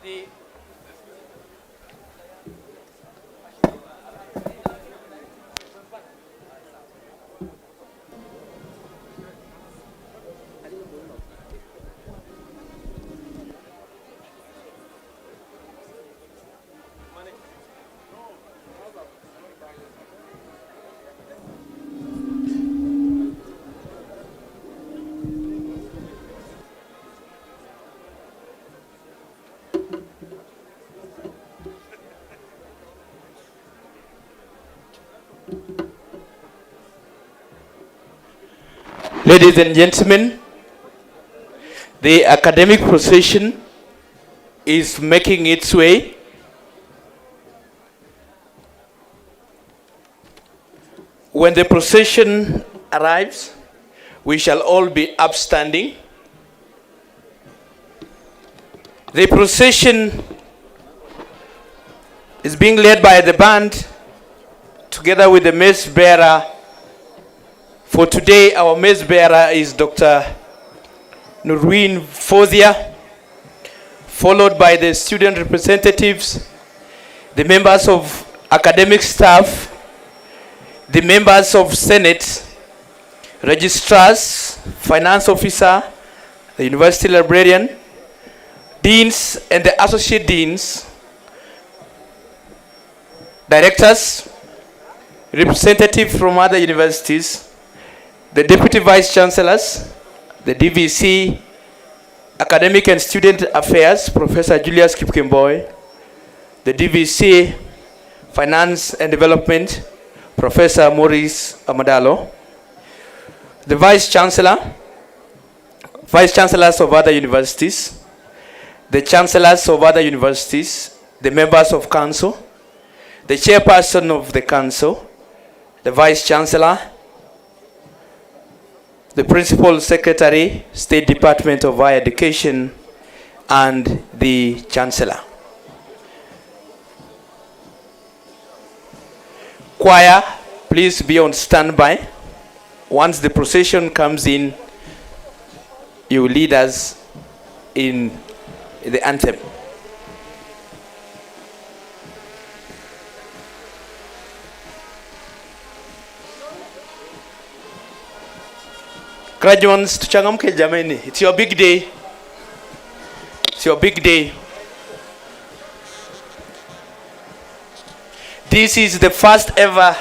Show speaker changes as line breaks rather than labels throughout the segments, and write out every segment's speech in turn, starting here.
The Ladies and gentlemen, the academic procession is making its way. When the procession arrives, we shall all be upstanding. The procession is being led by the band together with the mace bearer. For today, our mace bearer is Dr. Nurwin Fozia, followed by the student representatives, the members of academic staff, the members of Senate, registrars, finance officer, the university librarian, deans and the associate deans, directors, representatives from other universities, the Deputy Vice Chancellors, the DVC, Academic and Student Affairs, Professor Julius Kipkemboy, the DVC, Finance and Development, Professor Maurice Amadalo, the Vice Chancellors of other universities, the Chancellors of other universities, the members of Council, the Chairperson of the Council, the Vice Chancellor, the Principal Secretary, State Department of Higher Education, and the Chancellor. Choir, please be on standby. Once the procession comes in, you lead us in the anthem. Graduates, tuchangamke jameni. It's your big day. It's your big day. This is the first ever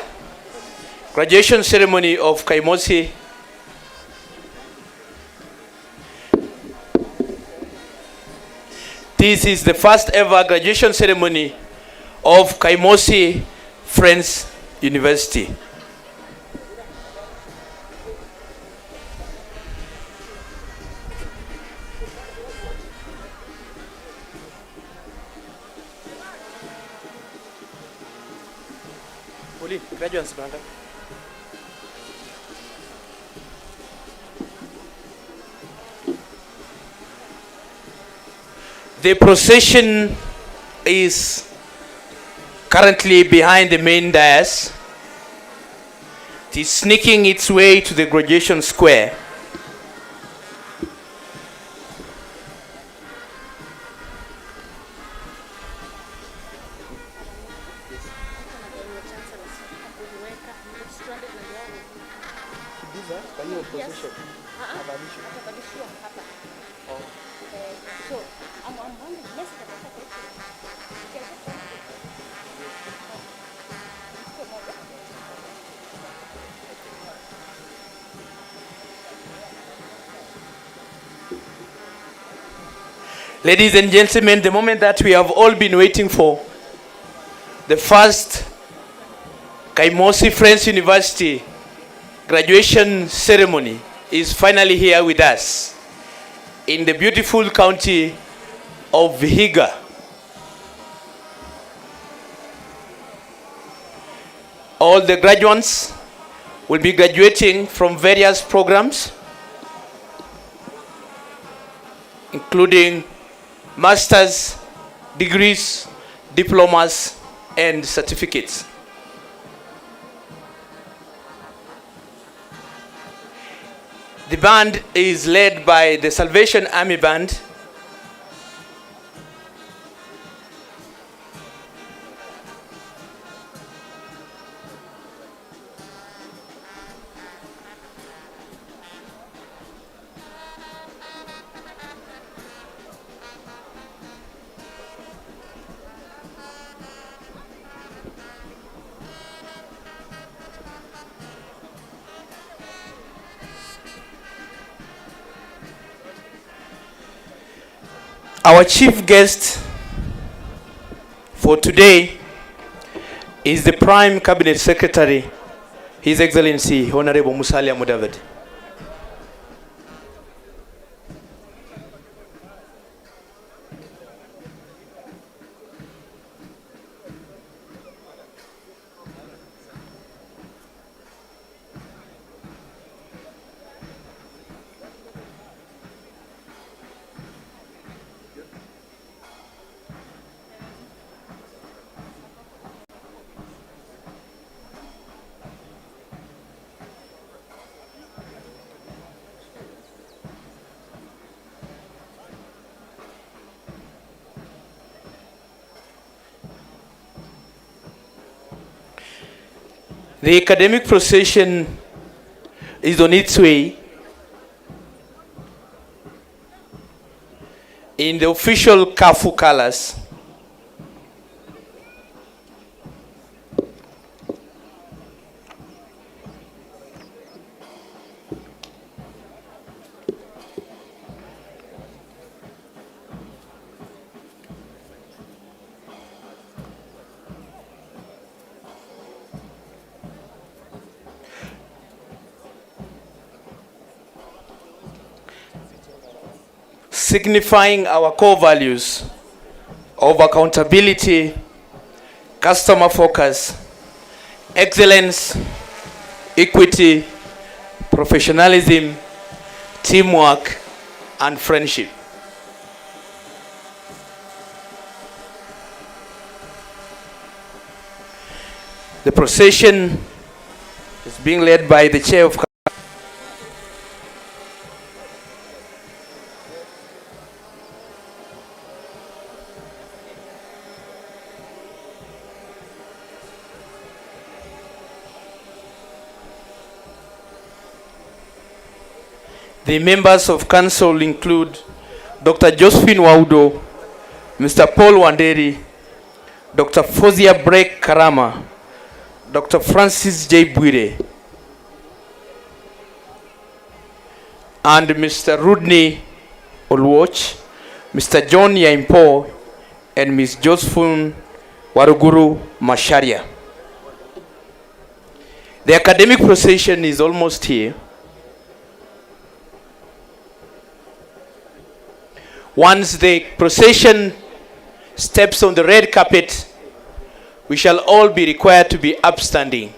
graduation ceremony of Kaimosi. This is the first ever graduation ceremony of Kaimosi Friends University. Graduates, the procession is currently behind the main dais. It is sneaking its way to the graduation square. Ladies and gentlemen, the moment that we have all been waiting for, the first Kaimosi Friends University graduation ceremony is finally here with us in the beautiful county of Vihiga. All the graduates will be graduating from various programs, including master's degrees, diplomas, and certificates. The band is led by the Salvation Army Band, Our chief guest for today is the Prime Cabinet Secretary, His Excellency Honorable Musalia Mudavadi. The academic procession is on its way in the official KAFU colors. Signifying our core values of accountability, customer focus, excellence, equity, professionalism, teamwork, and friendship. The procession is being led by the chair of The members of council include Dr. Josephine Waudo, Mr. Paul Wanderi, Dr. Fozia Brek Karama, Dr. Francis J. Bwire, and Mr. Rudney Olwoch, Mr. John Yaimpo, and Ms. Josephine Waruguru Masharia. The academic procession is almost here. Once the procession steps on the red carpet, we shall all be required to be upstanding.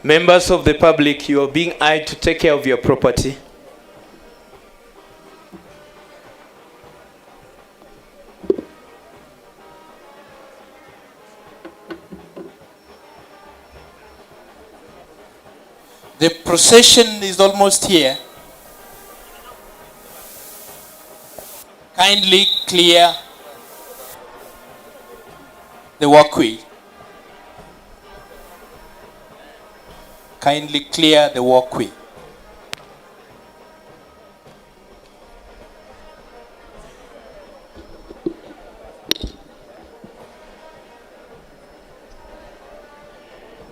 Members of the public, you are being asked to take care of your property. The procession is almost here. Kindly clear the walkway. Kindly clear the walkway.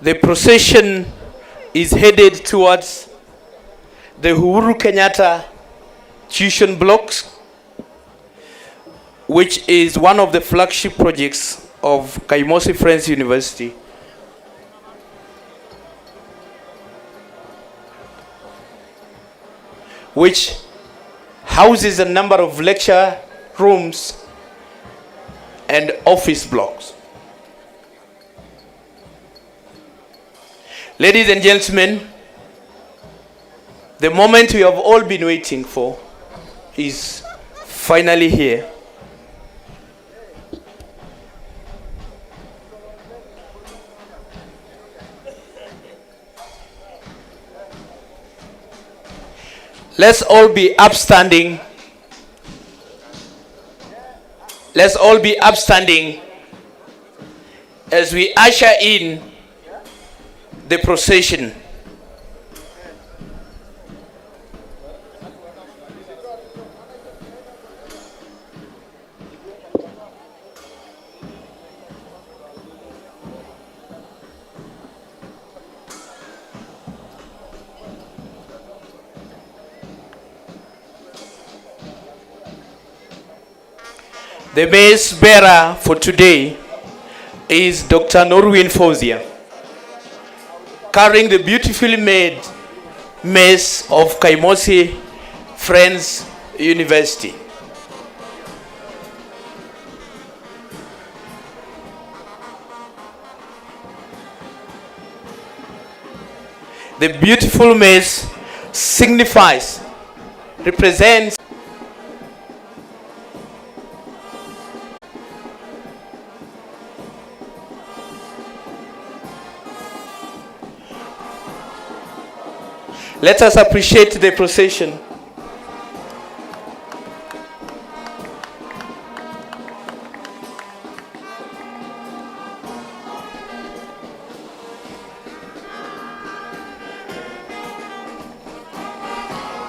The procession is headed towards the Uhuru Kenyatta tuition blocks, which is one of the flagship projects of Kaimosi Friends University. Which houses a number of lecture rooms and office blocks. Ladies and gentlemen, the moment we have all been waiting for is finally here. Let's all be upstanding. Let's all be upstanding as we usher in the procession. The mace bearer for today is Dr. Norwin Fozia, carrying the beautifully made mace of Kaimosi Friends University. The beautiful mace signifies, represents Let us appreciate the procession.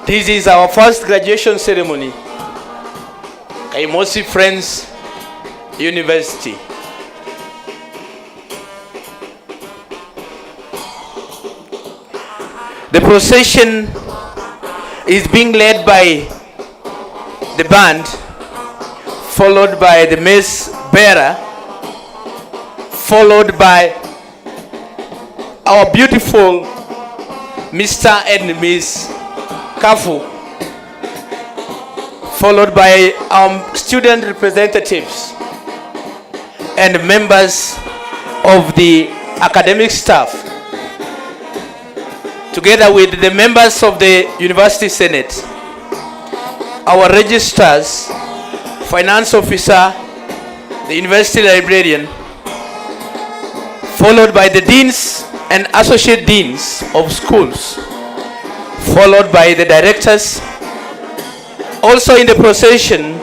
This is our first graduation ceremony, Kaimosi Friends University. The procession is being led by the band, followed by the mace bearer, followed by our beautiful Mr. and Miss KAFU, followed by our student representatives and members of the academic staff, together with the members of the University Senate, our registrars, finance officer, the university librarian, followed by the deans and associate deans of schools, followed by the directors. Also in the procession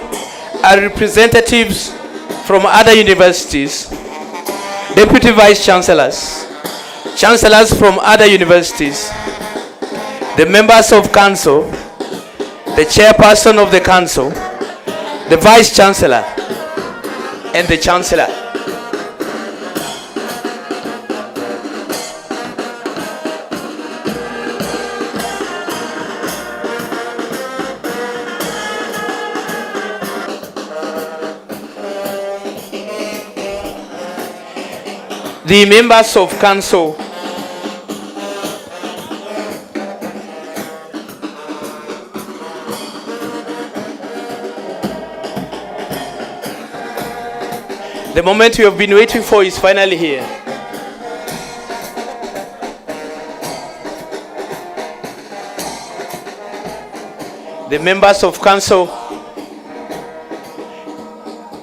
are representatives from other universities, deputy vice chancellors, chancellors from other universities, the members of council, the chairperson of the council, the vice chancellor, and the chancellor. The members of council the moment we have been waiting for is finally here. The members of council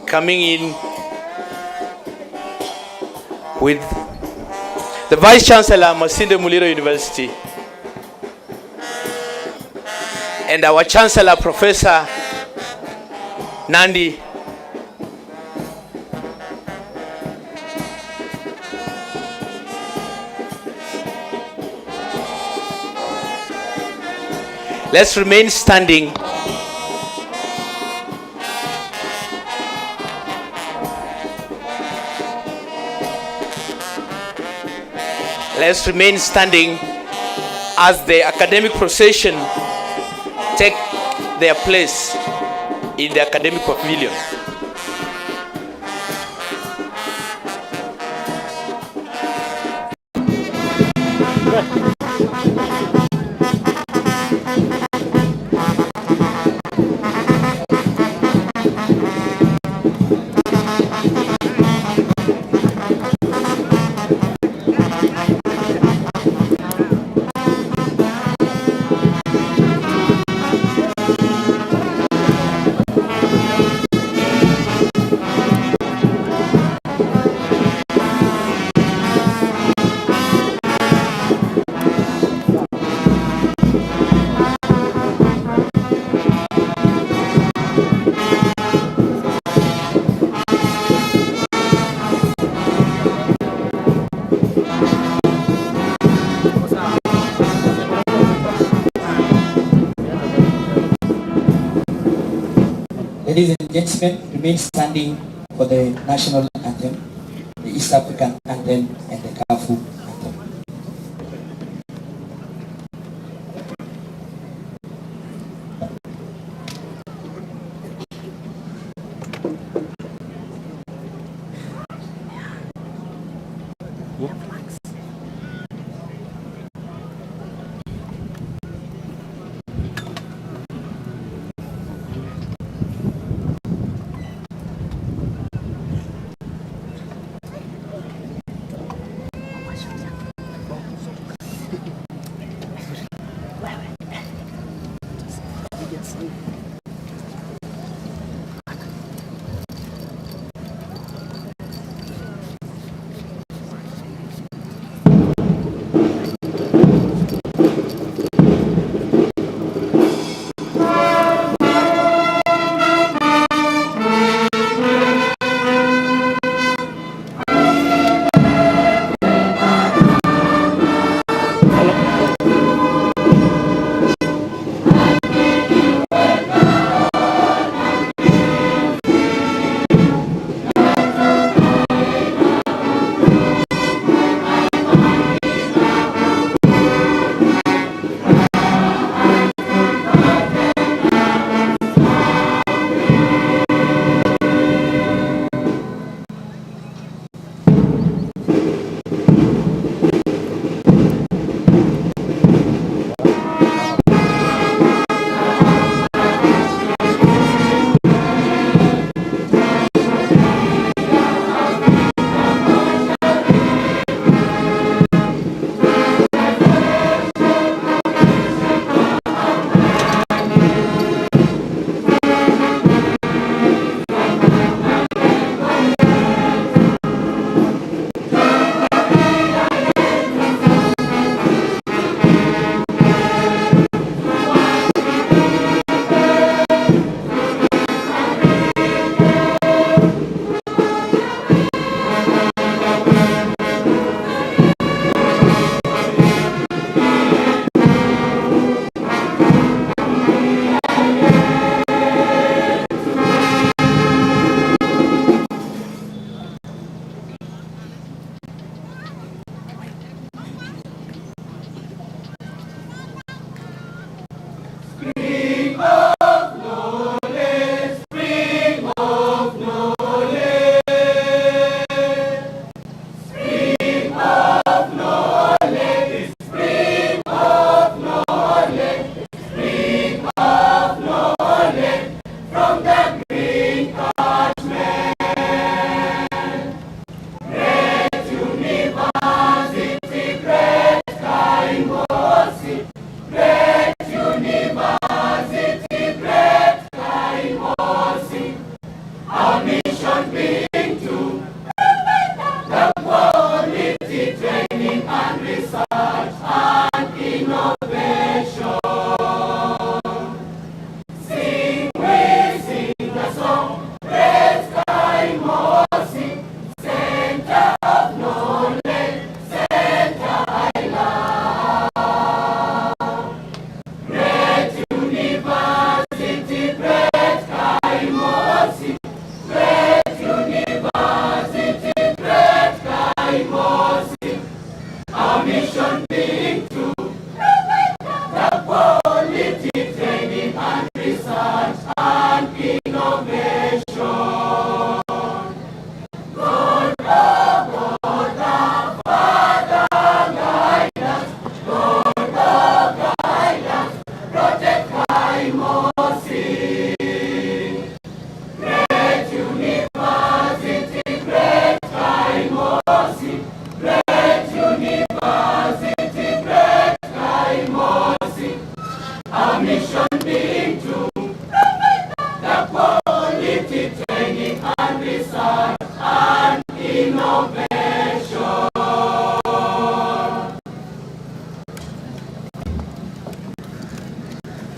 coming in with the Vice Chancellor, Masinde Muliro University, and our Chancellor, Professor Nandi. Let's remain standing. Let's remain standing as the academic procession take their place in the academic pavilion.
Ladies and gentlemen, remain standing for the national anthem, the East African anthem, and the KAFU anthem.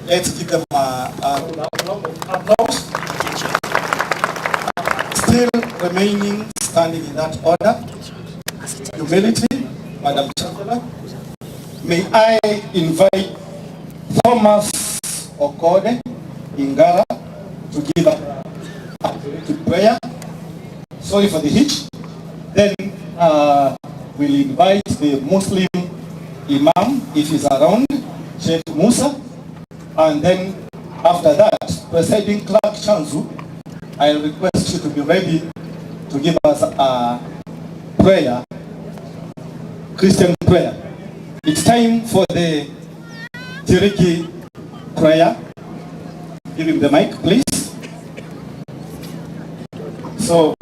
Let's give them applause. Still remaining standing in that order. Humility, Madam Chancellor. May I invite Thomas Okode Ingara to give up prayer. Sorry for the hitch. Then we'll invite the Muslim Imam, if he's around, Sheikh Musa. And then after that, Presiding Clerk Chanzu, I request you to be ready to give us a prayer, Christian prayer. It's time for the Tiriki prayer. Give him the mic, please. So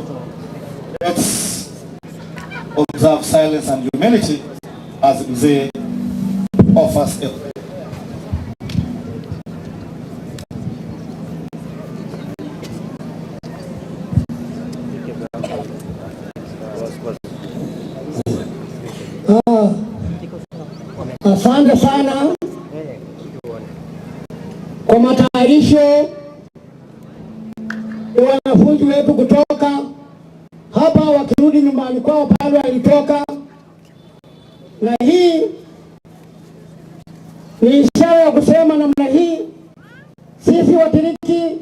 let's observe silence and humility as Mzee offers a prayer.
Asante sana kwa matayarisho ya wanafunzi wetu kutoka hapa wakirudi nyumbani kwao pale walitoka, na hii ni ishara ya kusema namna hii sisi Watiriki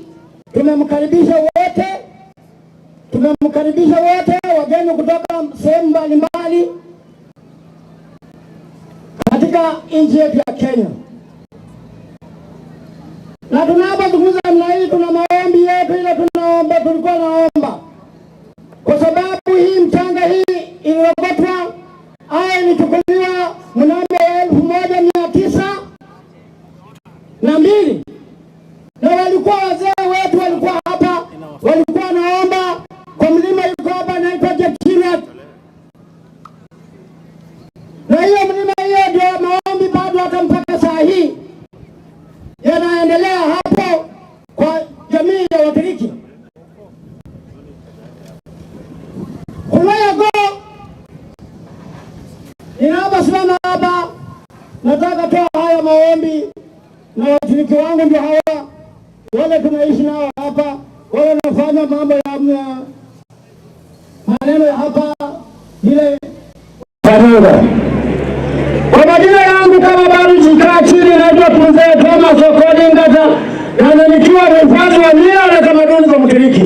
tumemkaribisha wote wageni kutoka sehemu mbalimbali katika nchi yetu ya Kenya. Na tunapozungumza namna hii, tuna maombi yetu ile tulikuwa naomba, kwa sababu hii mchanga hii iliyokotwa au ilichukuliwa mnamo 1902 na walikuwa wazee wetu walikuwa hapa, walikuwa naomba kwa mlima yuko hapa anaitwa Keynote, na hiyo mlima hiyo ndio maombi bado hata mpaka saa hii yanaendelea hapo kwa jamii ya Watiriki. Kuwayago ninaposimama hapa, nataka toa haya maombi, na Watiriki wangu ndio hawa, wale tunaishi nao hapa, wale wanafanya mambo ya maneno ya hapa ile Vihiga. Kwa majina yangu kama bado jikaa chini, naitwa Mzee Thomas Okodingata, na nikiwa mhifadhi wa mila na tamaduni za Mtiriki.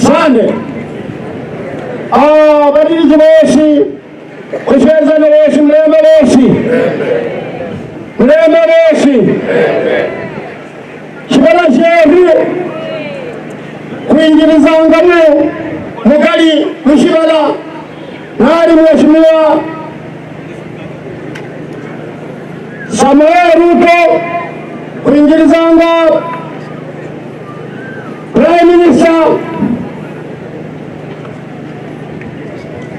Sande. Badiliji bosi, kusheza na bosi, mlembe bosi. Shibala shehu, kuingiliza ngamo, mukali, mshibala, nari mheshimiwa Samuel Ruto, kuingilizanga Prime Minister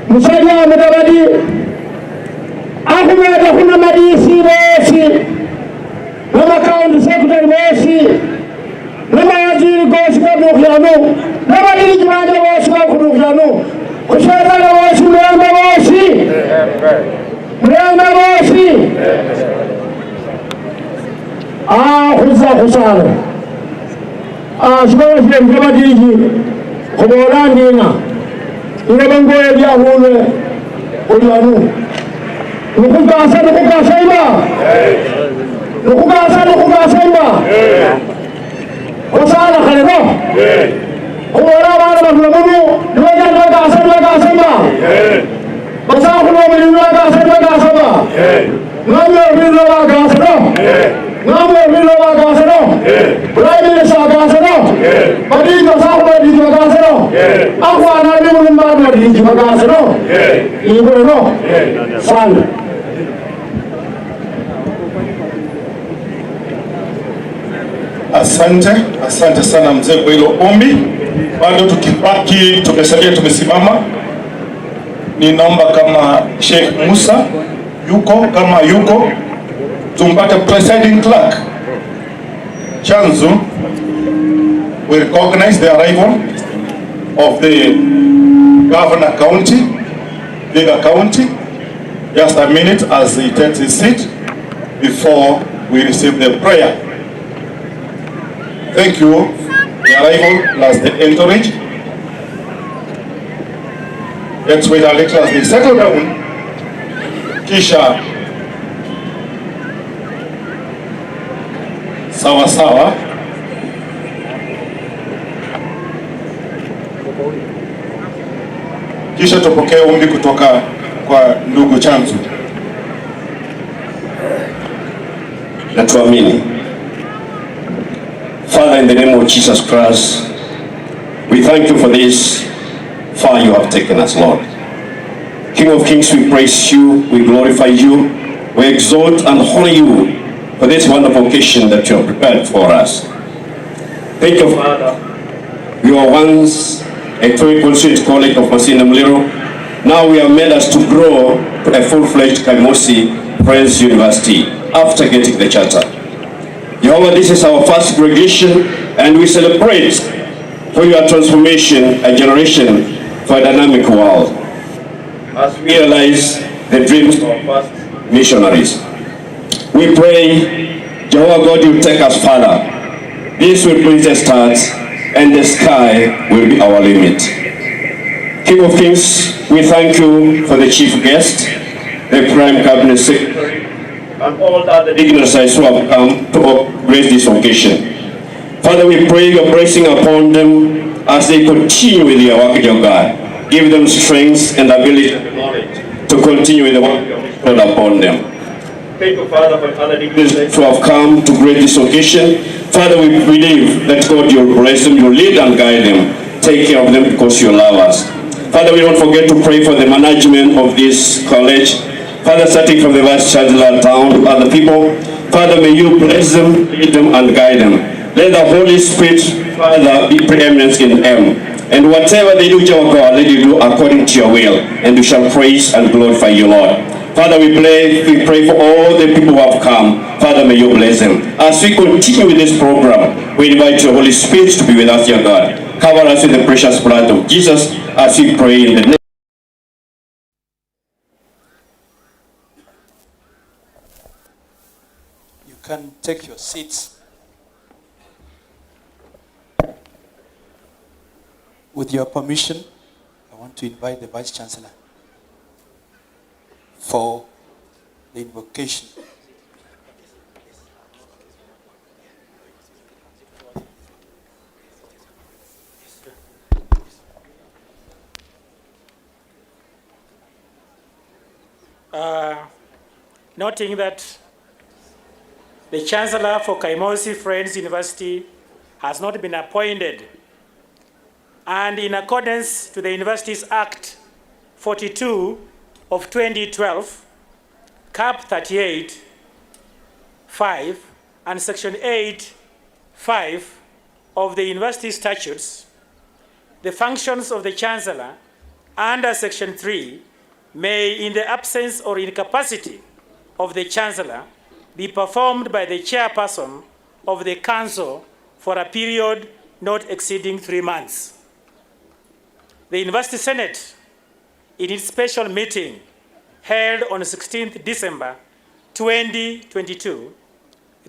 Musalia Mudavadi, akumeta kuna madisi bosi, nama county secretary bosi, nama waziri bosi kwa kudukiano, nama dili jimanja bosi kwa kudukiano, kusheza na bosi mlembe bosi. Kusala. Shibala shile mkaba diriji, kubola ndina. Ina bango ya dia hule, uliwanu. Nukukasa ima. Kusala kare no. Kubola wana mafulamumu, nuweka ima. Basa kuno mwili nuweka ima. Ngame vilo wakasano. Prime Minister wakasano. Badiko sakuno diji wakasano. Akwa analimu lumbano diji wakasano. Ibure no. Sana.
Asante sana mzee kwa hilo ombi. Bado tukibaki tumesalia tumesimama, ninaomba kama Sheikh Musa kama yuko tumpate Presiding Clerk Chanzu. We recognize the arrival of the Governor County, Vihiga County. Just a minute as he takes his seat before we receive the prayer. Thank you. The arrival plus the entourage. Let's wait a little as they settle down. Kisha sawa. Kisha tupokee ombi kutoka kwa ndugu Chanzu.
Na tuamini. Father, in the name of Jesus Christ, we thank you for this far you have taken us, Lord. King of Kings, we praise you, we glorify you, we exalt and honor you for this wonderful occasion that you have prepared for us. Thank you, Father. We were once a Constituency college of Masina Mliro. Now we have made us to grow to a full-fledged Kaimosi Friends University after getting the charter. Jehovah, this is our first graduation and we celebrate for your transformation, a generation for a dynamic world. As we realize the dreams of our first missionaries, we pray, Jehovah God, you take us further. This will please the stars and the sky will be our limit. King of Kings, we thank you for the chief guest, the Prime Cabinet Secretary, and all the other dignitaries who have come to grace this occasion. Father, we pray your blessing upon them as they continue with their work, your God. Give them strength and ability and knowledge to continue with the work you have put upon them. Thank you, Father, for other dignitaries who have come to grace this occasion. Father, we believe that God, you'll bless them, you'll lead and guide them. Take care of them because you love us. Father, we don't forget to pray for the management of this college. Father, starting from the Vice Chancellor down to other people, Father, may you bless them, lead them, and guide them. Let the Holy Spirit, Father, be preeminent in them. And whatever they do, Jehovah God, let you do according to your will. And we shall praise and glorify you, Lord. Father, we pray for all the people who have come. Father, may you bless them. As we continue with this program, we invite your Holy Spirit to be with us, dear God. Cover us with the precious blood of Jesus as we pray in the name.
You can take your seats. With your permission, I want to invite the Vice Chancellor for the invocation.
Noting that the Chancellor for Kaimosi Friends University has not been appointed, and in accordance to the Universities Act 42 of 2012, Cap 38, 5, and Section 8, 5 of the University Statutes, the functions of the Chancellor under Section 3 may, in the absence or incapacity of the Chancellor, be performed by the Chairperson of the Council for a period not exceeding 3 months. The University Senate, in its special meeting held on 16th December 2022,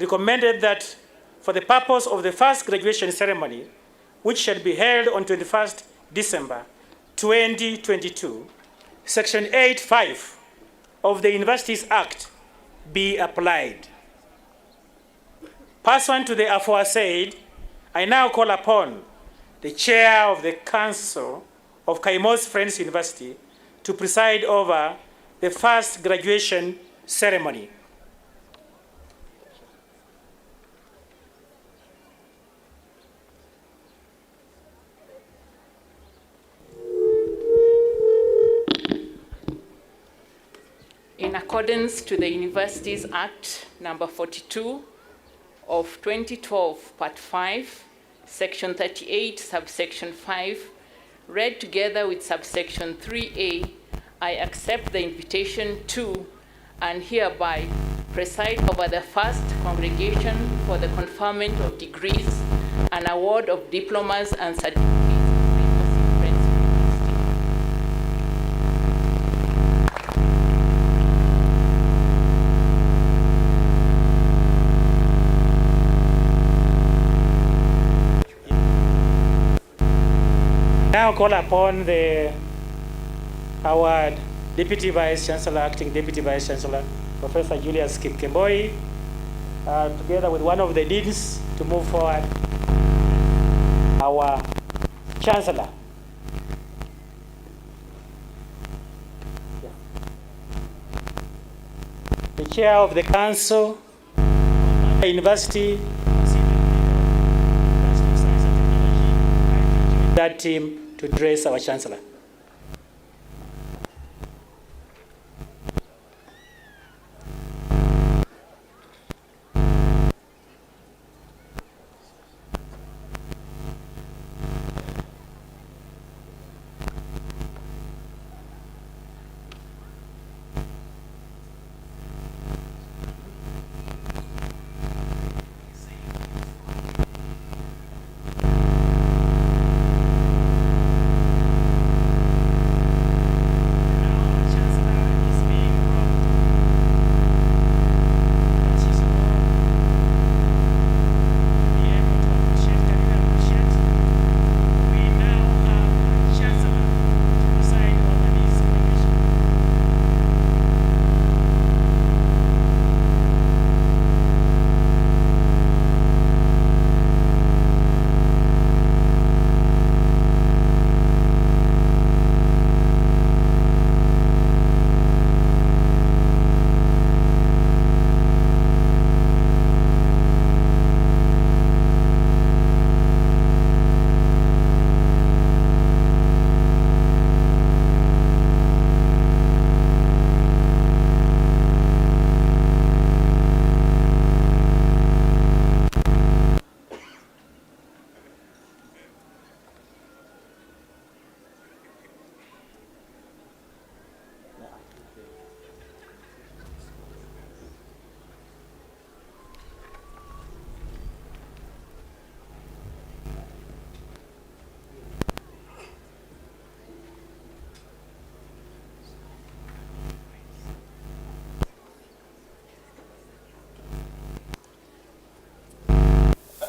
recommended that for the purpose of the first graduation ceremony, which shall be held on 21st December 2022, Section 8.5 of the Universities Act be applied. Pursuant to the aforesaid, I now call upon the Chair of the Council of Kaimosi Friends University to preside over the first graduation ceremony.
In accordance to the Universities Act number 42 of 2012, Part 5, Section 38, Subsection 5, read together with Subsection 3A, I accept the invitation to and hereby preside over the first congregation for the conferment of degrees and award of diplomas and certificates.
Now call upon our Deputy Vice Chancellor, Acting Deputy Vice Chancellor, Professor Julius Kipkemboi, together with one of the deans to move forward. Our Chancellor the Chair of the Council, the University, that team to address our Chancellor.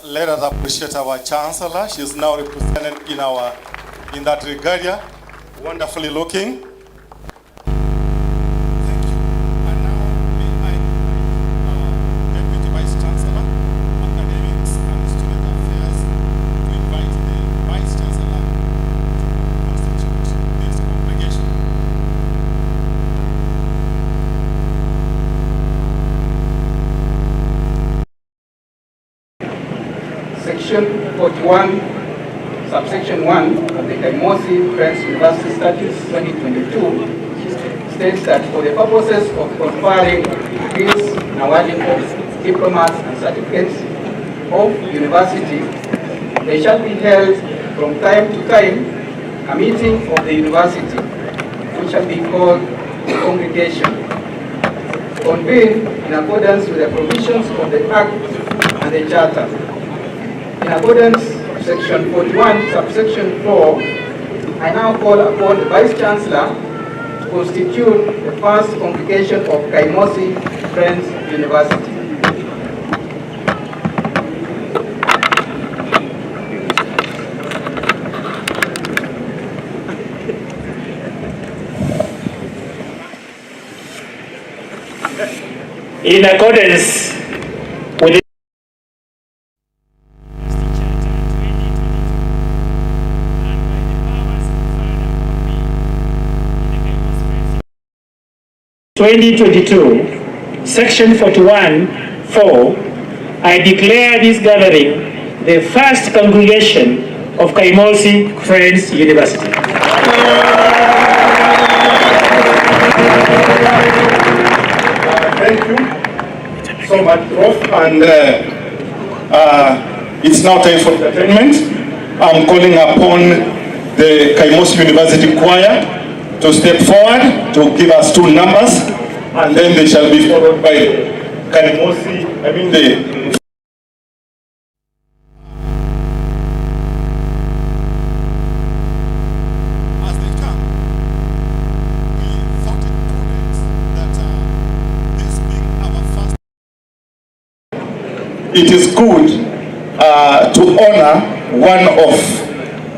Let us appreciate our Chancellor. She's now represented in that regalia, wonderfully looking. Thank you. And now may I Deputy Vice Chancellor, Academics and Student Affairs, to invite the Vice Chancellor to constitute this congregation.
Section 41, subsection 1 of the Kaimosi Friends University Statutes 2022 states that for the purposes of conferring degrees and awarding of diplomas and certificates of university, they shall be held from time to time a meeting of the university, which shall be called the congregation, convened in accordance with the provisions of the Act and the Charter. In accordance with Section 41, subsection 4, I now call upon the Vice Chancellor to constitute the first congregation of Kaimosi Friends University.
In accordance with the 2022, Section 41(4), I declare this gathering the first congregation of Kaimosi Friends University.
Thank you so much, Prof. And it's now time for entertainment. I'm calling upon the Kaimosi University Choir to step forward to give us two numbers, and then they shall be followed by the as they come, we thought it prudent that this being our first, it is good to honor one of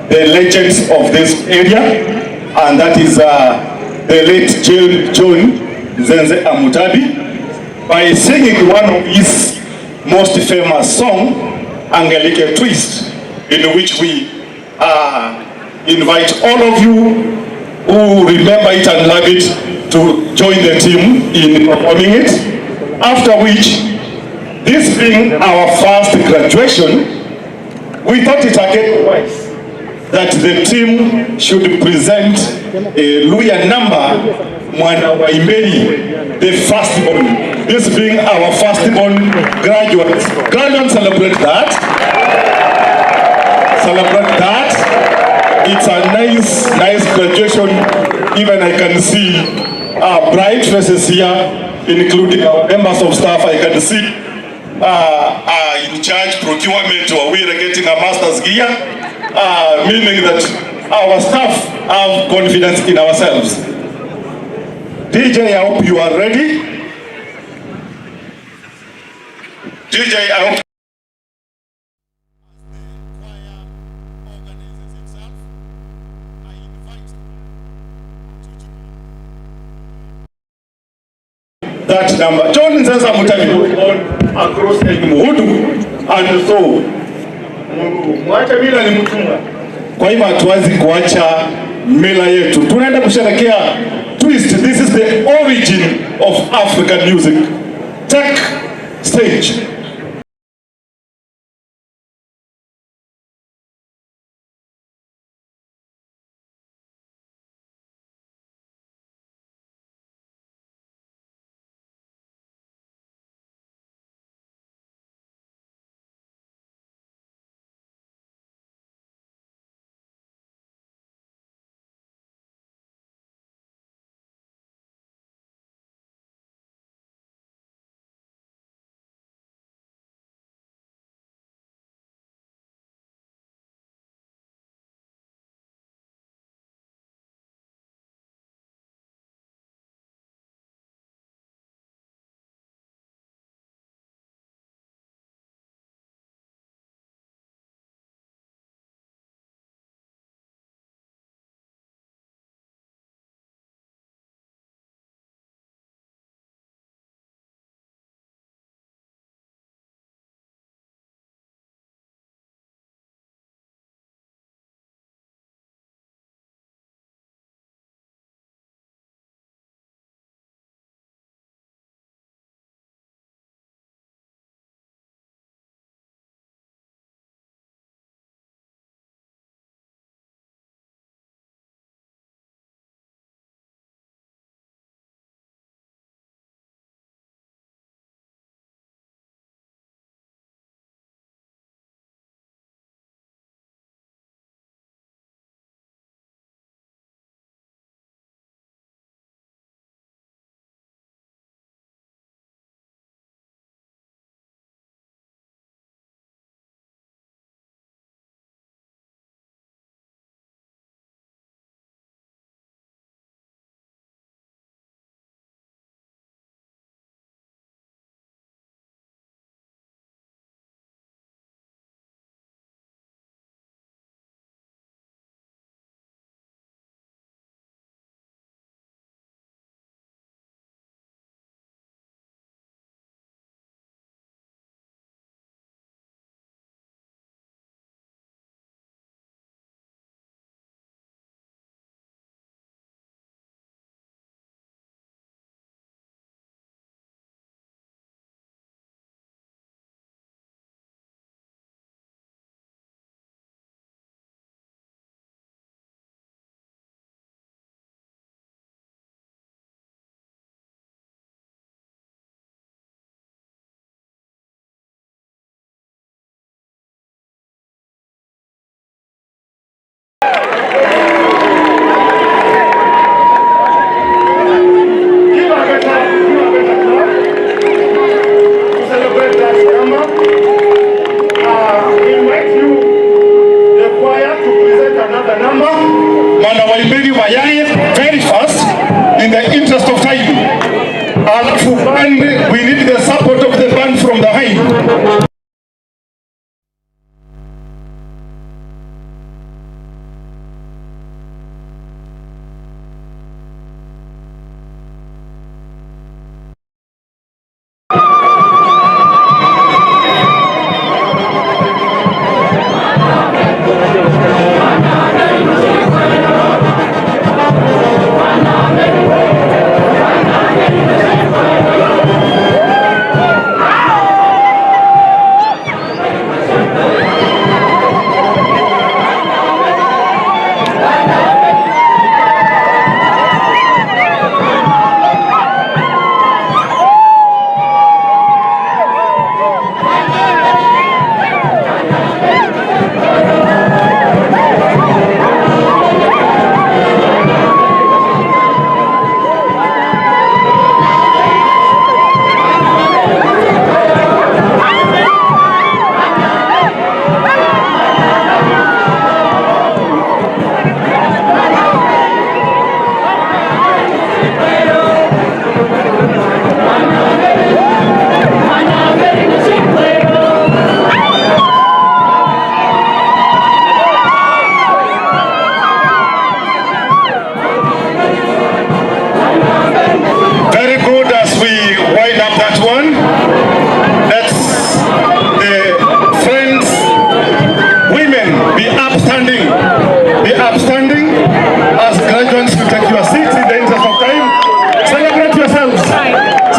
the legends of this area, and that is the late John Zenze Amutabi, by singing one of his most famous songs, Angelike Twist, in which we invite all of you who remember it and love it to join the team in performing it. After which, this being our first graduation, we thought it again wise that the team should present a Luya number, Mwana Waimberi, the firstborn. This being our firstborn graduates. Graduates, celebrate that. Celebrate that. It's a nice graduation. Even I can see bright faces here, including our members of staff. I can see in charge procurement, or we are getting a master's gear, meaning that our staff have confidence in ourselves. DJ, I hope you are ready. DJ, I hope. That number. John says I'm across the Muhudu and so mwacha mila ni mtumwa. Kwa hivyo hatuwezi kuacha mila yetu. Tunaenda kusherehekea twist. This is the origin of African music. Take stage. Very fast, in the interest of time. And we need the support of the band from the high.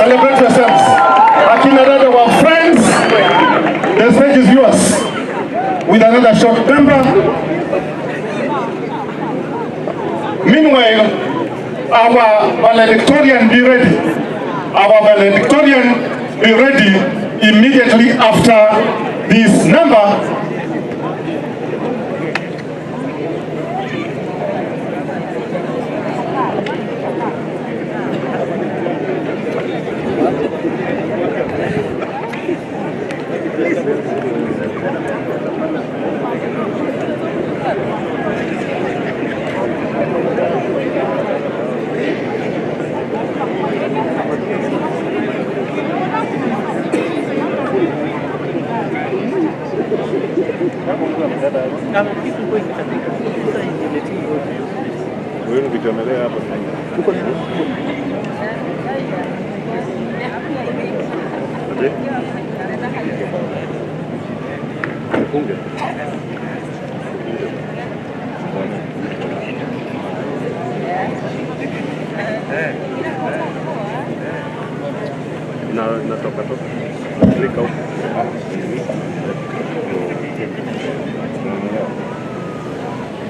Celebrate yourselves. Akina dada wa friends, the stage is yours. With another short number. Meanwhile, our valedictorian be ready. Our valedictorian be ready immediately after this number.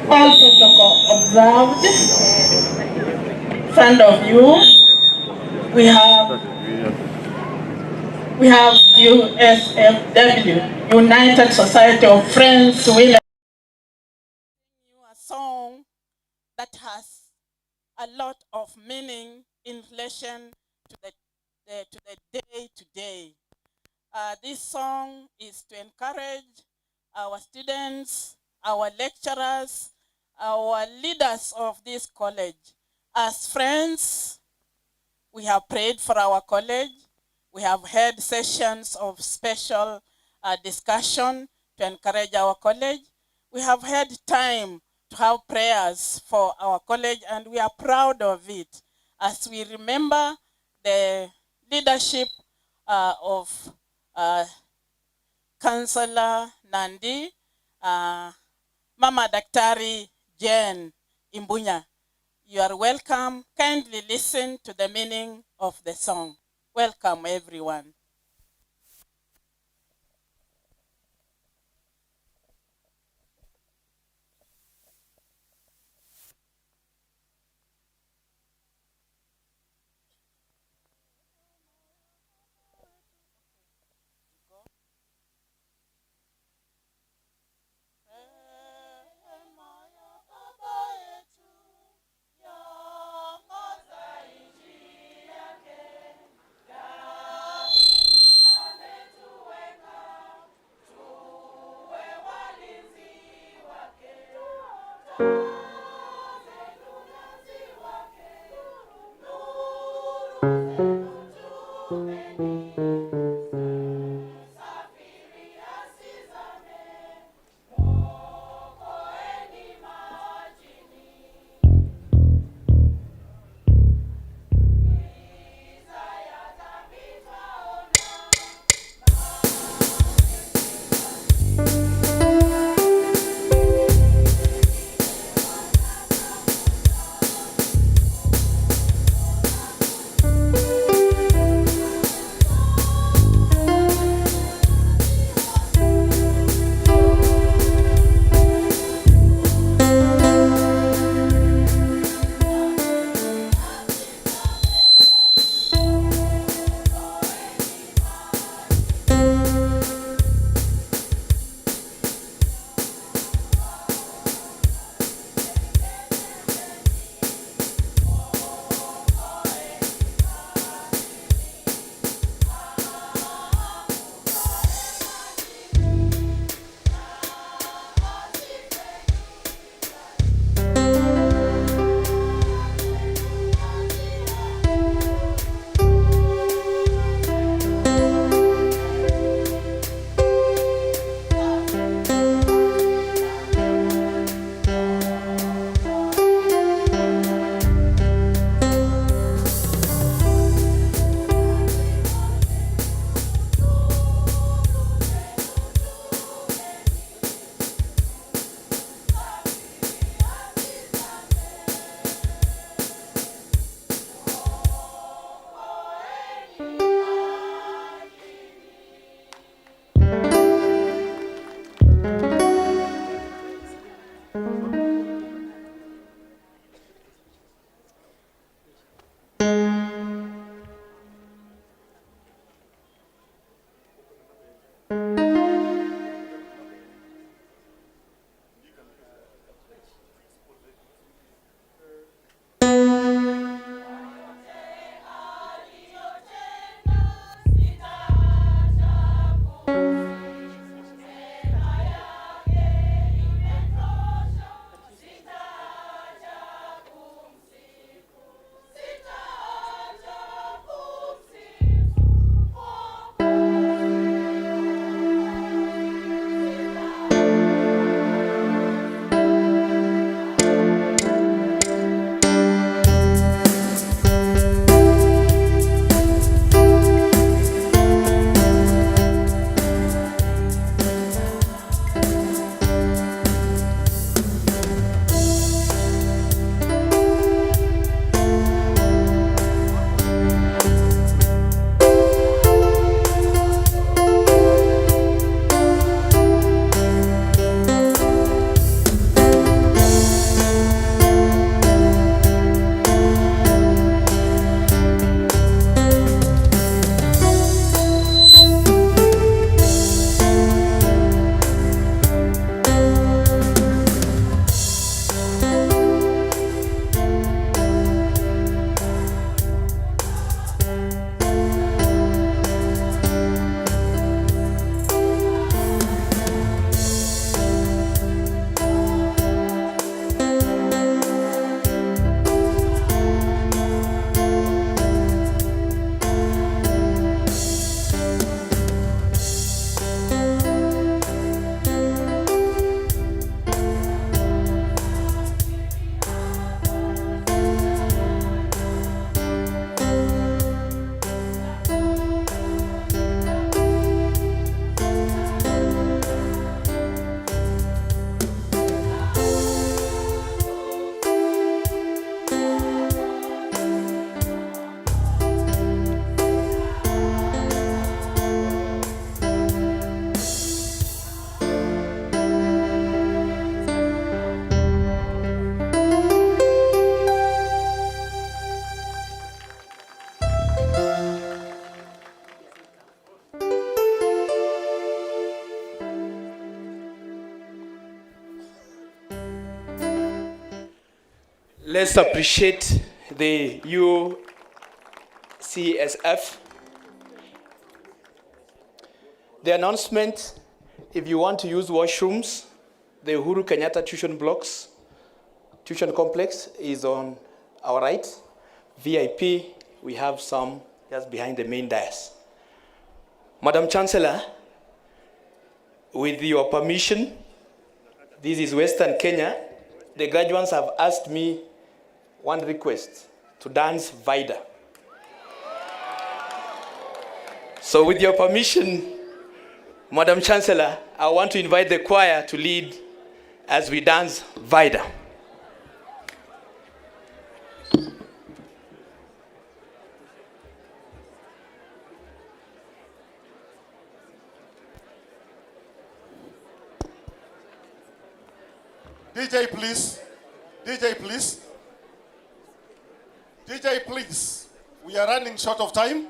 All protocol observed. In front of you, we have USFW, United Society of Friends Women. A song that has a lot of meaning in relation to the day today. This song is to encourage our students, our lecturers, our leaders of this college. As friends, we have prayed for our college. We have had sessions of special discussion to encourage our college. We have had time to have prayers for our college, and we are proud of it as we remember the leadership of Councillor Nandi, Mama Daktari Jen Imbunya. You are welcome. Kindly listen to the meaning of the song. Welcome, everyone.
Let's appreciate the UCSF. The announcement, if you want to use washrooms, the Uhuru Kenyatta tuition complex is on our right. VIP, we have some just behind the main dais. Madam Chancellor, with your permission, this is Western Kenya. The graduates have asked me one request, to dance Vida. So with your permission, Madam Chancellor, I want to invite the choir to lead as we dance Vida.
DJ, please. DJ, please. DJ, please. We are running short of time.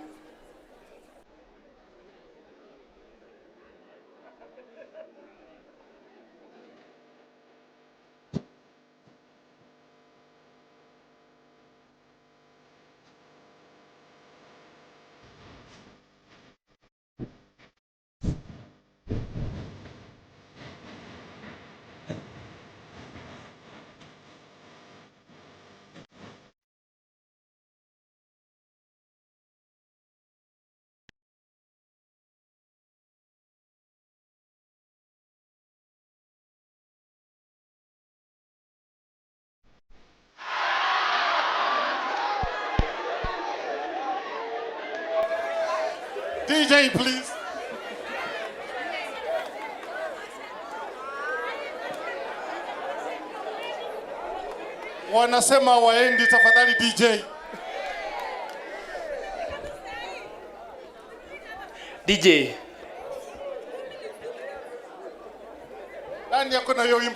DJ, please. Wanasema waendi, tafadhali DJ.
DJ.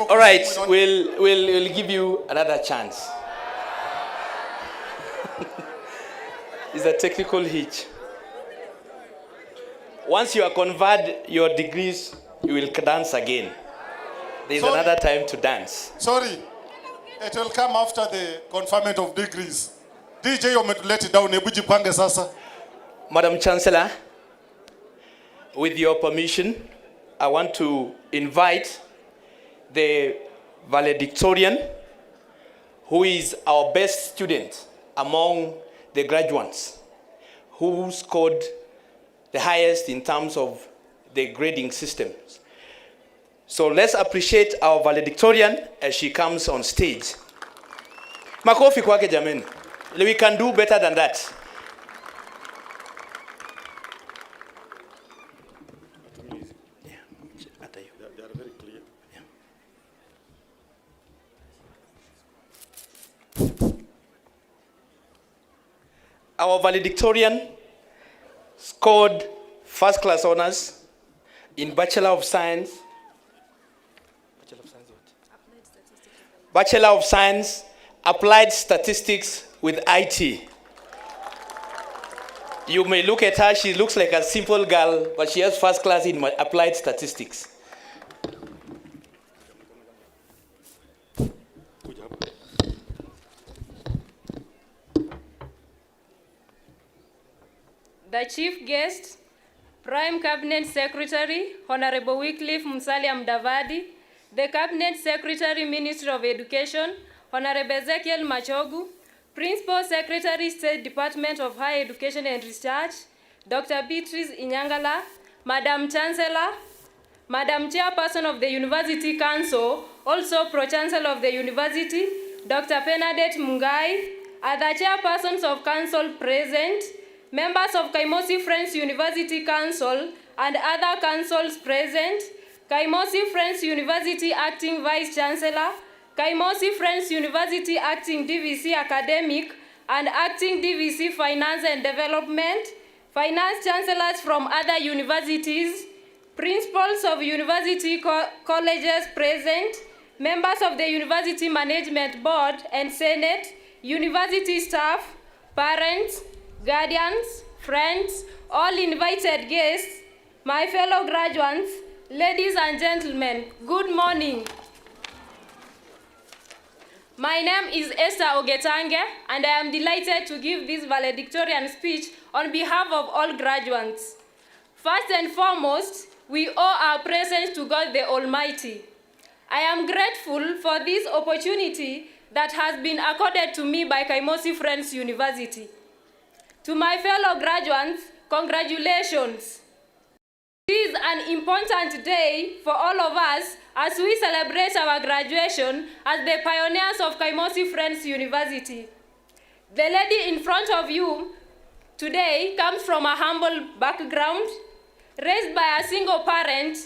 All
right, we'll give you another chance. It's a technical hitch. Once you are conferred your degrees, you will dance again. There's another time to dance.
Sorry, it will come after the conferment of degrees. DJ, you let it down. Nebujipange sasa.
Madam Chancellor, with your permission, I want to invite the valedictorian, who is our best student among the graduates, who scored the highest in terms of the grading systems. So let's appreciate our valedictorian as she comes on stage. Makofi kwake jameni. We can do better than that.
They are very clear.
Our valedictorian scored first class honors in Bachelor of Science. Bachelor of Science, Applied Statistics with IT. You may look at her, she looks like a simple girl, but she has first class in Applied Statistics.
The Chief Guest, Prime Cabinet Secretary, Honorable Wycliffe Musalia Mudavadi, the Cabinet Secretary, Ministry of Education, Honorable Ezekiel Machogu, Principal Secretary, State Department of Higher Education and Research, Dr. Beatrice Inyangala, Madam Chancellor, Madam Chairperson of the University Council, also Pro-Chancellor of the University, Dr. Bernadette Mungai, other chairpersons of council present, members of Kaimosi Friends University Council and other councils present, Kaimosi Friends University Acting Vice Chancellor, Kaimosi Friends University Acting DVC Academic and Acting DVC Finance and Development, Finance Chancellors from other universities, Principals of university colleges present, members of the University Management Board and Senate, university staff, parents, guardians, friends, all invited guests, my fellow graduates, ladies and gentlemen, good morning. My name is Esther Ogetange, and I am delighted to give this valedictorian speech on behalf of all graduates. First and foremost, we owe our presence to God the Almighty. I am grateful for this opportunity that has been accorded to me by Kaimosi Friends University. To my fellow graduates, congratulations. This is an important day for all of us as we celebrate our graduation as the pioneers of Kaimosi Friends University. The lady in front of you today comes from a humble background, raised by a single parent,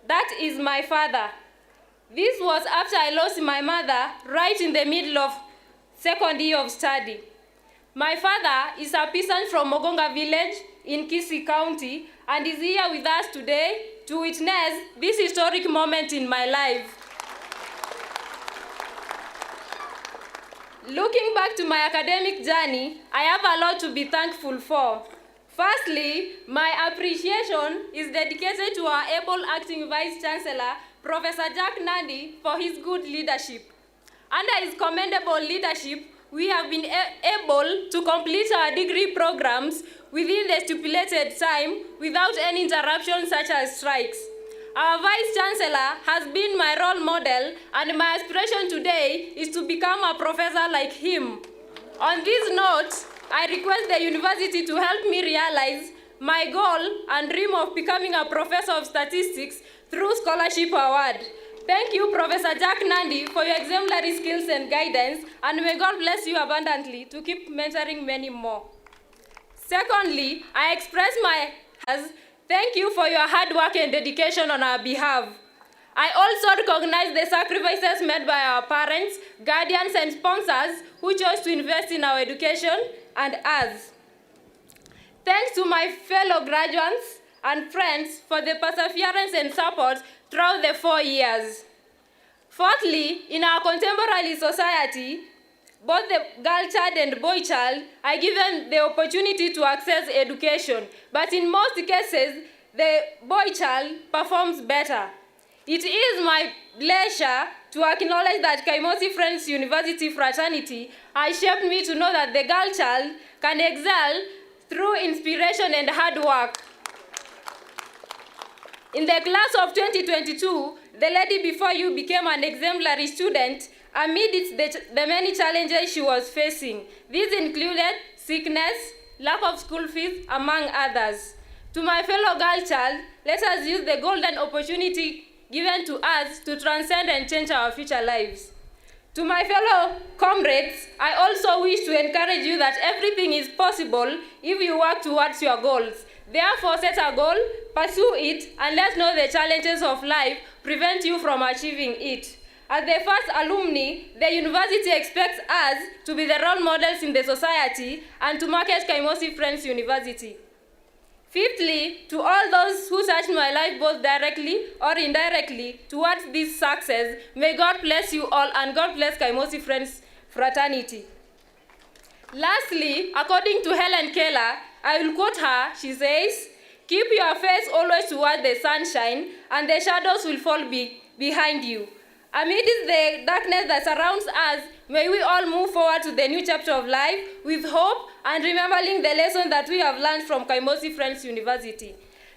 that is my father. This was after I lost my mother right in the middle of second year of study. My father is a peasant from Mogonga village in Kisii County and is here with us today to witness this historic moment in my life. Looking back to my academic journey, I have a lot to be thankful for. Firstly, my appreciation is dedicated to our able acting Vice Chancellor, Professor Jack Nandi, for his good leadership. Under his commendable leadership, we have been able to complete our degree programs within the stipulated time without any interruptions such as strikes. Our Vice Chancellor has been my role model, and my aspiration today is to become a professor like him. On this note, I request the university to help me realize my goal and dream of becoming a professor of statistics through scholarship award. Thank you, Professor Jack Nandi, for your exemplary skills and guidance, and may God bless you abundantly to keep mentoring many more. Secondly, I express my thank you for your hard work and dedication on our behalf. I also recognize the sacrifices made by our parents, guardians, and sponsors who chose to invest in our education and us. Thanks to my fellow graduates and friends for the perseverance and support throughout the 4 years. Fourthly, in our contemporary society, both the girl child and boy child are given the opportunity to access education, but in most cases, the boy child performs better. It is my pleasure to acknowledge that Kaimosi Friends University fraternity has shaped me to know that the girl child can excel through inspiration and hard work. In the class of 2022, the lady before you became an exemplary student amidst the many challenges she was facing. These included sickness, lack of school fees, among others. To my fellow girl child, let us use the golden opportunity given to us to transcend and change our future lives. To my fellow comrades, I also wish to encourage you that everything is possible if you work towards your goals. Therefore, set a goal, pursue it, and let know the challenges of life prevent you from achieving it. As the first alumni, the university expects us to be the role models in the society and to market Kaimosi Friends University. Fifthly, to all those who touched my life both directly or indirectly towards this success, may God bless you all and God bless Kaimosi Friends Fraternity. Lastly, according to Helen Keller, I will quote her, she says, "Keep your face always toward the sunshine and the shadows will fall behind you." Amidst the darkness that surrounds us, may we all move forward to the new chapter of life with hope and remembering the lessons that we have learned from Kaimosi Friends University.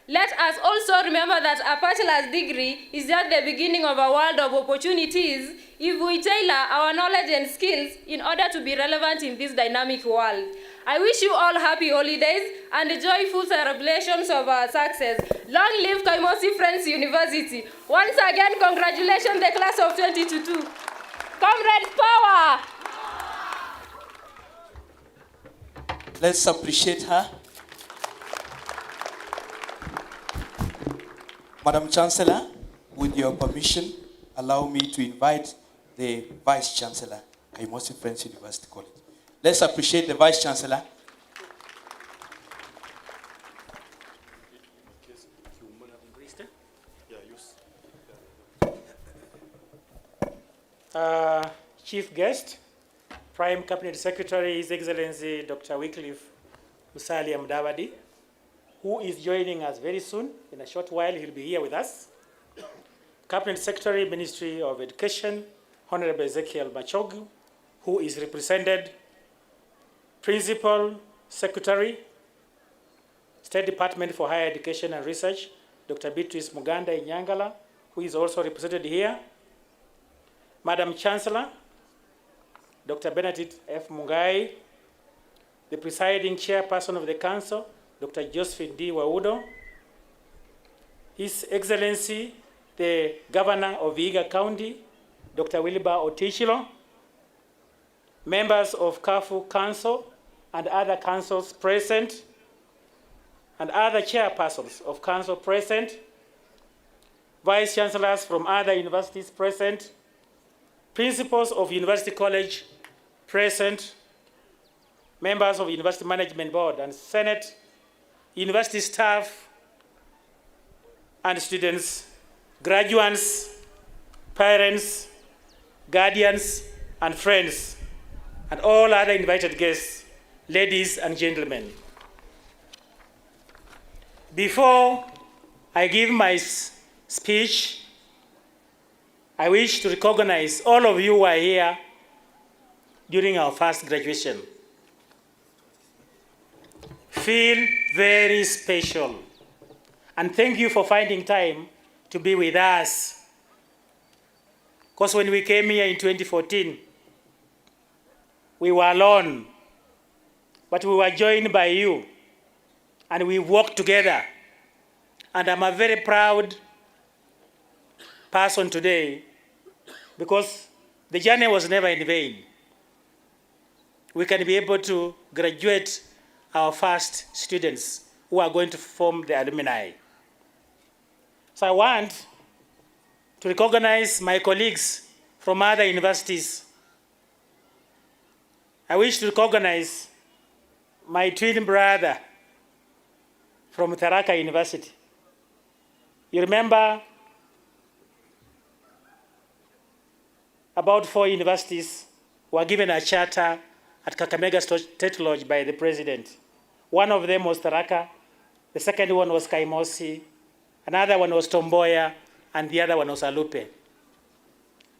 Let us also remember that a bachelor's degree is just the beginning of a world of opportunities if we tailor our knowledge and skills in order to be relevant in this dynamic world. I wish you all happy holidays and joyful celebrations of our success. Long live Kaimosi Friends University. Once again, congratulations, the class of 2022. Comrades, power!
Let's appreciate her. Madam Chancellor, with your permission, allow me to invite the Vice Chancellor, Kaimosi Friends University College. Let's appreciate the Vice Chancellor.
Chief guest, Prime Cabinet Secretary, His Excellency Dr. Wycliffe Musalia Mudavadi, who is joining us very soon. In a short while, he'll be here with us. Cabinet Secretary, Ministry of Education, Honorable Ezekiel Machogu, who is represented Principal Secretary, State Department for Higher Education and Research, Dr. Beatrice Muganda Inyangala, who is also represented here, Madam Chancellor, Dr. Benedict F. Mungai, the presiding chairperson of the council, Dr. Josephine D. Waudo, His Excellency, the Governor of Vihiga County, Dr. Wilbur Otichilo, members of KAFU Council and other councils present, and other chairpersons of council present, vice chancellors from other universities present, principals of University College present, members of University Management Board and Senate, university staff and students, graduates, parents, guardians, and friends, and all other invited guests, ladies and gentlemen. Before I give my speech, I wish to recognize all of you who are here during our first graduation. Feel very special, and thank you for finding time to be with us. Because when we came here in 2014, we were alone, but we were joined by you, and we worked together. And I'm a very proud person today, because the journey was never in vain. We can be able to graduate our first students who are going to form the alumni. So I want to recognize my colleagues from other universities. I wish to recognize my twin brother from Tharaka University. You remember about 4 universities were given a charter at Kakamega State Lodge by the president. One of them was Tharaka, the second one was Kaimosi, another one was Tomboya, and the other one was Alupe.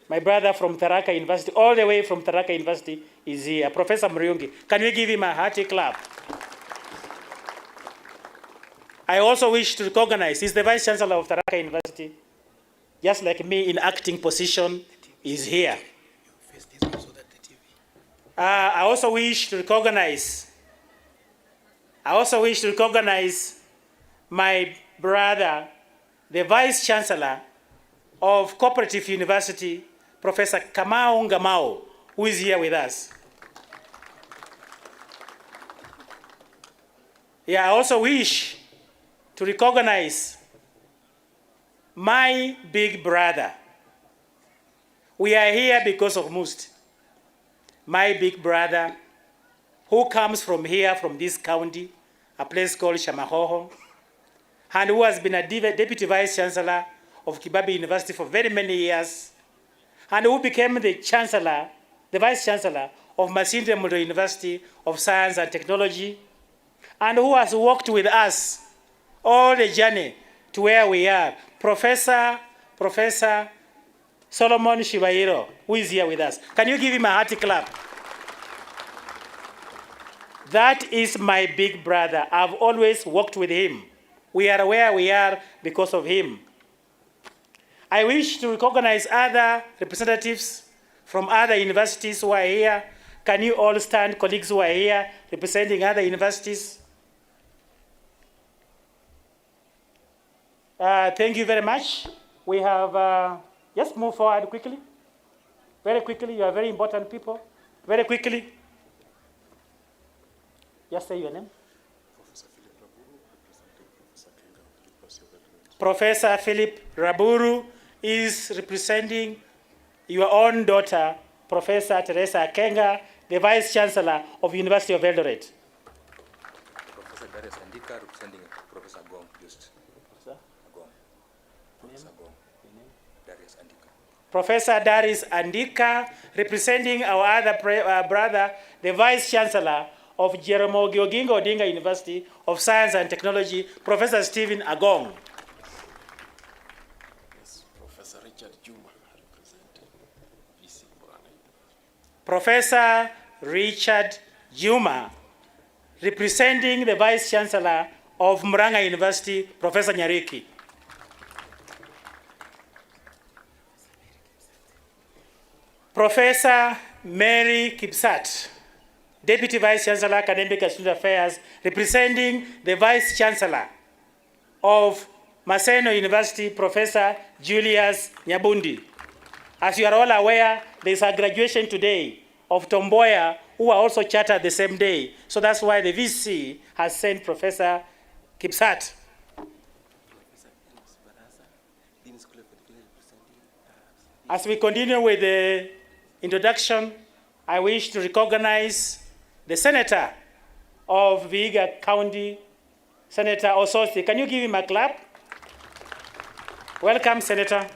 My brother from Tharaka University, all the way from Tharaka University, is here, Professor Mriungi. Can we give him a hearty clap? I also wish to recognize, he's the Vice Chancellor of Tharaka University, just like me in acting position, is here. I also wish to recognize my brother, the Vice Chancellor of Cooperative University, Professor Kamau Ngamau, who is here with us. Yeah, I also wish to recognize my big brother. We are here because of Must. My big brother, who comes from here, from this county, a place called Shamahoho, and who has been a Deputy Vice Chancellor of Kibabi University for very many years, and who became the Chancellor, the Vice Chancellor of Masinde Muliro University of Science and Technology, and who has worked with us all the journey to where we are. Professor Solomon Shibairo, who is here with us. Can you give him a hearty clap? That is my big brother. I've always worked with him. We are where we are because of him. I wish to recognize other representatives from other universities who are here. Can you all stand, colleagues who are here representing other universities? Thank you very much. We have, just move forward quickly. Very quickly, you are very important people. Very quickly. Just say your name. Professor Philip Raburu is representing your own daughter, Professor Teresa Kenga, the Vice Chancellor of University of Eldoret.
Professor Darius Andika representing Professor Gong. Just. Professor Gong. Professor Gong. Darius Andika.
Professor Darius Andika representing our other brother, the Vice Chancellor of Jaramogi Oginga Odinga University of Science and Technology, Professor Stephen Agong.
Yes, Professor Richard Juma representing VC
Professor Richard Juma, representing the Vice Chancellor of Murang'a University, Professor Nyariki. Professor Mary Kipsat, Deputy Vice Chancellor, Academic and Student Affairs, representing the Vice Chancellor of Maseno University, Professor Julius Nyabundi. As you are all aware, there is a graduation today of Tomboya, who are also chartered the same day. So that's why the VC has sent Professor Kipsat. As we continue with the introduction, I wish to recognize the Senator of Vihiga County, Senator Ososi. Can you give him a clap? Welcome, Senator.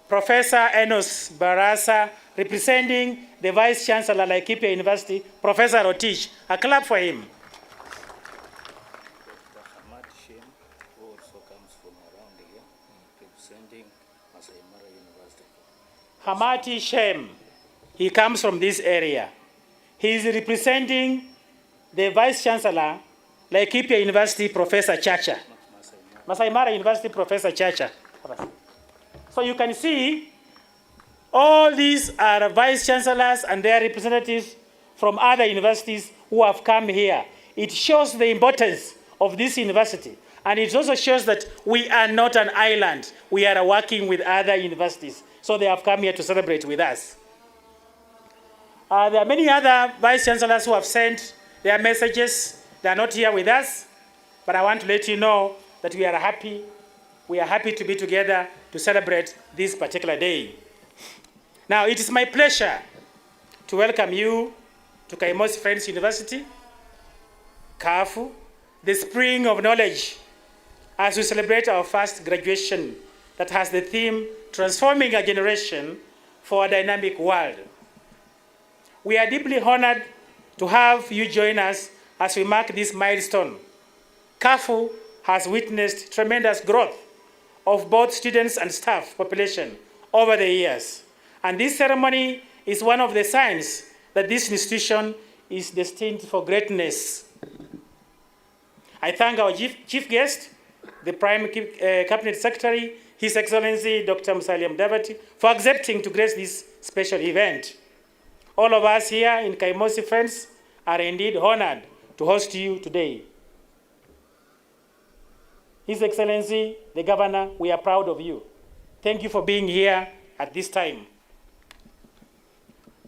Professor Enos Barasa, representing the Vice Chancellor, Laikipia University, Professor Rotich. A clap for him. Hamati Shem, he comes from this area. He is representing the Vice Chancellor, Laikipia University, Professor Chacha. Masai Mara University, Professor Chacha. So you can see, all these are Vice Chancellors and their representatives from other universities who have come here. It shows the importance of this university. And it also shows that we are not an island. We are working with other universities. So they have come here to celebrate with us. There are many other Vice Chancellors who have sent their messages. They are not here with us. But I want to let you know that we are happy. We are happy to be together to celebrate this particular day. Now, it is my pleasure to welcome you to Kaimosi Friends University, KAFU, the spring of knowledge, as we celebrate our first graduation that has the theme, Transforming a Generation for a Dynamic World. We are deeply honored to have you join us as we mark this milestone. KAFU has witnessed tremendous growth of both students and staff population over the years. And this ceremony is one of the signs that this institution is destined for greatness. I thank our chief guest, the Prime Cabinet Secretary, His Excellency Dr. Musalia Mudavadi, for accepting to grace this special event. All of us here in Kaimosi Friends are indeed honored to host you today. His Excellency, the Governor, we are proud of you. Thank you for being here at this time.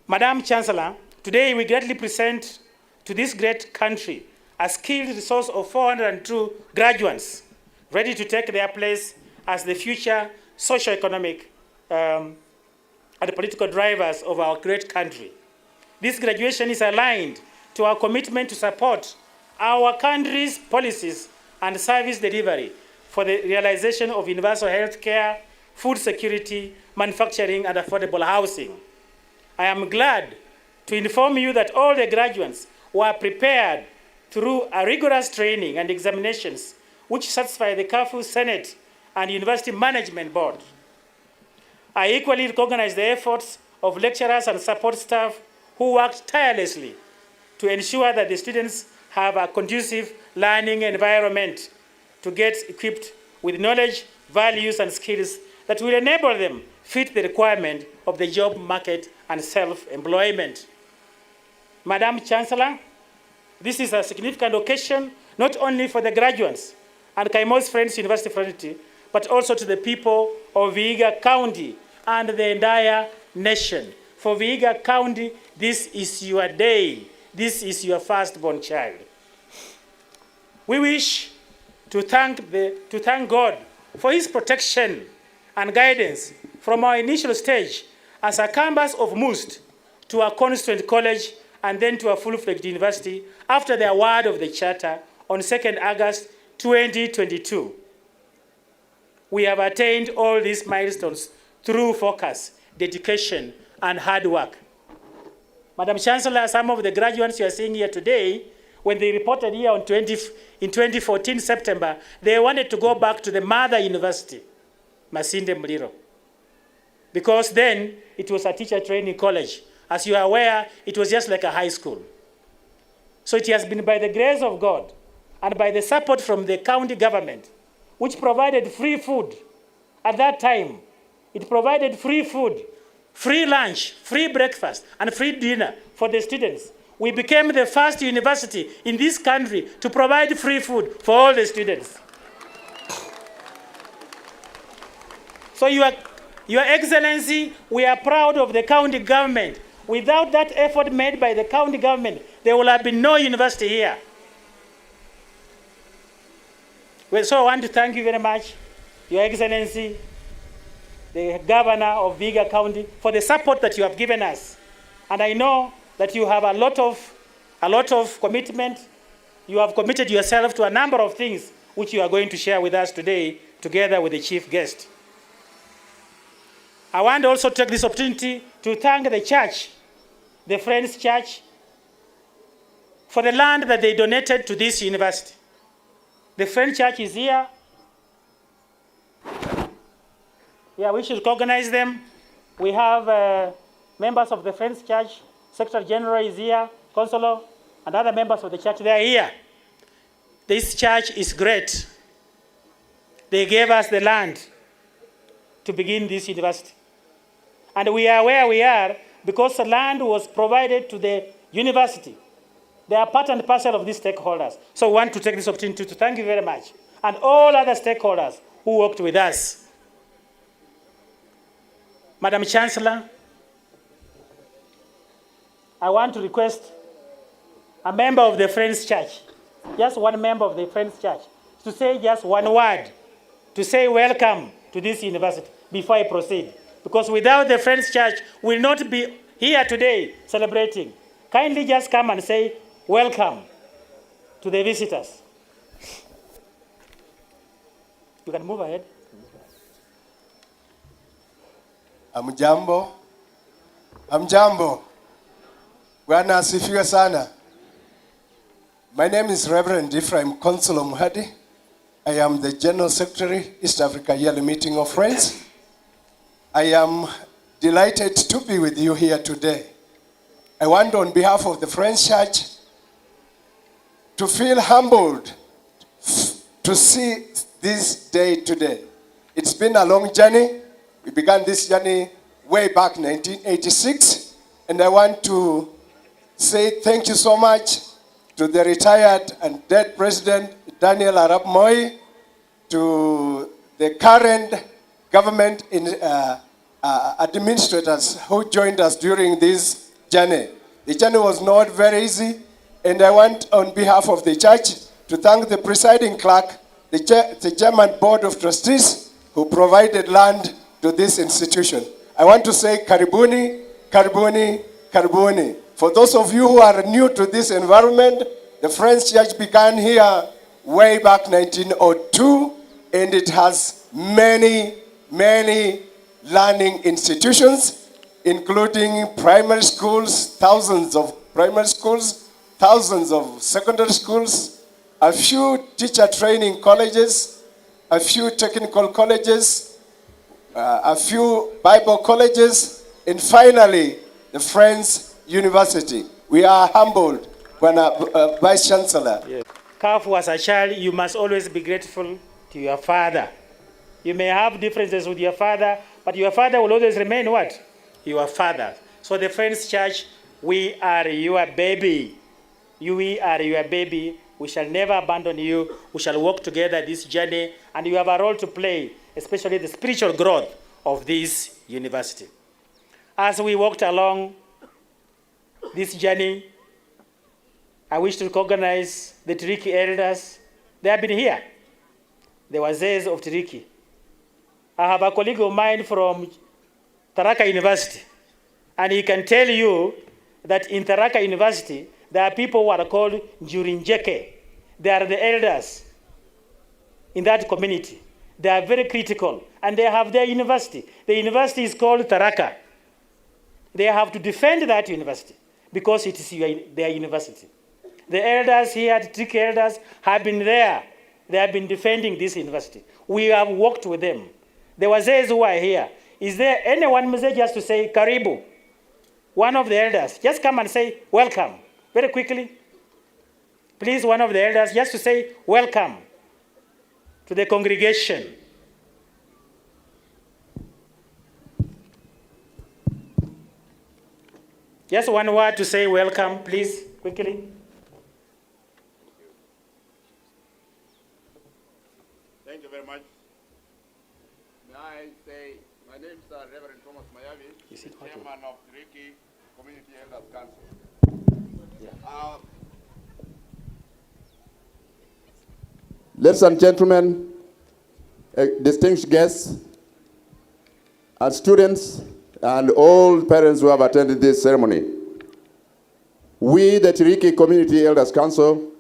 Madam Chancellor, today we gladly present to this great country a skilled resource of 402 graduates ready to take their place as the future socio-economic and political drivers of our great country. This graduation is aligned to our commitment to support our country's policies and service delivery for the realization of universal health care, food security, manufacturing, and affordable housing. I am glad to inform you that all the graduates were prepared through a rigorous training and examinations which satisfy the KAFU Senate and University Management Board. I equally recognize the efforts of lecturers and support staff who worked tirelessly to ensure that the students have a conducive learning environment to get equipped with knowledge, values, and skills that will enable them fit the requirement of the job market and self-employment. Madam Chancellor, this is a significant occasion not only for the graduates and Kaimosi Friends University fraternity, but also to the people of Vihiga County and the entire nation. For Vihiga County, this is your day. This is your firstborn child. We wish to thank God for his protection and guidance from our initial stage as a campus of MUST to a constituent college and then to a full-fledged university after the award of the charter on 2nd August 2022. We have attained all these milestones through focus, dedication, and hard work. Madam Chancellor, some of the graduates you are seeing here today when they reported here in 2014 September, they wanted to go back to the mother university, Masinde Muliro. Because then it was a teacher training college. As you are aware, it was just like a high school. So it has been by the grace of God and by the support from the county government, which provided free food. At that time, it provided free food, free lunch, free breakfast, and free dinner for the students. We became the first university in this country to provide free food for all the students. So Your Excellency, we are proud of the county government. Without that effort made by the county government, there will have been no university here. Well, so I want to thank you very much, Your Excellency, the Governor of Vihiga County, for the support that you have given us. And I know that you have a lot of commitment. You have committed yourself to a number of things which you are going to share with us today, together with the chief guest. I want also to take this opportunity to thank the church, the Friends Church, for the land that they donated to this university. The Friends Church is here. Yeah, we should recognize them. We have members of the Friends Church. Secretary General is here, Consular, and other members of the church. They are here. This church is great. They gave us the land to begin this university. And we are where we are because the land was provided to the university. They are part and parcel of these stakeholders. So we want to take this opportunity to thank you very much. And all other stakeholders who worked with us. Madam Chancellor, I want to request a member of the Friends Church, just one member of the Friends Church, to say just one word, to say welcome to this university before I proceed. Because without the Friends Church, we will not be here today celebrating. Kindly just come and say welcome to the visitors. You can move ahead.
Amjambo. Amjambo. Bwana asifiwe sana. My name is Reverend Ephraim Consular Muhadi. I am the General Secretary, East Africa Yearly Meeting of Friends. I am delighted to be with you here today. I want on behalf of the Friends Church to feel humbled to see this day today. It's been a long journey. We began this journey way back 1986, and I want to say thank you so much to the retired and dead President Daniel Arap Moi, to the current government administrators who joined us during this journey. The journey was not very easy, and I want on behalf of the church to thank the presiding clerk, the German Board of Trustees who provided land to this institution. I want to say karibuni, karibuni, karibuni. For those of you who are new to this environment, the Friends Church began here way back 1902, and it has many learning institutions, including primary schools, thousands of primary schools, thousands of secondary schools, a few teacher training colleges, a few technical colleges, a few Bible colleges, and finally, the Friends University. We are humbled, Vice Chancellor.
Yes. KAFU, as a child, you must always be grateful to your father. You may have differences with your father, but your father will always remain what? Your father. So the Friends Church, we are your baby. We are your baby. We shall never abandon you. We shall walk together this journey, and you have a role to play, especially the spiritual growth of this university. As we walked along this journey, I wish to recognize the Tiriki elders. They have been here. The Wazees of Tiriki. I have a colleague of mine from Tharaka University, and he can tell you that in Tharaka University, there are people who are called Njurinjeke. They are the elders in that community. They are very critical, and they have their university. The university is called Tharaka. They have to defend that university because it is their university. The elders here, the Trick elders, have been there. They have been defending this university. We have worked with them. The wazees who are here. Is there anyone mzee just to say karibu? One of the elders, just come and say welcome, very quickly. Please, one of the elders, just to say welcome to the congregation. Just one word to say welcome, please, quickly.
Thank you very much. May I say, my name is Reverend Thomas Mayavi, Chairman of Ndege Community Elders Council.
Ladies and gentlemen, distinguished guests, and students, and all parents who have attended this ceremony, we, the Ndege Community Elders Council,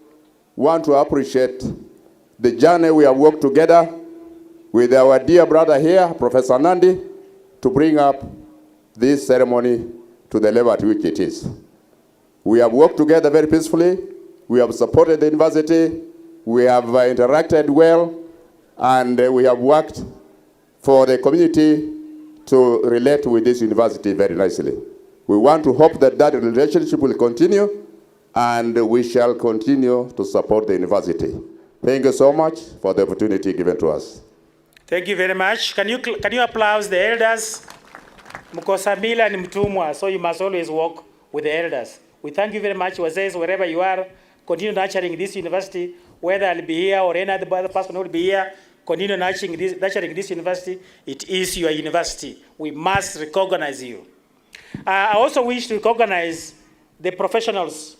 want to appreciate the journey we have worked together with our dear brother here, Professor Nandi, to bring up this ceremony to the level at which it is. We have worked together very peacefully. We have supported the university. We have interacted well, and we have worked for the community to relate with this university very nicely. We want to hope that that relationship will continue, and we shall continue to support the university. Thank you so much for the opportunity given to us.
Thank you very much. Can you applaud the elders? Mkosamila ni mtumwa, so you must always work with the elders. We thank you very much, Wazes, wherever you are. Continue nurturing this university, whether I'll be here or any other person who will be here. Continue nurturing this university. It is your university. We must recognize you. I also wish to recognize the professionals.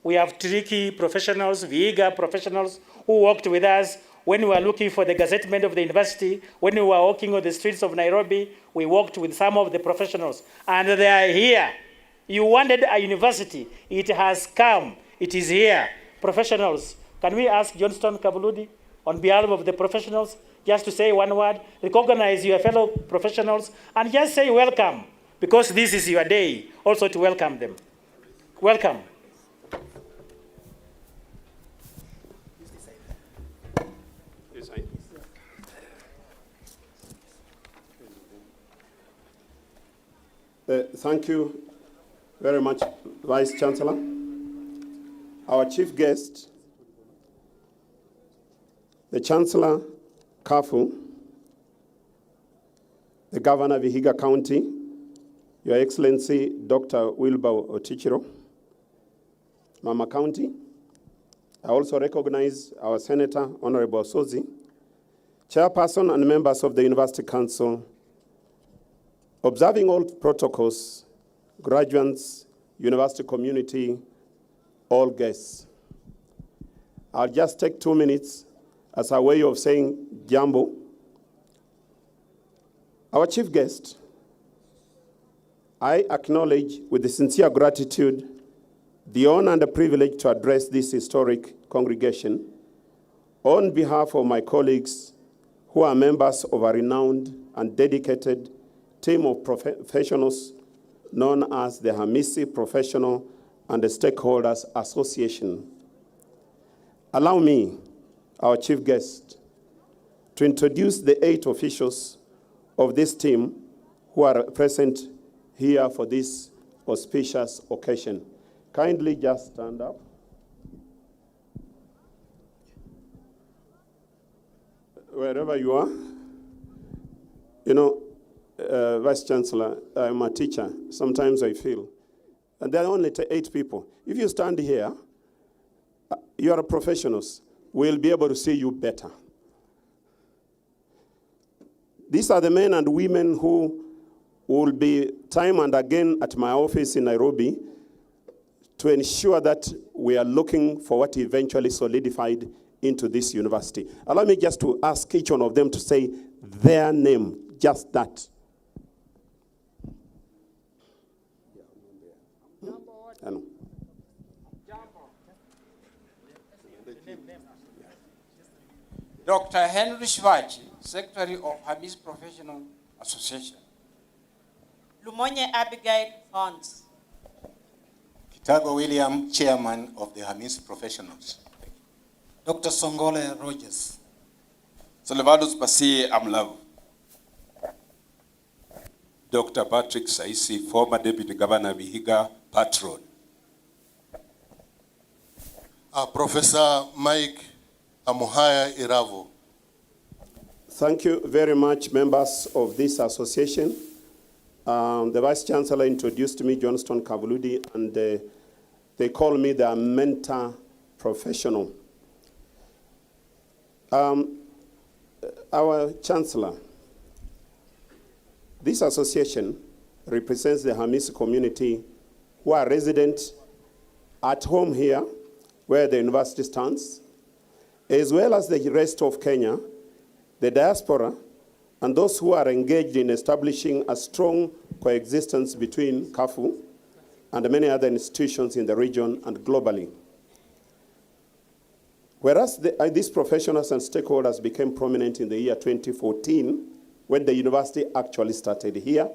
We have Tricky professionals, Vihiga professionals who worked with us when we were looking for the gazettement of the university, when we were walking on the streets of Nairobi. We worked with some of the professionals, and they are here. You wanted a university. It has come. It is here. Professionals. Can we ask Johnston Kabuludi, on behalf of the professionals, just to say one word, recognize your fellow professionals, and just say welcome, because this is your day, also to welcome them. Welcome.
Thank you very much, Vice Chancellor. Our chief guest, the Chancellor, KAFU, the Governor, Vihiga County, Your Excellency, Dr. Wilbur Otichiro, Mama County. I also recognize our Senator, Honorable Sozi, Chairperson and members of the University Council, observing all protocols, graduates, university community, all guests. I'll just take 2 minutes as a way of saying jambo. Our chief guest, I acknowledge with sincere gratitude the honor and the privilege to address this historic congregation on behalf of my colleagues who are members of a renowned and dedicated team of professionals known as the Hamisi Professional and the Stakeholders Association. Allow me, our chief guest, to introduce the 8 officials of this team who are present here for this auspicious occasion. Kindly just stand up. Wherever you are. You know, Vice Chancellor, I'm a teacher. Sometimes I feel. And there are only 8 people. If you stand here, you are professionals. We'll be able to see you better. These are the men and women who will be time and again at my office in Nairobi to ensure that we are looking for what eventually solidified into this university. Allow me just to ask each one of them to say their name, just that.
Dr. Henry Shivaji, Secretary of Hamis Professional Association.
Lumonye Abigail Hans.
Kitago William, Chairman of the Hamis Professionals.
Dr. Songole Rogers.
Salvadus Pasi Amlav. Dr. Patrick Saisi, former Deputy Governor Vihiga, Patron.
Professor Mike Amuhaya Iravo.
Thank you very much, members of this association. The Vice Chancellor introduced me, Johnston Kavuludi, and they call me the mentor professional. Our Chancellor, this association represents the Hamis community who are resident at home here, where the university stands, as well as the rest of Kenya, the diaspora, and those who are engaged in establishing a strong coexistence between KAFU and many other institutions in the region and globally. Whereas these professionals and stakeholders became prominent in the year 2014, when the university actually started here,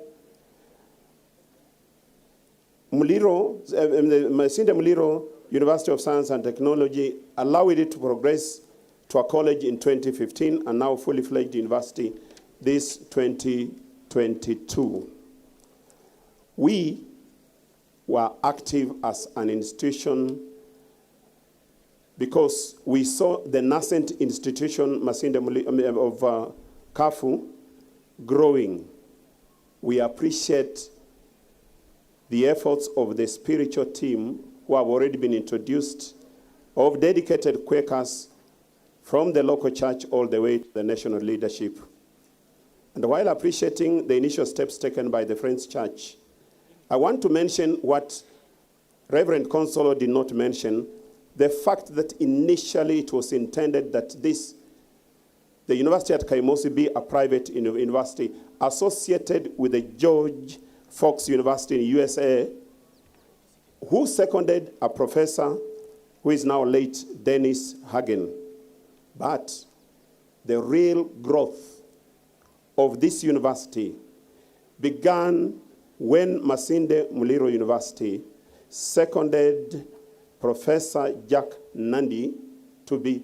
Masinde Muliro University of Science and Technology allowed it to progress to a college in 2015 and now fully fledged university this 2022. We were active as an institution because we saw the nascent institution Masinde of KAFU growing. We appreciate the efforts of the spiritual team who have already been introduced, of dedicated Quakers from the local church all the way to the national leadership. And while appreciating the initial steps taken by the Friends Church, I want to mention what Reverend Consolo did not mention, the fact that initially it was intended that the university at Kaimosi be a private university associated with the George Fox University in USA, who seconded a professor who is now late, Dennis Hagen. But the real growth of this university began when Masinde Muliro University seconded Professor Jack Nandi to be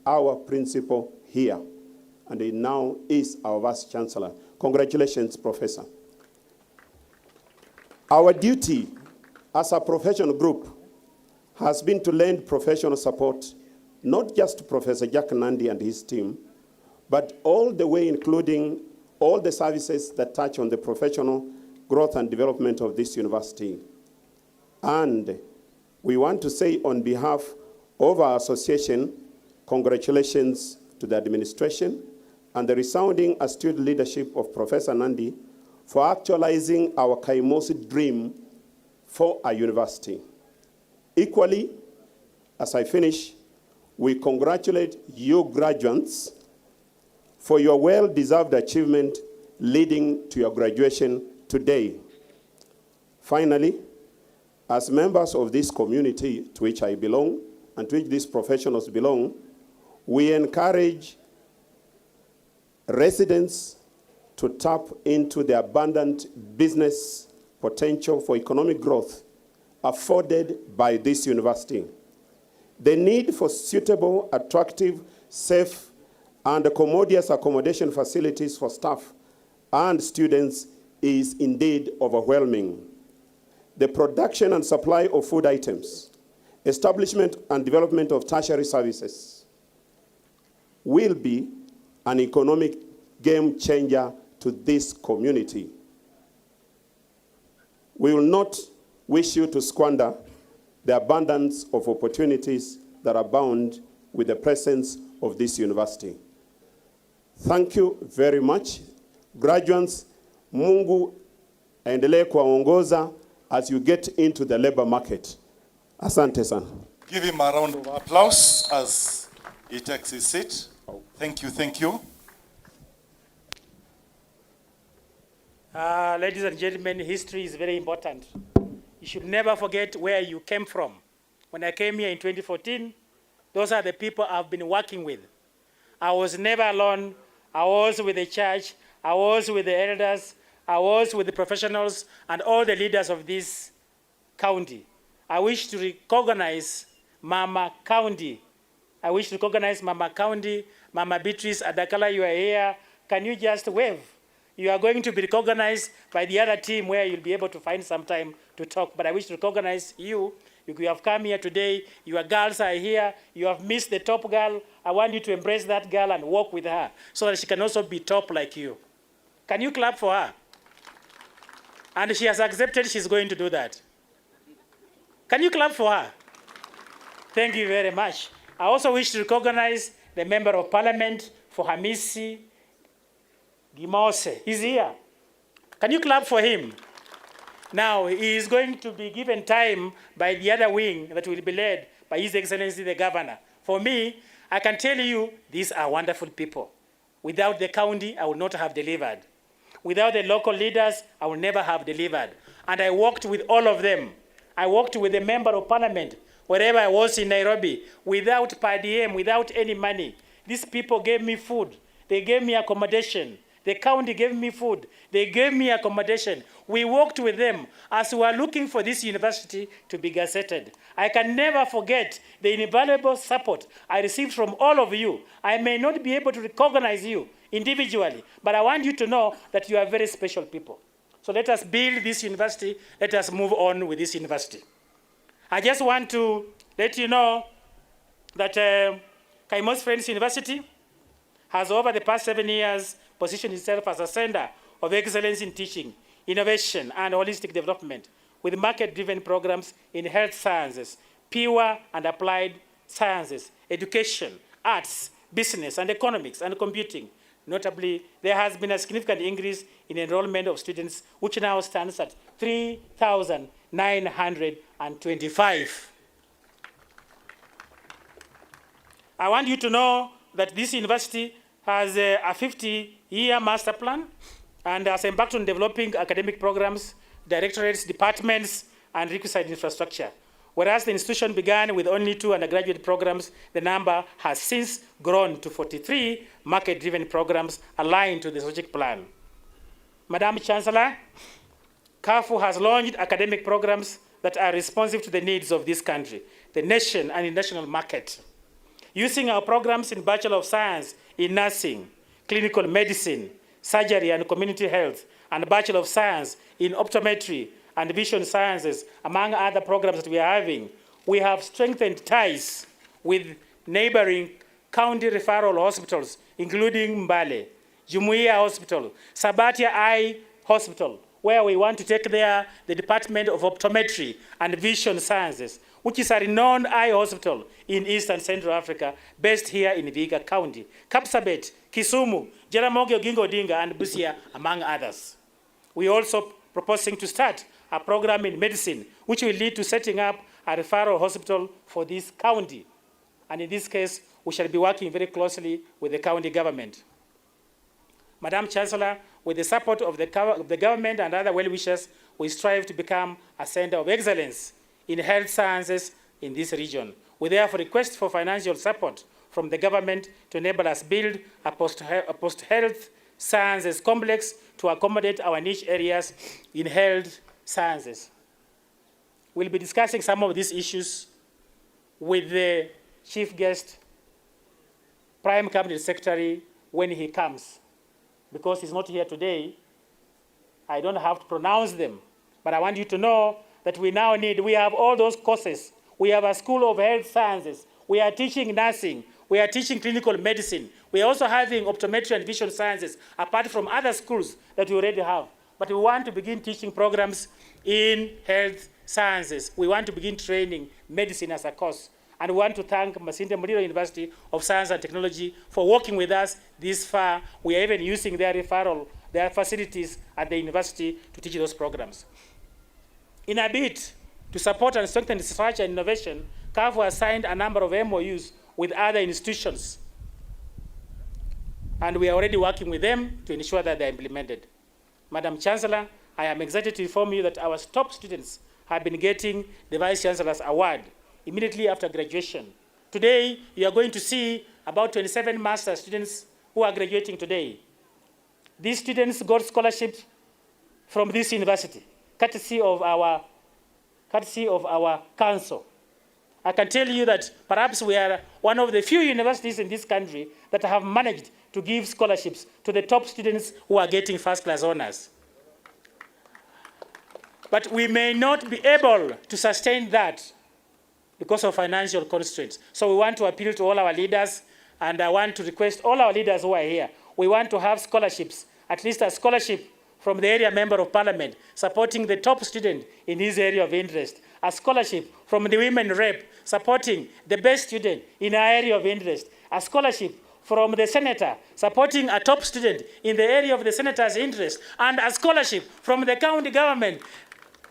our principal here. And he now is our Vice Chancellor. Congratulations, Professor. Our duty as a professional group has been to lend professional support, not just to Professor Jack Nandi and his team, but all the way including all the services that touch on the professional growth and development of this university. And we want to say on behalf of our association, congratulations to the administration and the resounding astute leadership of Professor Nandi for actualizing our Kaimosi dream for a university. Equally, as I finish, we congratulate you graduates for your well-deserved achievement leading to your graduation today. Finally, as members of this community to which I belong and to which these professionals belong, we encourage residents to tap into the abundant business potential for economic growth afforded by this university. The need for suitable, attractive, safe, and commodious accommodation facilities for staff and students is indeed overwhelming. The production and supply of food items, establishment and development of tertiary services will be an economic game changer to this community. We will not wish you to squander the abundance of opportunities that abound with the presence of this university. Thank you very much. Graduates, Mungu aendelee kuwaongoza as you get into the labor market. Asante sana.
Give him a round of applause as he takes his seat. Thank you, thank you.
Ladies and gentlemen, history is very important. You should never forget where you came from. When I came here in 2014, those are the people I've been working with. I was never alone. I was with the church. I was with the elders. I was with the professionals and all the leaders of this county. I wish to recognize Mama County. I wish to recognize Mama County, Mama Beatrice Adakala, you are here. Can you just wave? You are going to be recognized by the other team where you'll be able to find some time to talk. But I wish to recognize you. You have come here today. Your girls are here. You have missed the top girl. I want you to embrace that girl and walk with her so that she can also be top like you. Can you clap for her? And she has accepted she's going to do that. Can you clap for her? Thank you very much. I also wish to recognize the Member of Parliament for Hamisi Gimose. He's here. Can you clap for him? Now, he is going to be given time by the other wing that will be led by His Excellency the Governor. For me, I can tell you, these are wonderful people. Without the county, I would not have delivered. Without the local leaders, I would never have delivered. And I worked with all of them. I worked with the Member of Parliament, wherever I was in Nairobi, without per diem, without any money. These people gave me food. They gave me accommodation. The county gave me food. They gave me accommodation. We worked with them as we were looking for this university to be gazetted. I can never forget the invaluable support I received from all of you. I may not be able to recognize you individually, but I want you to know that you are very special people. So let us build this university. Let us move on with this university. I just want to let you know that Kaimosi Friends University has, over the past 7 years, positioned itself as a center of excellence in teaching, innovation, and holistic development, with market-driven programs in health sciences, pure and applied sciences, education, arts, business, and economics, and computing. Notably, there has been a significant increase in enrollment of students, which now stands at 3,925. I want you to know that this university has a 50-year master plan and has embarked on developing academic programs, directorates, departments, and requisite infrastructure. Whereas the institution began with only 2 undergraduate programs, the number has since grown to 43 market-driven programs aligned to the strategic plan. Madam Chancellor, KAFU has launched academic programs that are responsive to the needs of this country, the nation, and the national market. Using our programs in Bachelor of Science in Nursing, Clinical Medicine, Surgery and Community Health, and Bachelor of Science in Optometry and Vision Sciences, among other programs that we are having, we have strengthened ties with neighboring county referral hospitals, including Mbale, Jumuiya Hospital, Sabatia Eye Hospital, where we want to take there the Department of Optometry and Vision Sciences, which is a renowned eye hospital in East and Central Africa, based here in Vihiga County, Kapsabet, Kisumu, Jaramogi Oginga Odinga, and Busia, among others. We are also proposing to start a program in medicine, which will lead to setting up a referral hospital for this county. And in this case, we shall be working very closely with the county government. Madam Chancellor, with the support of the government and other well-wishers, we strive to become a center of excellence in health sciences in this region. We therefore request for financial support from the government to enable us build a post-health sciences complex to accommodate our niche areas in health sciences. We'll be discussing some of these issues with the chief guest, Prime Cabinet Secretary, when he comes. Because he's not here today, I don't have to pronounce them. But I want you to know that we have all those courses. We have a School of Health Sciences. We are teaching nursing. We are teaching clinical medicine. We are also having optometry and vision sciences, apart from other schools that we already have. But we want to begin teaching programs in health sciences. We want to begin training medicine as a course. And we want to thank Masinde Muliro University of Science and Technology for working with us this far. We are even using their facilities at the university to teach those programs. In a bid to support and strengthen research and innovation, KAFU has signed a number of MOUs with other institutions. And we are already working with them to ensure that they're implemented. Madam Chancellor, I am excited to inform you that our top students have been getting the Vice Chancellor's Award immediately after graduation. Today, you are going to see about 27 master students who are graduating today. These students got scholarships from this university, courtesy of our courtesy of our council. I can tell you that perhaps we are one of the few universities in this country that have managed to give scholarships to the top students who are getting first-class honors. But we may not be able to sustain that because of financial constraints. So we want to appeal to all our leaders, and I want to request all our leaders who are here. We want to have scholarships, at least a scholarship from the area member of parliament supporting the top student in his area of interest, a scholarship from the women rep supporting the best student in our area of interest, a scholarship from the senator supporting a top student in the area of the senator's interest, and a scholarship from the county government,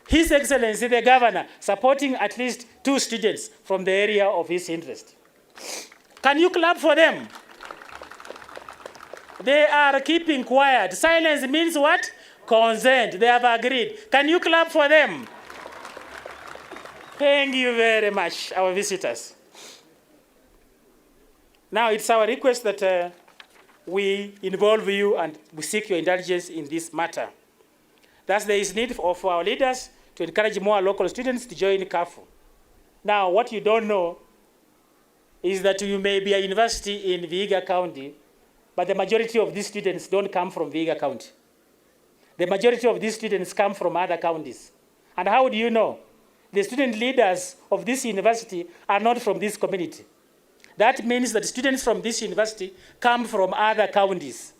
His Excellency the Governor, supporting at least 2 students from the area of his interest. Can you clap for them? They are keeping quiet. Silence means what? Consent. They have agreed. Can you clap for them? Thank you very much, our visitors. Now it's our request that we involve you and we seek your indulgence in this matter. Thus, there is need for our leaders to encourage more local students to join KAFU. Now, what you don't know is that you may be a university in Vihiga County, but the majority of these students don't come from Vihiga County. The majority of these students come from other counties. And how do you know? The student leaders of this university are not from this community. That means that students from this university come from other counties.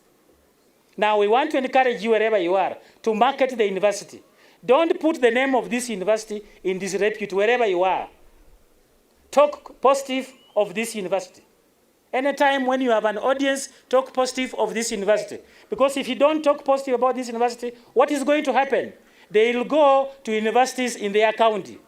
Now, we want to encourage you wherever you are to market the university. Don't put the name of this university in disrepute wherever you are. Talk positive of this university. Anytime when you have an audience, talk positive of this university. Because if you don't talk positive about this university, what is going to happen? They will go to universities in their county.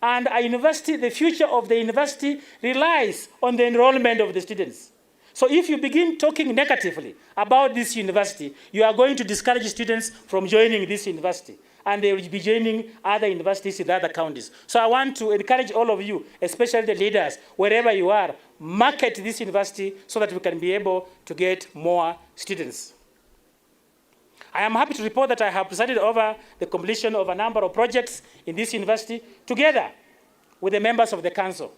And a university, the future of the university relies on the enrollment of the students. So if you begin talking negatively about this university, you are going to discourage students from joining this university. And they will be joining other universities in other counties. So I want to encourage all of you, especially the leaders, wherever you are, market this university so that we can be able to get more students. I am happy to report that I have presided over the completion of a number of projects in this university together with the members of the council.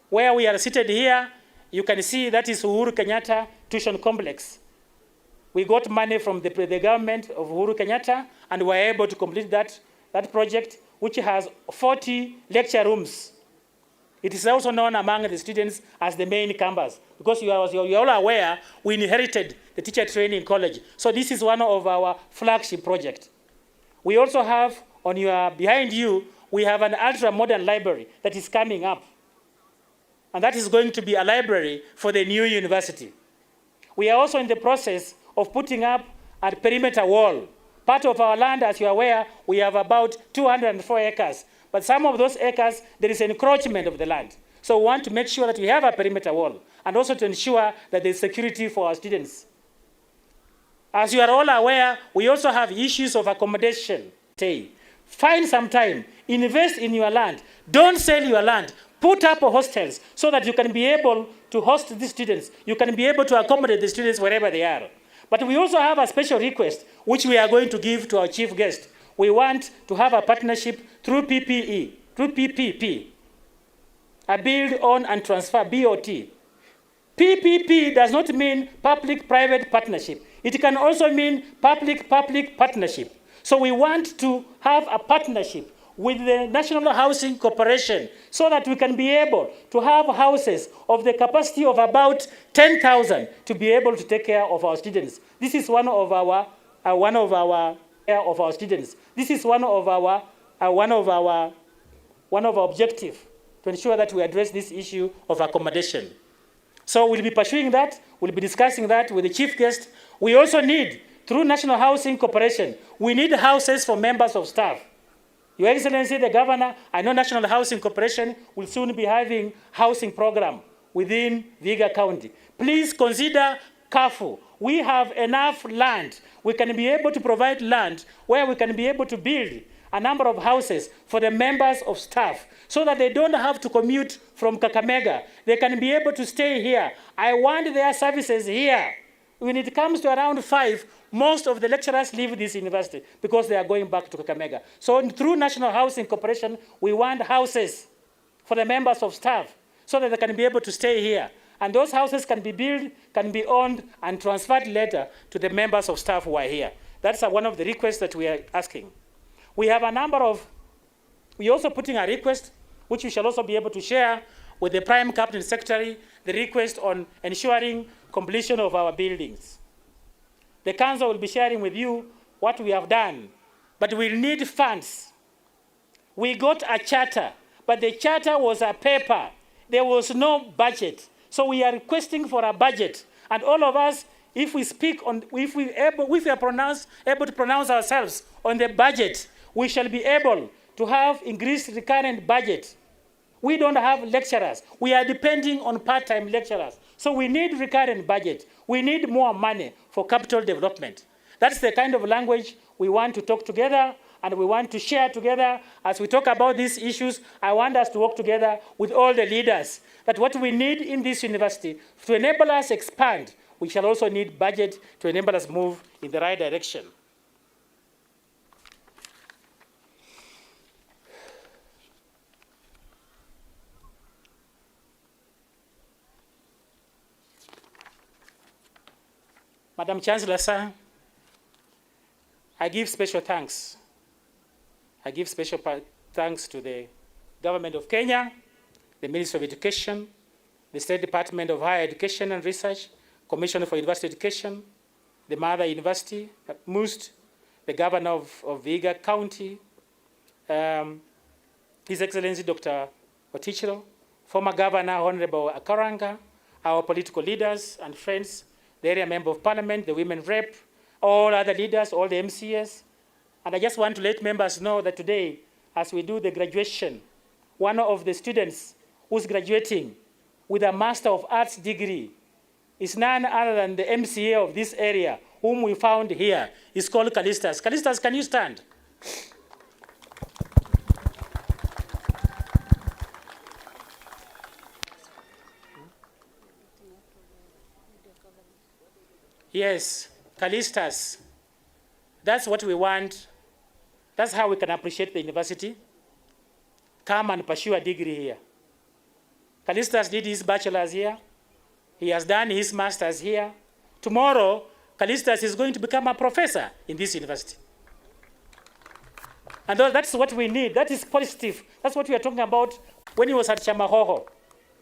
Where we are seated here, you can see that is Uhuru Kenyatta Tuition Complex. We got money from the government of Uhuru Kenyatta, and we were able to complete that project, which has 40 lecture rooms. It is also known among the students as the main campus, because you are all aware we inherited the teacher training college. So this is one of our flagship projects. We also have, behind you, we have an ultra-modern library that is coming up. And that is going to be a library for the new university. We are also in the process of putting up a perimeter wall. Part of our land, as you are aware, we have about 204 acres. But some of those acres, there is an encroachment of the land. So we want to make sure that we have a perimeter wall, and also to ensure that there is security for our students. As you are all aware, we also have issues of accommodation. Find some time, invest in your land. Don't sell your land. Put up hostels so that you can be able to host the students. You can be able to accommodate the students wherever they are. But we also have a special request, which we are going to give to our chief guest. We want to have a partnership through PPE, through PPP, a build, own, and transfer, BOT. PPP does not mean public-private partnership. It can also mean public-public partnership. So we want to have a partnership with the National Housing Corporation so that we can be able to have houses of the capacity of about 10,000 to be able to take care of our students. This is one of our students. This is one of our objectives to ensure that we address this issue of accommodation. So we'll be pursuing that. We'll be discussing that with the chief guest. We also need, through National Housing Corporation, we need houses for members of staff. Your Excellency, the Governor, I know National Housing Corporation will soon be having housing program within Vihiga County. Please consider KAFU. We have enough land. We can be able to provide land where we can be able to build a number of houses for the members of staff so that they don't have to commute from Kakamega. They can be able to stay here. I want their services here. When it comes to around 5, most of the lecturers leave this university because they are going back to Kakamega. So through National Housing Corporation, we want houses for the members of staff so that they can be able to stay here. And those houses can be built, can be owned, and transferred later to the members of staff who are here. That's one of the requests that we are asking. We have a number of, we're also putting a request, which we shall also be able to share with the Prime Cabinet Secretary, the request on ensuring completion of our buildings. The Council will be sharing with you what we have done, but we'll need funds. We got a charter, but the charter was a paper. There was no budget. So we are requesting for a budget. And all of us, if we speak on, if we are able to pronounce ourselves on the budget, we shall be able to have increased recurrent budget. We don't have lecturers. We are depending on part-time lecturers. So we need recurrent budget. We need more money for capital development. That's the kind of language we want to talk together and we want to share together. As we talk about these issues, I want us to work together with all the leaders. That what we need in this university to enable us expand, we shall also need budget to enable us move in the right direction. Madam Chancellor, sir, I give special thanks. I give special thanks to the Government of Kenya, the Ministry of Education, the State Department of Higher Education and Research, Commissioner for University Education, the Mother University, MUST, the Governor of Vihiga County, His Excellency Dr. Otichiro, former Governor Honorable Akaranga, our political leaders and friends, the area member of parliament, the women rep, all other leaders, all the MCS. And I just want to let members know that today, as we do the graduation, one of the students who's graduating with a Master of Arts degree is none other than the MCA of this area, whom we found here. He's called Callistus. Callistus, can you stand? Yes, Callistus. That's what we want. That's how we can appreciate the university. Come and pursue a degree here. Callistus did his bachelor's here. He has done his master's here. Tomorrow, Callistus is going to become a professor in this university. And that's what we need. That is positive. That's what we are talking about when he was at Chamahoho.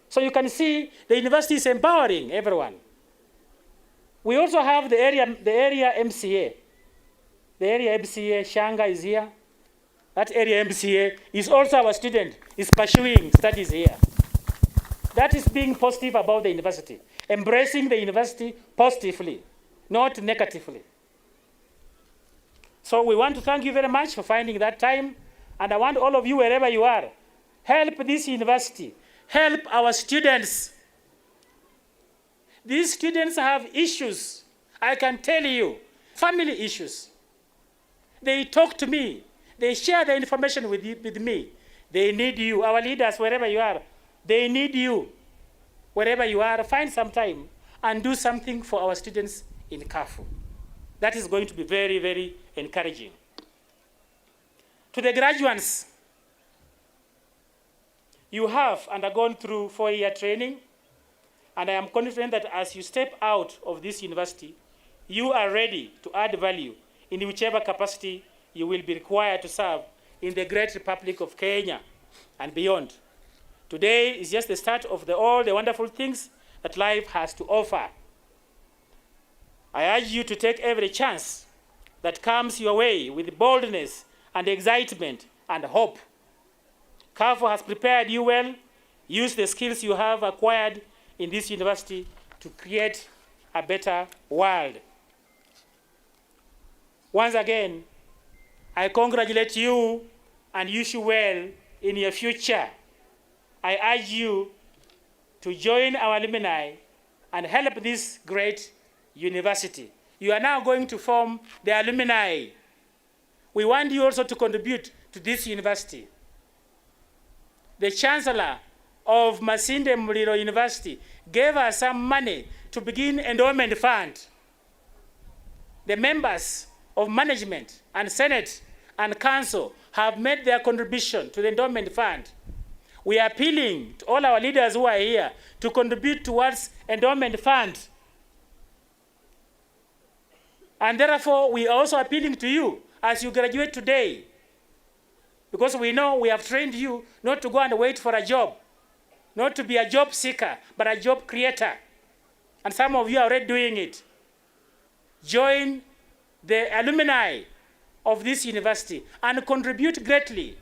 So you can see the university is empowering everyone. We also have the area MCA. The area MCA, Shanga is here. That area MCA is also our student, is pursuing studies here. That is being positive about the university, embracing the university positively, not negatively. So we want to thank you very much for finding that time. And I want all of you, wherever you are, help this university, help our students. These students have issues, I can tell you, family issues. They talk to me. They share the information with me. They need you. Our leaders, wherever you are, they need you. Wherever you are, find some time and do something for our students in KAFU. That is going to be very, very encouraging. To the graduates, you have undergone through 4-year training, and I am confident that as you step out of this university, you are ready to add value in whichever capacity you will be required to serve in the great Republic of Kenya and beyond. Today is just the start of all the wonderful things that life has to offer. I urge you to take every chance that comes your way with boldness and excitement and hope. KAFU has prepared you well. Use the skills you have acquired in this university to create a better world. Once again, I congratulate you and wish you well in your future. I urge you to join our alumni and help this great university. You are now going to form the alumni. We want you also to contribute to this university. The Chancellor of Masinde Muliro University gave us some money to begin endowment fund. the members of management and Senate and Council have made their contribution to the endowment fund. We are appealing to all our leaders who are here to contribute towards endowment fund. And therefore, we are also appealing to you as you graduate today, because we know we have trained you not to go and wait for a job, not to be a job seeker, but a job creator. And some of you are already doing it. Join the alumni of this university and contribute greatly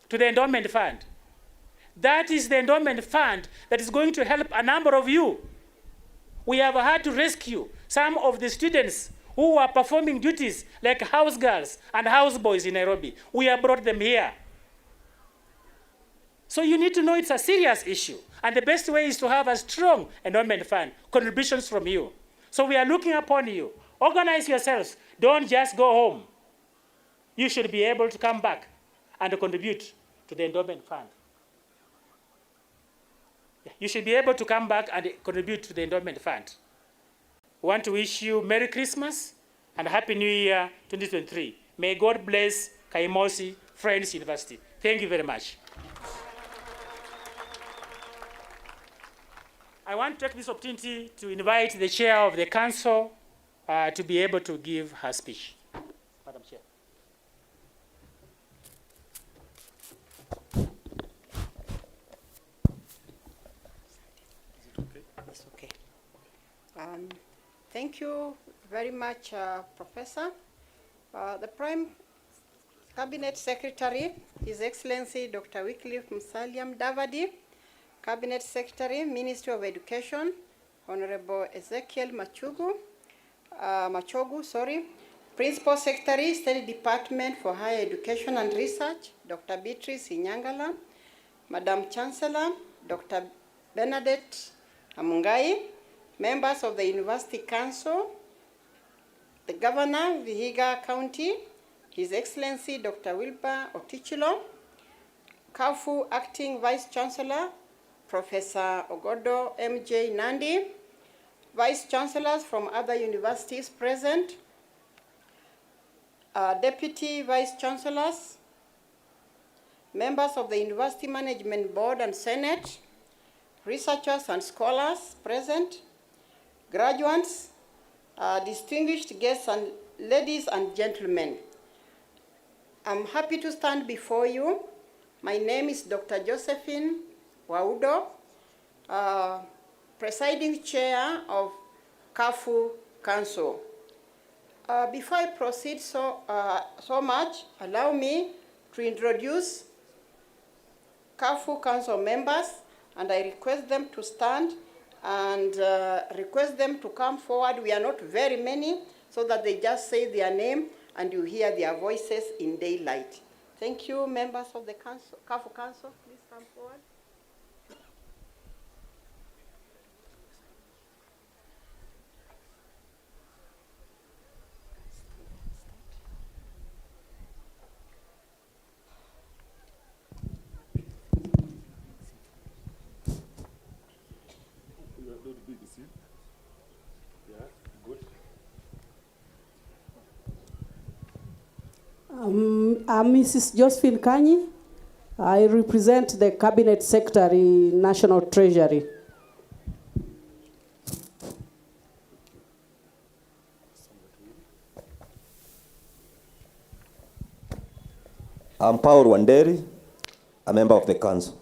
to the endowment fund. That is the endowment fund that is going to help a number of you. We have had to rescue some of the students who are performing duties like house girls and house boys in Nairobi. We have brought them here. So you need to know it's a serious issue. And the best way is to have a strong endowment fund, contributions from you. So we are looking upon you. Organize yourselves. Don't just go home. You should be able to come back and contribute to the endowment fund. You should be able to come back and contribute to the endowment fund. We want to wish you Merry Christmas and Happy New Year 2023. May God bless Kaimosi Friends University. Thank you very much. I want to take this opportunity to invite the chair of the council to be able to give her speech. Madam Chair.
It's okay. Thank you very much, Professor. The Prime Cabinet Secretary, His Excellency Dr. Wycliffe Musalia Mudavadi, Cabinet Secretary, Ministry of Education, Honorable Ezekiel Machogu, Principal Secretary, State Department for Higher Education and Research, Dr. Beatrice Inyangala, Madam Chancellor, Dr. Bernadette Amungai, members of the University Council, the Governor, Vihiga County, His Excellency Dr. Wilbur Otichilo, KAFU Acting Vice Chancellor, Professor Ogodo M.J. Nandi, Vice Chancellors from other universities present, Deputy Vice Chancellors, members of the University Management Board and Senate, researchers and scholars present, graduates, distinguished guests, and ladies and gentlemen. I'm happy to stand before you. My name is Dr. Josephine Waudo, presiding chair of KAFU Council. Before I proceed so much, allow me to introduce KAFU Council members, and I request them to stand and request them to come forward. We are not very many, so that they just say their name and you hear their voices in daylight. Thank you, members of the council, KAFU Council. Please come forward.
I'm Mrs. Josephine Kanyi. I represent the Cabinet Secretary, National Treasury.
I'm Paul Wanderi, a member of the council.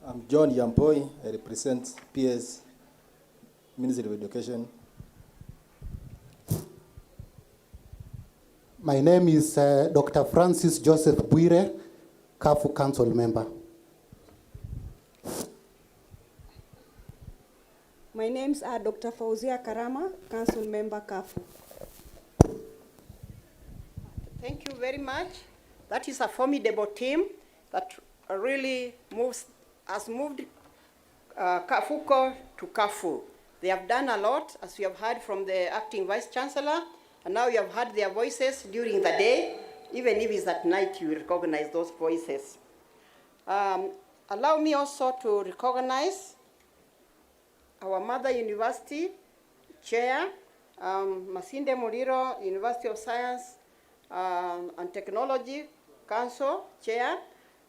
I'm John Yampoi. I represent PS, Ministry of Education.
My name is Dr. Francis Joseph Bwire, KAFU Council member.
My name's Dr. Fauzia Karama, Council member KAFU.
Thank you very much. That is a formidable team that really has moved KAFUCO to KAFU. They have done a lot, as we have heard from the acting Vice Chancellor, and now you have heard their voices during the day. Even if it's at night, you will recognize those voices. Allow me also to recognize our mother university, Chair, Masinde Muliro, University of Science and Technology Council, Chair.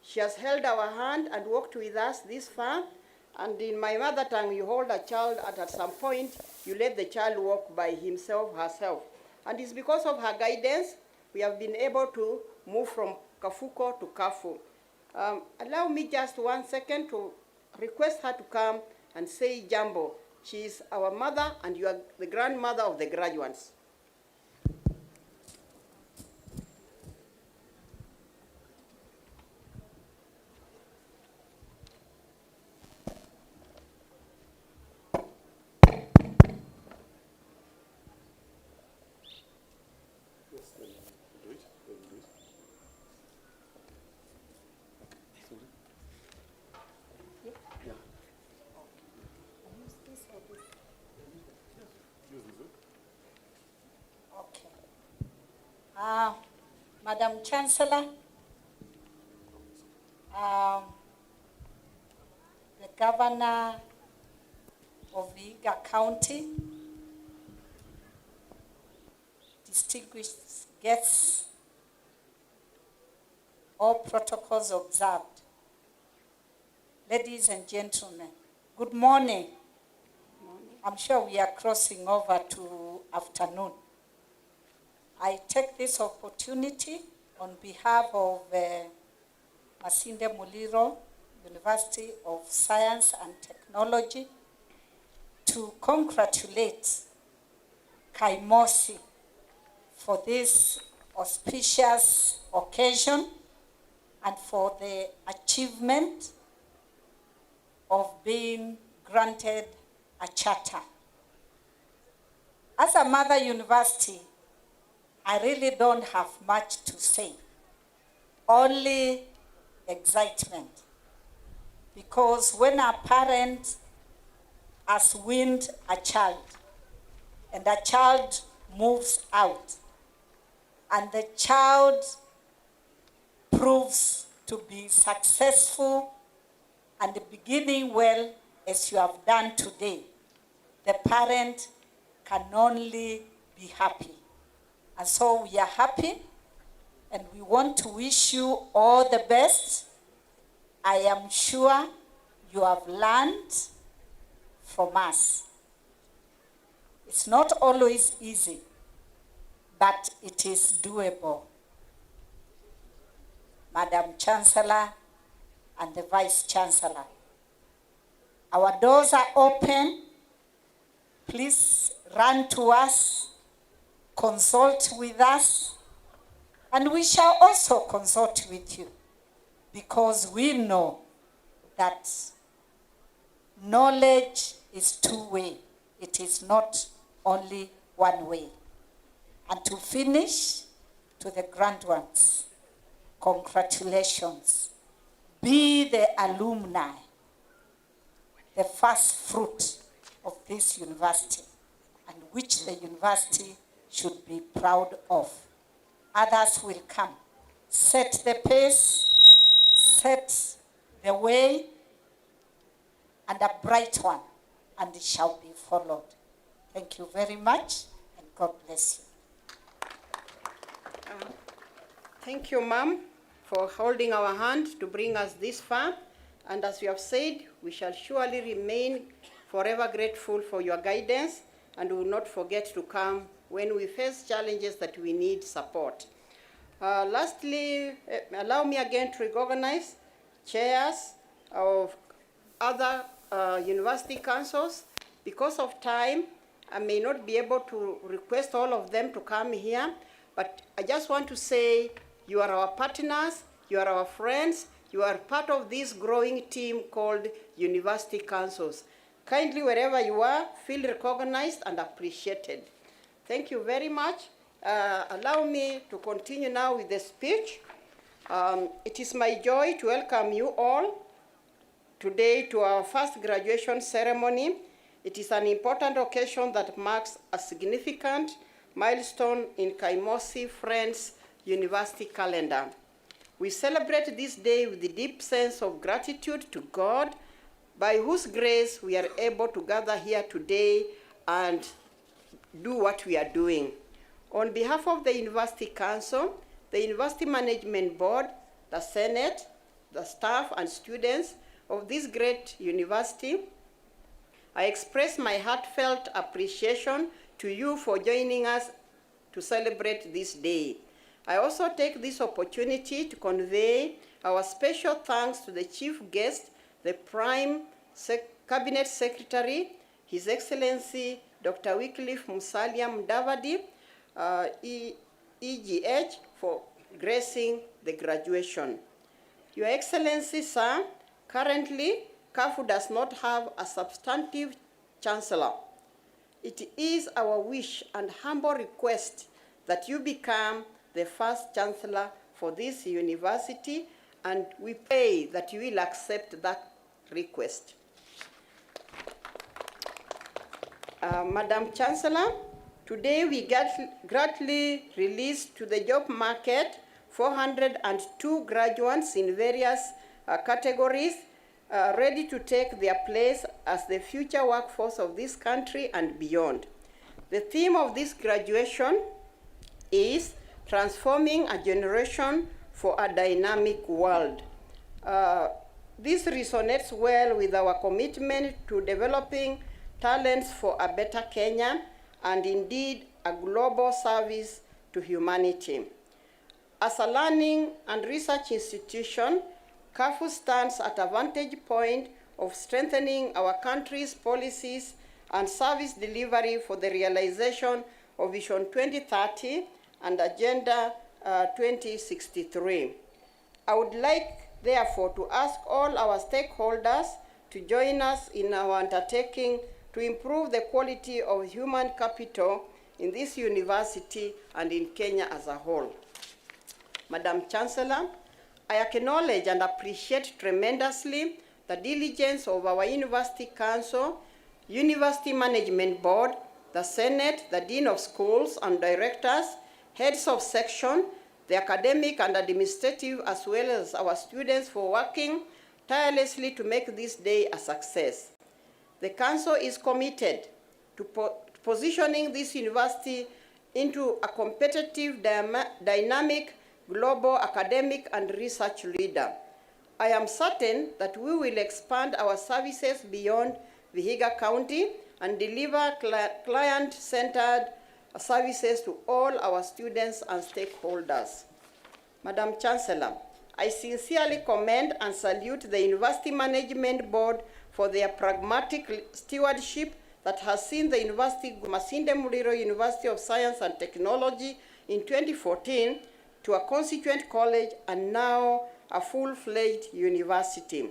She has held our hand and worked with us this far. And in my mother tongue, you hold a child at some point, you let the child walk by himself, herself. And it's because of her guidance, we have been able to move from Kafuko to KAFU. Allow me just 1 second to request her to come and say Jambo. She is our mother and you are the grandmother of the graduates.
Madam Chancellor, the Governor of Vihiga County, distinguished guests, all protocols observed. Ladies and gentlemen, good morning. I'm sure we are crossing over to afternoon. I take this opportunity on behalf of Masinde Muliro, University of Science and Technology, to congratulate Kaimosi for this auspicious occasion and for the achievement of being granted a charter. As a mother university, I really don't have much to say, only excitement. Because when a parent has weaned a child, and a child moves out, and the child proves to be successful and beginning well as you have done today, the parent can only be happy. And so we are happy, and we want to wish you all the best. I am sure you have learned from us. It's not always easy, but it is doable. Madam Chancellor and the Vice Chancellor, our doors are open. Please run to us, consult with us, and we shall also consult with you, because we know that knowledge is two-way. It is not only one way. And to finish, to the grand ones, congratulations. Be the alumni, the first fruit of this university, and which the university should be proud of. Others will come. Set the pace, set the way, and a bright one, and it shall be followed. Thank you very much, and God bless you.
Thank you, Ma'am, for holding our hand to bring us this far. And as you have said, we shall surely remain forever grateful for your guidance, and we will not forget to come when we face challenges that we need support. Lastly, allow me again to recognize chairs of other university councils. Because of time, I may not be able to request all of them to come here, but I just want to say you are our partners, you are our friends, you are part of this growing team called University Councils. Kindly, wherever you are, feel recognized and appreciated. Thank you very much. Allow me to continue now with the speech. It is my joy to welcome you all today to our first graduation ceremony. It is an important occasion that marks a significant milestone in Kaimosi Friends University calendar. We celebrate this day with a deep sense of gratitude to God, by whose grace we are able to gather here today and do what we are doing. On behalf of the University Council, the University Management Board, the Senate, the staff and students of this great university, I express my heartfelt appreciation to you for joining us to celebrate this day. I also take this opportunity to convey our special thanks to the chief guest, the Prime Cabinet Secretary, His Excellency Dr. Wycliffe Musalia Mudavadi, EGH, for gracing the graduation. Your Excellency, sir, currently KAFU does not have a substantive chancellor. It is our wish and humble request that you become the first chancellor for this university, and we pray that you will accept that request. Madam Chancellor, today we gladly released to the job market 402 graduates in various categories ready to take their place as the future workforce of this country and beyond. The theme of this graduation is transforming a generation for a dynamic world. This resonates well with our commitment to developing talents for a better Kenya and indeed a global service to humanity. As a learning and research institution, KAFU stands at a vantage point of strengthening our country's policies and service delivery for the realization of Vision 2030 and Agenda 2063. I would like, therefore, to ask all our stakeholders to join us in our undertaking to improve the quality of human capital in this university and in Kenya as a whole. Madam Chancellor, I acknowledge and appreciate tremendously the diligence of our University Council, University Management Board, the Senate, the Dean of Schools and Directors, heads of section, the academic and administrative, as well as our students for working tirelessly to make this day a success. The Council is committed to positioning this university into a competitive, dynamic, global academic and research leader. I am certain that we will expand our services beyond Vihiga County and deliver client-centered services to all our students and stakeholders. Madam Chancellor, I sincerely commend and salute the University Management Board for their pragmatic stewardship that has seen the University Masinde Muliro University of Science and Technology in 2014 to a constituent college and now a full-fledged university.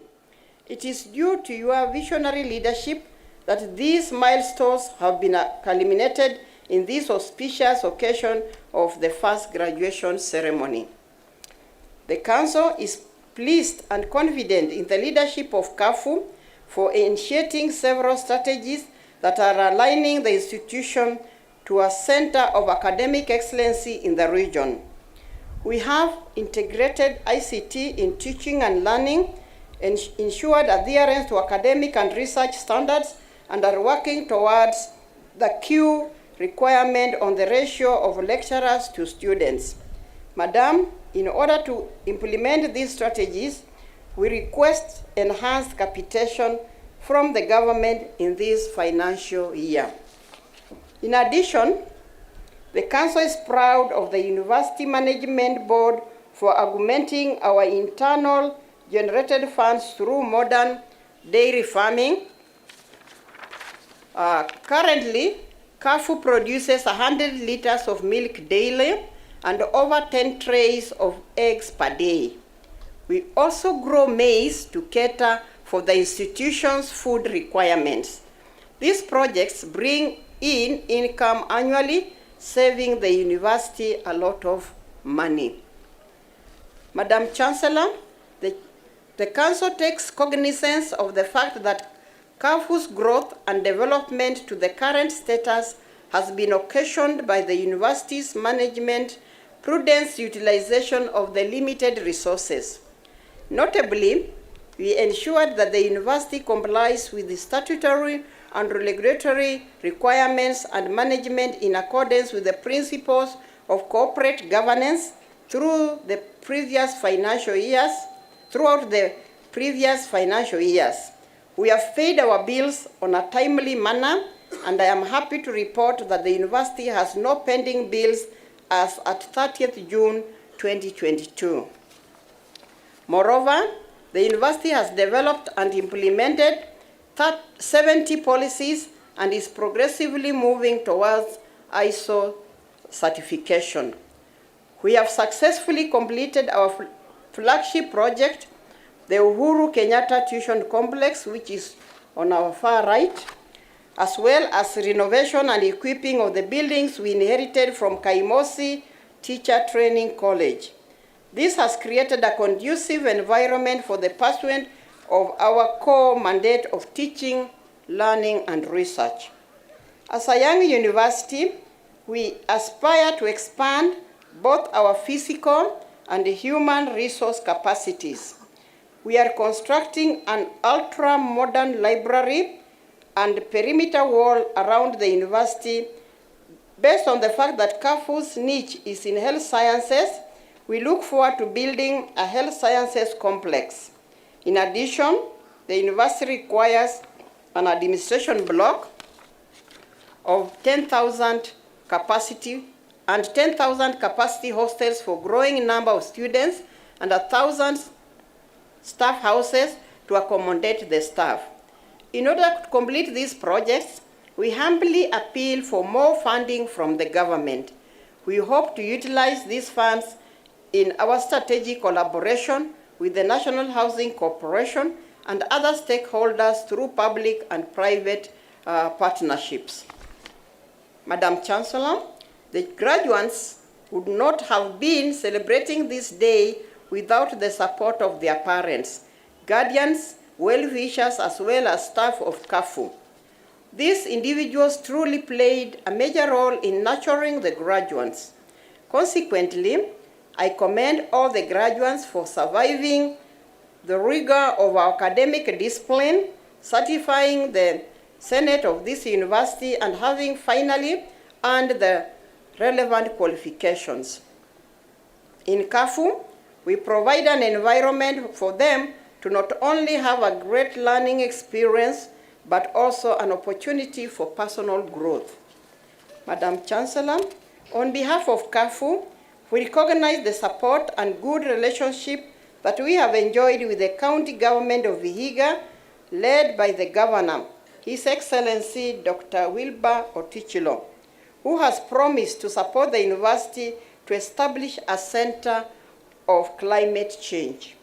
It is due to your visionary leadership that these milestones have been culminated in this auspicious occasion of the first graduation ceremony. The Council is pleased and confident in the leadership of KAFU for initiating several strategies that are aligning the institution to a center of academic excellency in the region. We have integrated ICT in teaching and learning, and ensured adherence to academic and research standards, and are working towards the Q requirement on the ratio of lecturers to students. Madam, in order to implement these strategies, we request enhanced capitation from the government in this financial year. In addition, the Council is proud of the University Management Board for augmenting our internal generated funds through modern dairy farming. Currently, KAFU produces 100 liters of milk daily and over 10 trays of eggs per day. We also grow maize to cater for the institution's food requirements. These projects bring in income annually, saving the university a lot of money. Madam Chancellor, the Council takes cognizance of the fact that KAFU's growth and development to the current status has been occasioned by the university's management prudent utilization of the limited resources. Notably, we ensured that the university complies with the statutory and regulatory requirements and management in accordance with the principles of corporate governance throughout the previous financial years. We have paid our bills on a timely manner, and I am happy to report that the university has no pending bills as at 30th June 2022. Moreover, the university has developed and implemented 70 policies and is progressively moving towards ISO certification. We have successfully completed our flagship project, the Uhuru Kenyatta Tuition Complex, which is on our far right, as well as renovation and equipping of the buildings we inherited from Kaimosi Teacher Training College. This has created a conducive environment for the pursuit of our core mandate of teaching, learning, and research. As a young university, we aspire to expand both our physical and human resource capacities. We are constructing an ultra-modern library and perimeter wall around the university. Based on the fact that KAFU's niche is in health sciences, we look forward to building a health sciences complex. In addition, the university requires an administration block of 10,000 capacity and 10,000 capacity hostels for growing number of students and 1,000 staff houses to accommodate the staff. In order to complete these projects, we humbly appeal for more funding from the government. We hope to utilize these funds in our strategic collaboration with the National Housing Corporation and other stakeholders through public and private partnerships. Madam Chancellor, the graduates would not have been celebrating this day without the support of their parents, guardians, well-wishers, as well as staff of KAFU. These individuals truly played a major role in nurturing the graduates. Consequently, I commend all the graduates for surviving the rigor of our academic discipline, certifying the Senate of this university, and having finally earned the relevant qualifications. In KAFU, we provide an environment for them to not only have a great learning experience, but also an opportunity for personal growth. Madam Chancellor, on behalf of KAFU, we recognize the support and good relationship that we have enjoyed with the county government of Vihiga, led by the governor, His Excellency Dr. Wilbur Otichilo, who has promised to support the university to establish a center of climate change.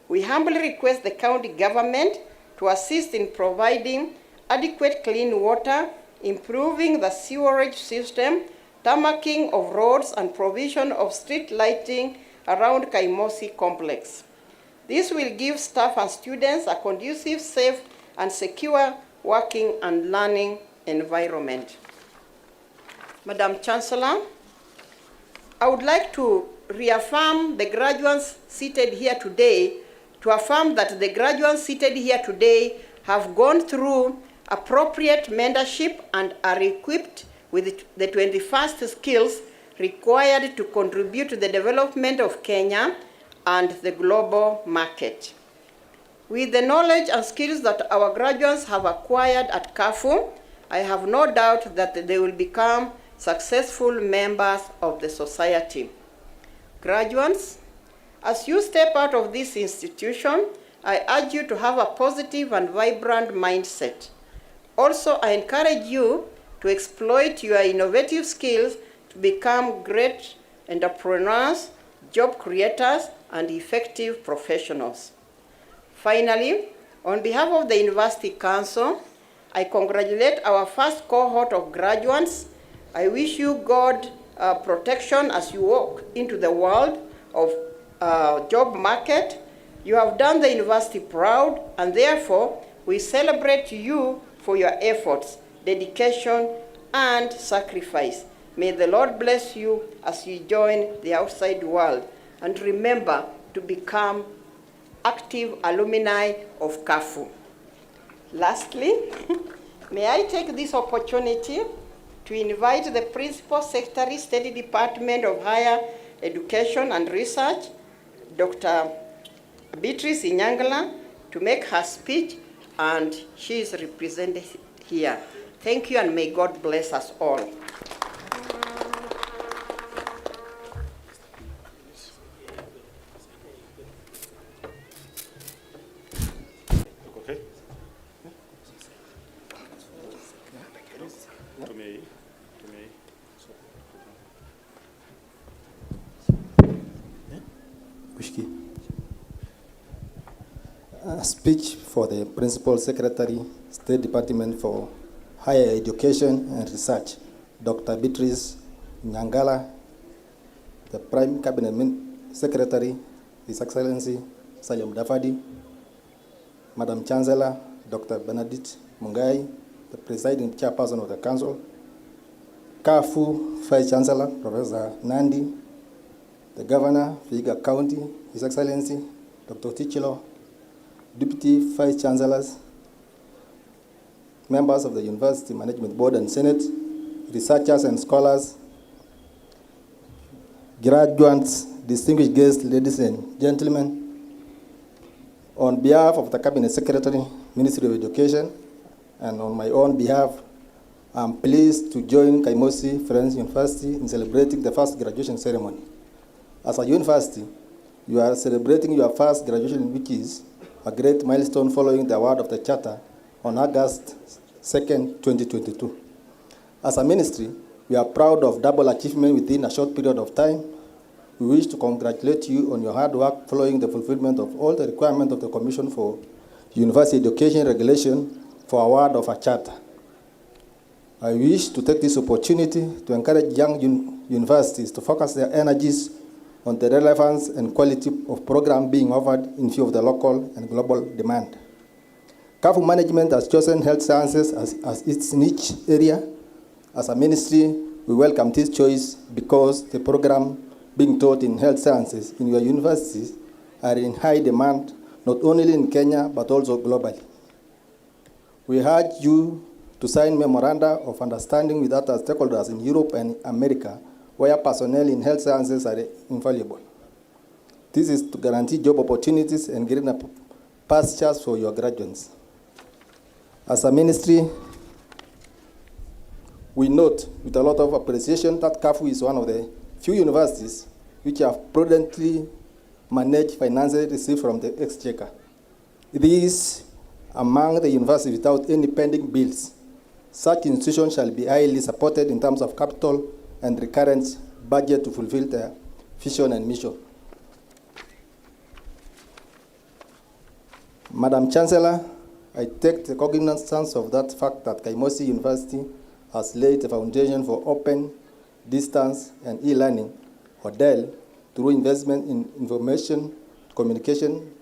We humbly request the county government to assist in providing adequate clean water, improving the sewerage system, tarmacking of roads, and provision of street lighting around Kaimosi complex. This will give staff and students a conducive, safe, and secure working and learning environment. Madam Chancellor, I would like to reaffirm the graduates seated here today, to affirm that the graduates seated here today have gone through appropriate mentorship and are equipped with the 21st skills required to contribute to the development of Kenya and the global market. With the knowledge and skills that our graduates have acquired at KAFU, I have no doubt that they will become successful members of the society. Graduates, as you step out of this institution, I urge you to have a positive and vibrant mindset. Also, I encourage you to exploit your innovative skills to become great entrepreneurs, job creators, and effective professionals. Finally, on behalf of the University Council, I congratulate our first cohort of graduates. I wish you God protection as you walk into the world of job market. You have done the university proud, and therefore we celebrate you for your efforts, dedication, and sacrifice. May the Lord bless you as you join the outside world. And remember to become active alumni of KAFU. Lastly, May I take this opportunity to invite the Principal Secretary, State Department of Higher Education and Research, Dr. Beatrice Inyangala, to make her speech, and she is represented here. Thank you, and may God bless us all.
Speech for the Principal Secretary, State Department for Higher Education and Research, Dr. Beatrice Nyangala, the Prime Cabinet Secretary, His Excellency Salim Dafadi, Madam Chancellor, Dr. Benedict Mungai, the Presiding Chairperson of the Council, KAFU Vice Chancellor, Professor Nandi, the Governor, Vihiga County, His Excellency Dr. Tichilo, Deputy Vice Chancellors, members of the University Management Board and Senate, researchers and scholars, graduates, distinguished guests, ladies and gentlemen, on behalf of the Cabinet Secretary, Ministry of Education, and on my own behalf, I'm pleased to join Kaimosi Friends University in celebrating the first graduation ceremony. As a university, you are celebrating your first graduation, which is a great milestone following the award of the Charter on August 2nd, 2022. As a ministry, we are proud of double achievement within a short period of time. We wish to congratulate you on your hard work following the fulfillment of all the requirements of the Commission for University Education Regulation for award of a charter. I wish to take this opportunity to encourage young universities to focus their energies on the relevance and quality of programs being offered in view of the local and global demand. KAFU management has chosen health sciences as its niche area. As a ministry, we welcome this choice because the program being taught in health sciences in your universities are in high demand, not only in Kenya, but also globally. We urge you to sign memoranda of understanding with other stakeholders in Europe and America, where personnel in health sciences are invaluable. This is to guarantee job opportunities and greener pastures for your graduates. As a ministry, we note with a lot of appreciation that KAFU is one of the few universities which have prudently managed finances received from the Exchequer. It is among the universities without any pending bills. Such institutions shall be highly supported in terms of capital and recurrent budget to fulfill their vision and mission. Madam Chancellor, I take the cognizance of that fact that Kaimosi University has laid the foundation for open, distance, and e-learning, or DEL, through investment in information, communication,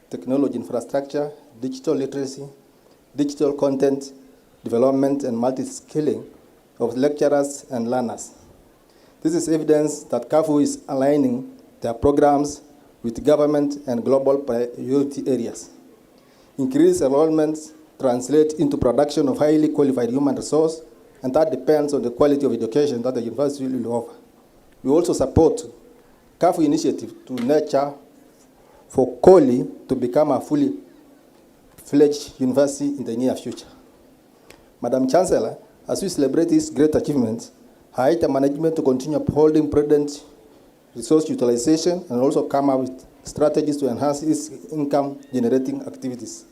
technology infrastructure, digital literacy, digital content development, and multi-skilling of lecturers and learners. This is evidence that KAFU is aligning their programs with government and global priority areas. Increased enrollments translate into production of highly qualified human resource, and that depends on the quality of education that the university will offer. We also support KAFU initiative to nurture for Koli to become a fully fledged university in the near future. Madam Chancellor, as we celebrate these great achievements, I urge the management to continue upholding prudent resource utilization and also come up with strategies to enhance its income-generating activities.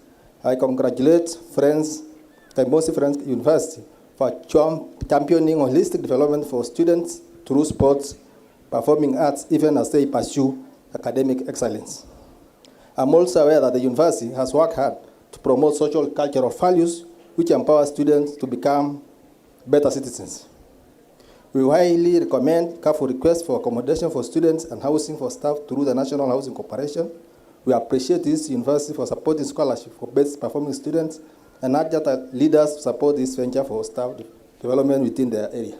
I congratulate Kaimosi Friends University for championing holistic development for students through sports, performing arts, even as they pursue academic excellence. I'm also aware that the university has worked hard to promote social cultural values which empower students to become better citizens. We highly recommend KAFU requests for accommodation for students and housing for staff through the National Housing Corporation. We appreciate this university for supporting scholarship for best performing students and urge other leaders to support this venture for staff development within their area.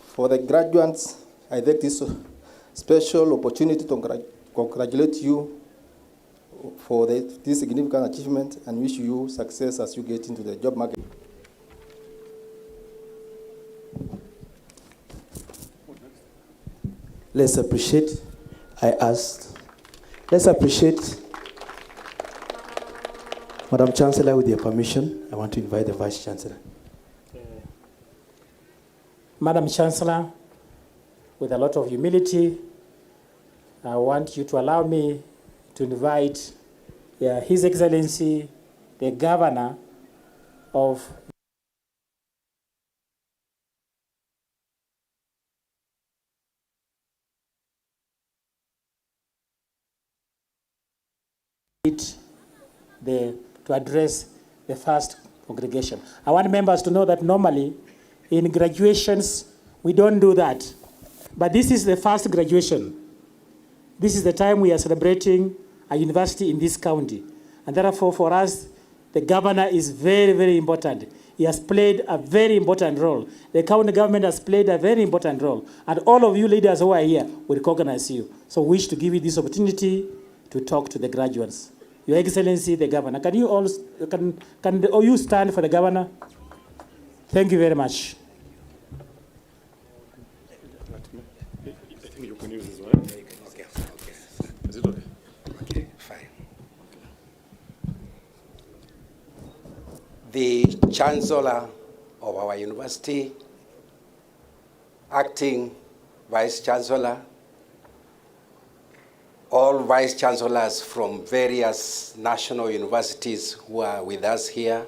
For the graduates, I take this special opportunity to congratulate you for this significant achievement and wish you success as you get into the job market.
Let's appreciate Madam Chancellor, with your permission, I want to invite the Vice Chancellor.
Madam Chancellor, with a lot of humility, I want you to allow me to invite His Excellency, the Governor of to address the first congregation. I want members to know that normally in graduations, we don't do that. But this is the first graduation. This is the time we are celebrating a university in this county. And therefore, for us, the governor is very, very important. He has played a very important role. The county government has played a very important role. And all of you leaders who are here, we recognize you. So we wish to give you this opportunity to talk to the graduates. Your Excellency, the Governor. Can you all you stand for the Governor? Thank you very much.
I think you can use this one.
Okay.
Is it okay?
Okay, fine. The Chancellor of our university, Acting Vice Chancellor, all Vice Chancellors from various national universities who are with us here,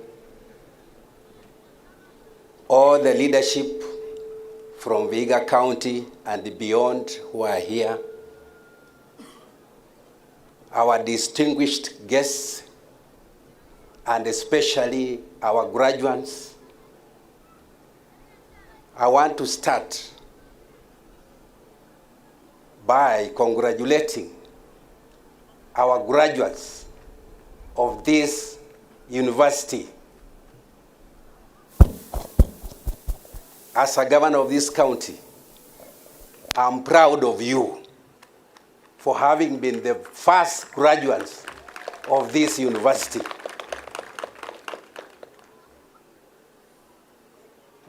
all the leadership from Vihiga County and beyond who are here, our distinguished guests, and especially our graduates. I want to start by congratulating our graduates of this university. As a governor of this county, I'm proud of you for having been the first graduates of this university.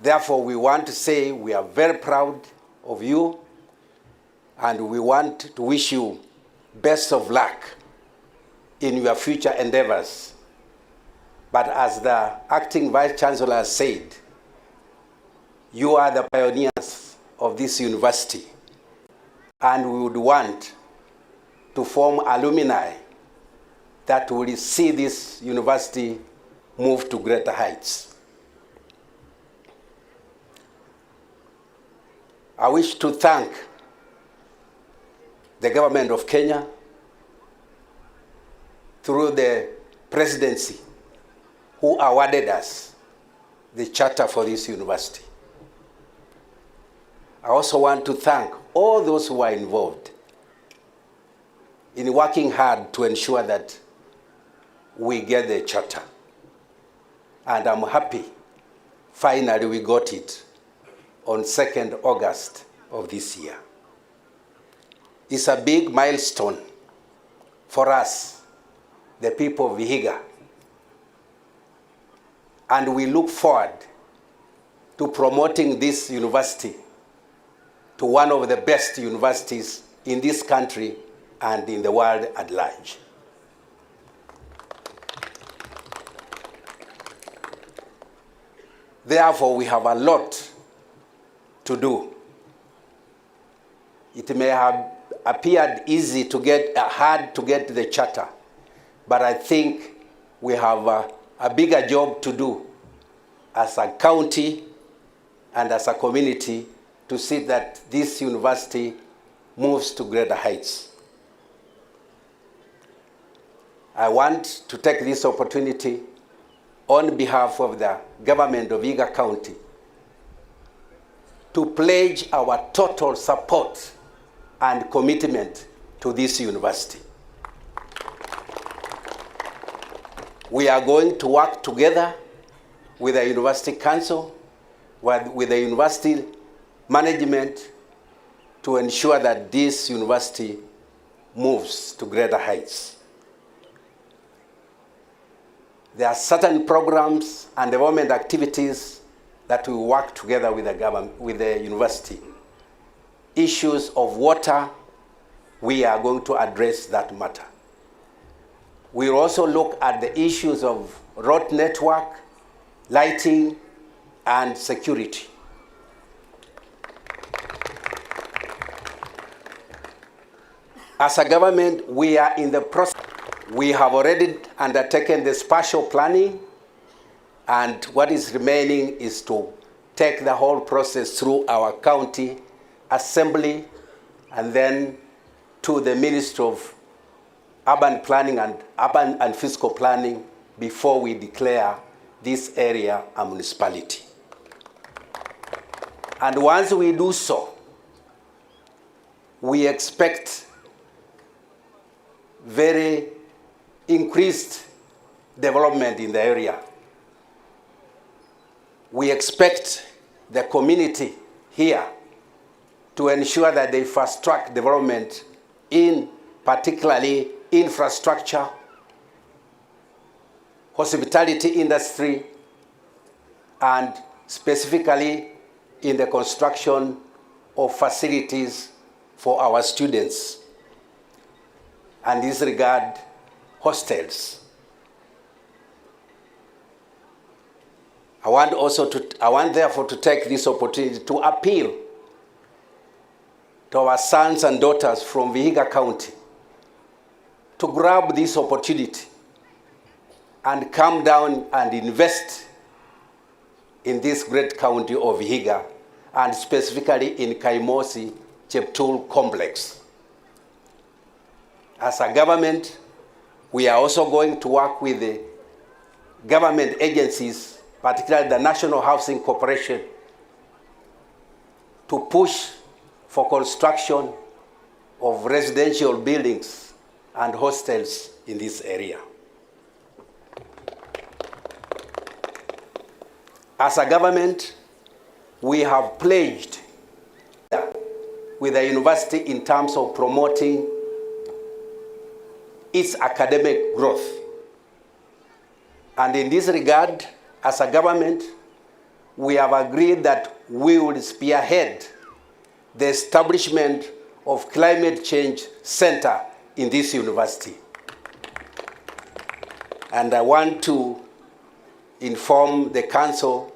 Therefore, we want to say we are very proud of you, and we want to wish you best of luck in your future endeavors. But as the Acting Vice Chancellor said, you are the pioneers of this university, and we would want to form alumni that will see this university move to greater heights. I wish to thank the government of Kenya through the presidency who awarded us the charter for this university. I also want to thank all those who are involved in working hard to ensure that we get the charter. And I'm happy, finally we got it on 2nd August of this year. It's a big milestone for us, the people of Vihiga. And we look forward to promoting this university to one of the best universities in this country and in the world at large. Therefore, we have a lot to do. It may have appeared easy to get, hard to get the charter, but I think we have a bigger job to do as a county and as a community to see that this university moves to greater heights. I want to take this opportunity on behalf of the government of Vihiga County to pledge our total support and commitment to this university. We are going to work together with the University Council, with the university management to ensure that this university moves to greater heights. there are certain programs and development activities that we work together with the government, with the university. Issues of water, we are going to address that matter. We'll also look at the issues of road network, lighting, and security. As a government, we are in the process. We have already undertaken the spatial planning, and what is remaining is to take the whole process through our county assembly and then to the Ministry of Urban Planning and Fiscal Planning before we declare this area a municipality. And once we do so, we expect very increased development in the area. We expect the community here to ensure that they fast-track development in particularly infrastructure, hospitality industry, and specifically in the construction of facilities for our students. And in this regard, hostels. I want therefore to take this opportunity to appeal to our sons and daughters from Vihiga County to grab this opportunity and come down and invest in this great county of Vihiga, and specifically in Kaimosi Cheptul complex. As a government, we are also going to work with the government agencies, particularly the National Housing Corporation, to push for construction of residential buildings and hostels in this area. As a government, we have pledged with the university in terms of promoting its academic growth. And in this regard, as a government, we have agreed that we will spearhead the establishment of Climate Change Center in this university. And I want to inform the council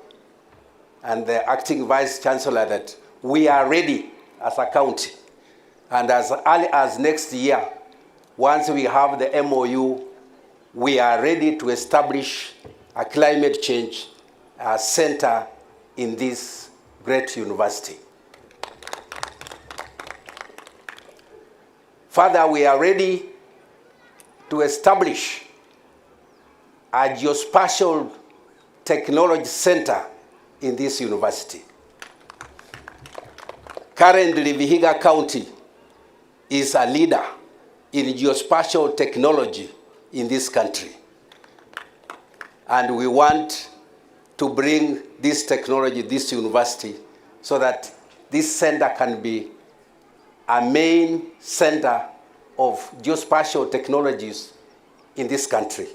and the acting vice chancellor that we are ready as a county. And as early as next year, once we have the MOU, we are ready to establish a climate change center in this great university. Further, we are ready to establish a geospatial technology center in this university. Currently, Vihiga County is a leader in geospatial technology in this country. And we want to bring this technology, this university, so that this center can be a main center of geospatial technologies in this country.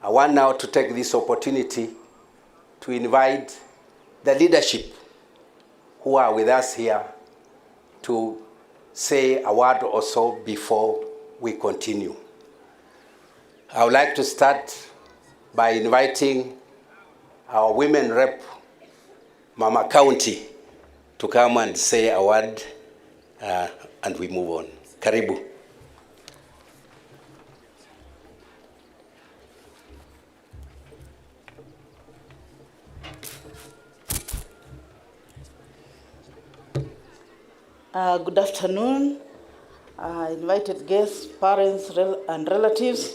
I want now to take this opportunity to invite the leadership who are with us here to say a word or so before we continue. I would like to start by inviting our women rep, Mama County, to come and say a word, and we move on. Karibu.
Good afternoon, invited guests, parents and relatives,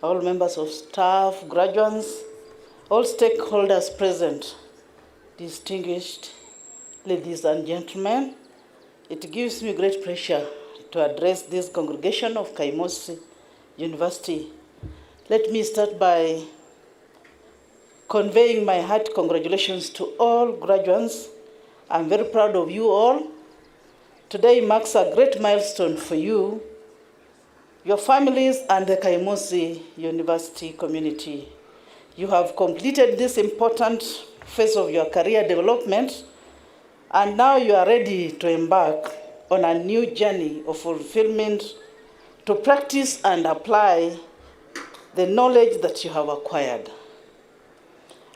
all members of staff, graduates, all stakeholders present, distinguished ladies and gentlemen. It gives me great pleasure to address this congregation of Kaimosi University. Let me start by conveying my heart congratulations to all graduates. I'm very proud of you all. Today marks a great milestone for you your families, and the Kaimosi University community. You have completed this important phase of your career development, and now you are ready to embark on a new journey of fulfillment to practice and apply the knowledge that you have acquired.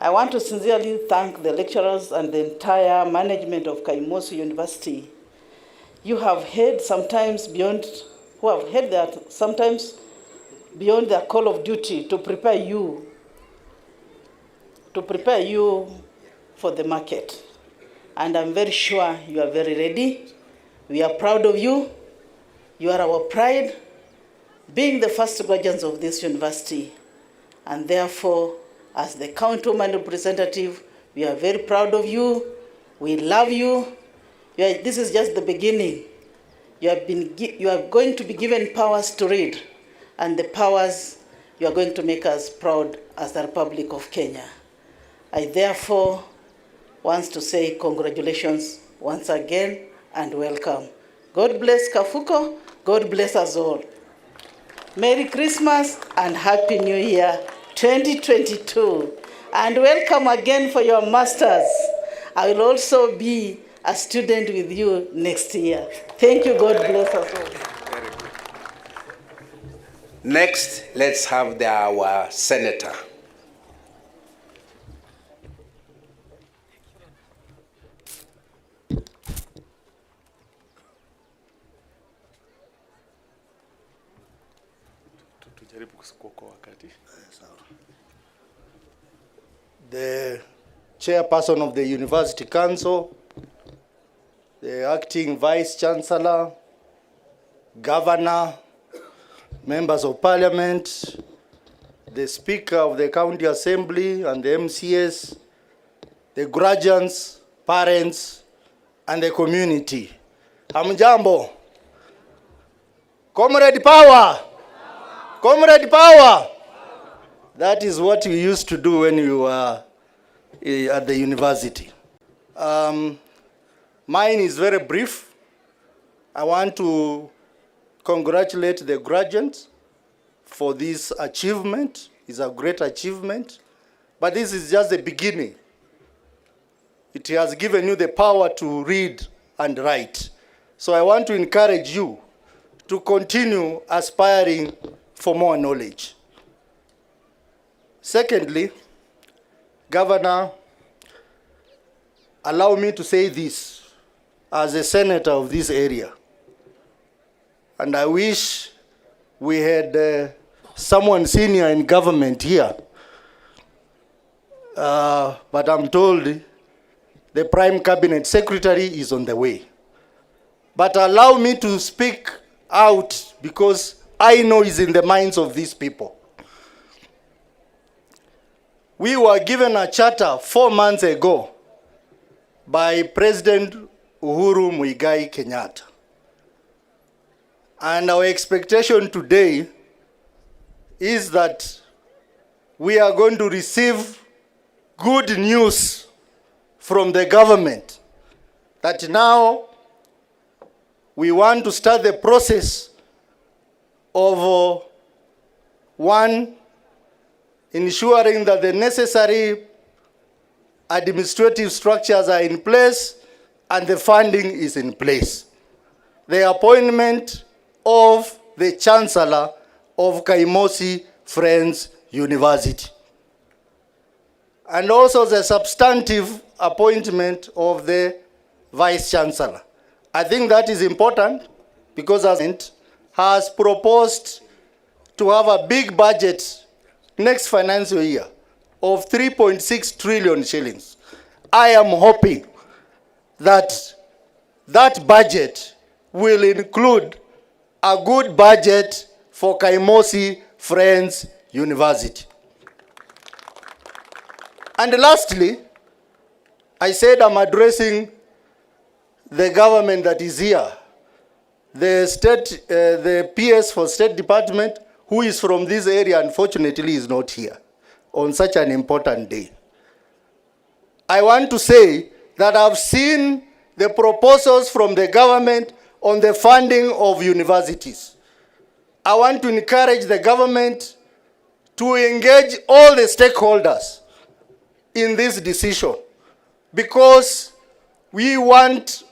I want to sincerely thank the lecturers and the entire management of Kaimosi University. You have heard sometimes beyond, who have heard that sometimes beyond their call of duty to prepare you for the market. And I'm very sure you are very ready. We are proud of you. You are our pride, being the first graduates of this university. And therefore, as the countryman representative, we are very proud of you. We love you. This is just the beginning. You are going to be given powers to read, and the powers you are going to make us proud as the Republic of Kenya. I therefore want to say congratulations once again and welcome. God bless Kafuko. God bless us all. Merry Christmas and Happy New Year 2022. And welcome again for your masters. I will also be a student with you next year. Thank you. God bless us all.
Very good. Next, let's have our senator.
The chairperson of the University Council, the acting vice chancellor, governor, members of parliament, the speaker of the county assembly and the MCS, the graduates, parents, and the community. Hamjambo. Comrade power. Comrade power. That is what we used to do when we were at the university. Mine is very brief. I want to congratulate the graduates for this achievement. It's a great achievement, but this is just the beginning. It has given you the power to read and write. So I want to encourage you to continue aspiring for more knowledge. Secondly, Governor, allow me to say this as a senator of this area. And I wish we had someone senior in government here. But I'm told the Prime Cabinet Secretary is on the way. But allow me to speak out because I know it's in the minds of these people. We were given a charter 4 months ago by President Uhuru Muigai Kenyatta. And our expectation today is that we are going to receive good news from the government that now we want to start the process of ensuring that the necessary administrative structures are in place and the funding is in place. The appointment of the Chancellor of Kaimosi Friends University. And also the substantive appointment of the Vice Chancellor. I think that is important because the government has proposed to have a big budget next financial year of 3.6 trillion shillings. I am hoping that that budget will include a good budget for Kaimosi Friends University. And lastly, I said I'm addressing the government that is here. The PS for State Department, who is from this area, unfortunately is not here on such an important day. I want to say that I've seen the proposals from the government on the funding of universities.
I want to encourage the government to engage all the stakeholders in this decision, because we want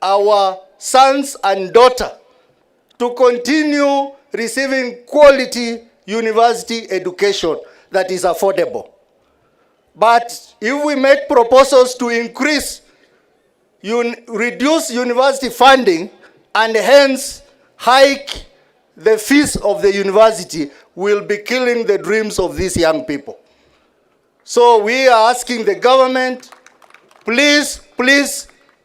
our sons and daughters to continue receiving quality university education that is affordable. But if we make proposals to reduce university funding and hence hike the fees of the university, will be killing the dreams of these young people. So we are asking the government, please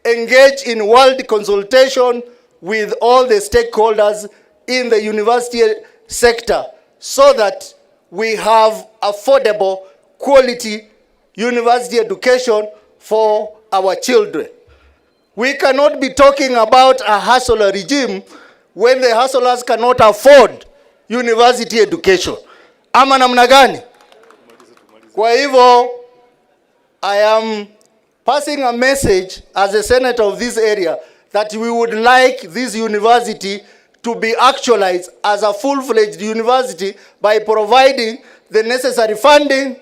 engage in world consultation with all the stakeholders in the university sector so that we have affordable, quality university education for our children. We cannot be talking about a hustler regime when the hustlers cannot afford university education. Ama namna gani? Kwa hivyo, I am passing a message as a senator of this area that we would like this university to be actualized as a full-fledged university by providing the necessary funding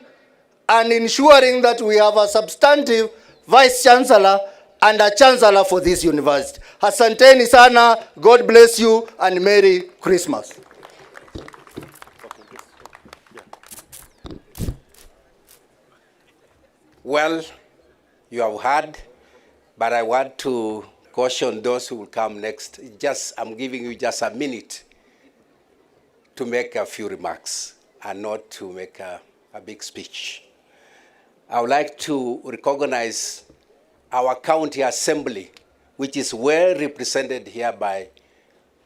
and ensuring that we have a substantive vice-chancellor and a chancellor for this university. Asanteni sana, God bless you, and Merry Christmas.
Well, you have heard, but I want to caution those who will come next. I'm giving you just a minute to make a few remarks and not to make a big speech. I would like to recognize our county assembly, which is well represented here by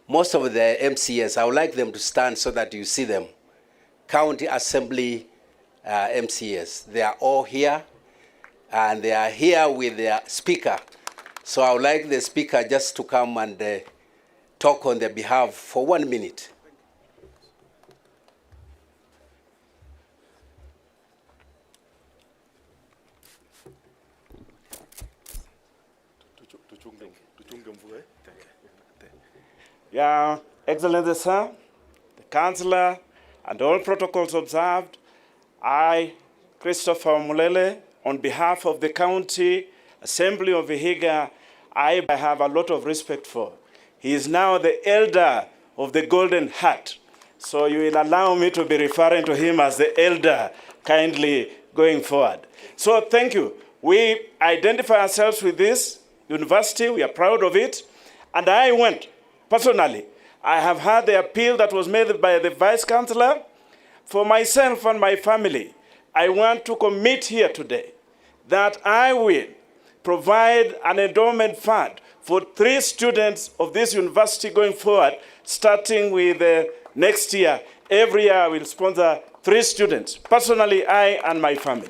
most of the MCS. I would like them to stand so that you see them. County assembly MCS. They are all here, and they are here with their speaker. So I would like the speaker just to come and talk on their behalf for 1 minute.
Yeah, Excellency Sir, the Councillor, and all protocols observed, I, Christopher Mulele, on behalf of the County Assembly of Vihiga, I have a lot of respect for. He is now the elder of the Golden Hat. So you will allow me to be referring to him as the elder kindly going forward. So thank you. We identify ourselves with this university. We are proud of it. And I went, personally, I have heard the appeal that was made by the Vice Chancellor. For myself and my family, I want to commit here today that I will provide an endowment fund for 3 students of this university going forward, starting with next year. Every year I will sponsor 3 students, personally, I and my family.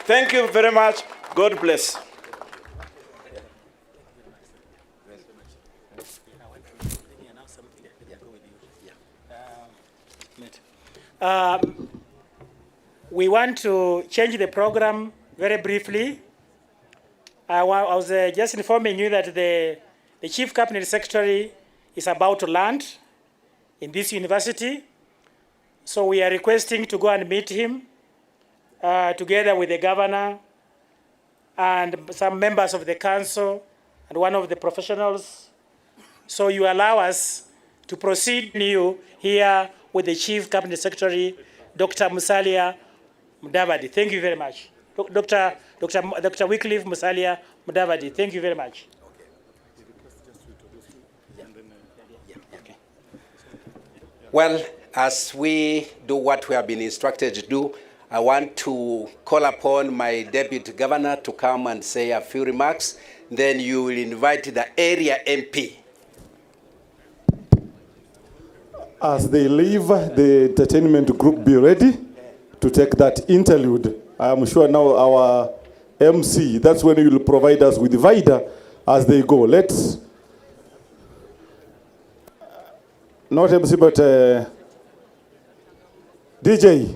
Thank you very much. God bless.
We want to change the program very briefly. I was just informing you that the Chief Cabinet Secretary is about to land in this university. So we are requesting to go and meet him together with the governor and some members of the council and one of the professionals. So you allow us to proceed new here with the Chief Cabinet Secretary, Dr. Musalia Mudavadi. Thank you very much. Dr. Wycliffe Musalia Mudavadi, thank you very much.
Well, as we do what we have been instructed to do, I want to call upon my Deputy Governor to come and say a few remarks. Then you will invite the area MP.
As they leave, the entertainment group be ready to take that interlude. I am sure now our MC, that's when you will provide us with the VIDA as they go. Let's, not MC, but DJ,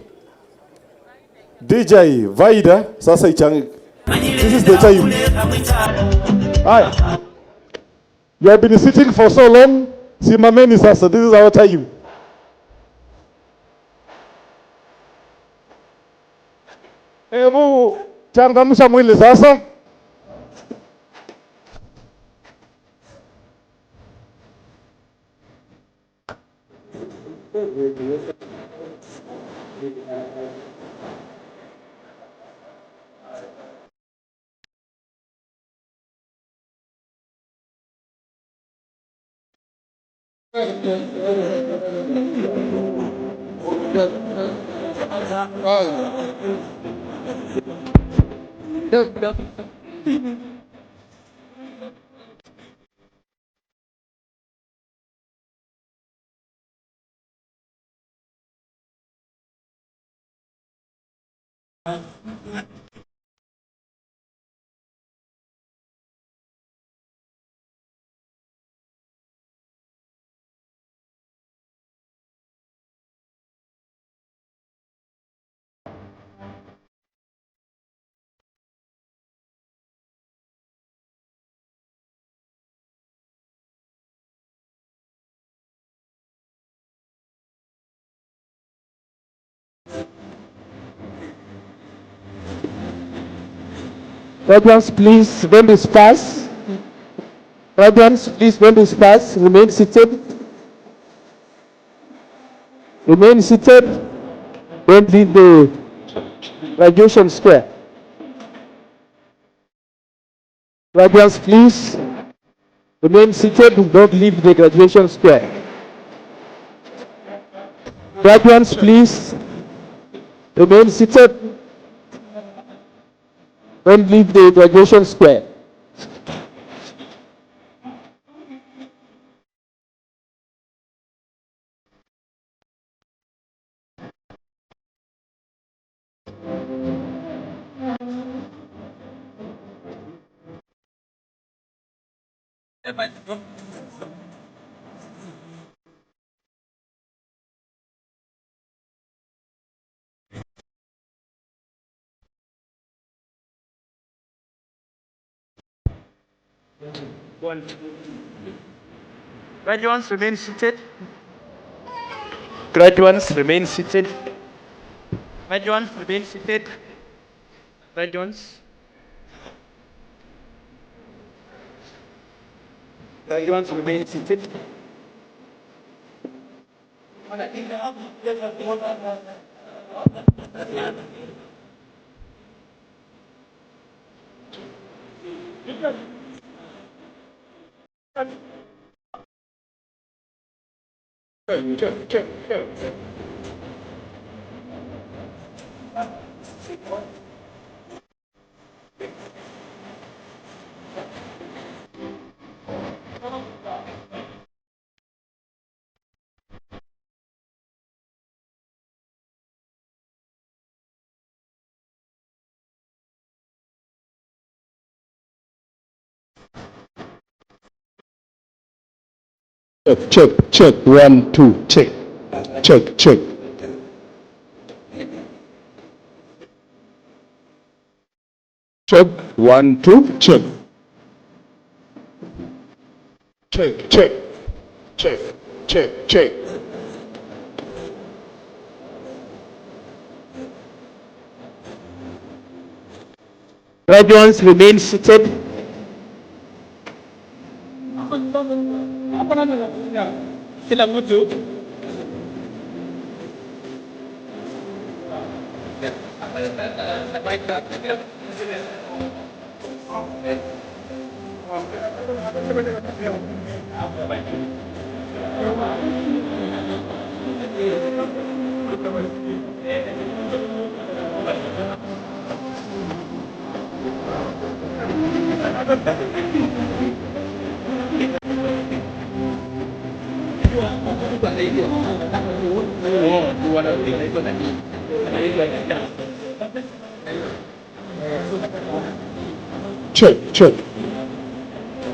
VIDA, sasa ichangi. This is the time. Hi. You have been sitting for so long. Simameni sasa, this is our time. Hebu changamsha mwili sasa. Graduates, please, when this pass. Graduates, please, when this pass, remain seated. Remain seated. Don't leave the graduation square. Graduates, please, remain seated. Don't leave the graduation square. Graduates, please, remain seated. Don't leave the graduation square. Graduates, remain seated. Graduates, remain seated. Graduates, remain seated. Graduates. Graduates, remain seated. Check, 1, 2, check. Check. Check, 1, 2, check. Check. Graduates, remain seated. Kila mtu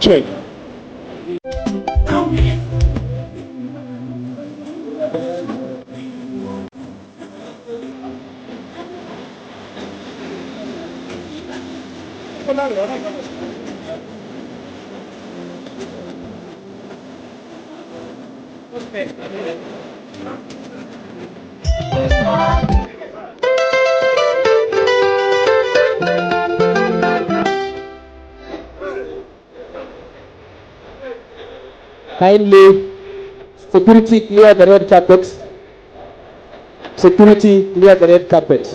Check.
Kindly, security, clear the red carpet. Security, clear the red carpet.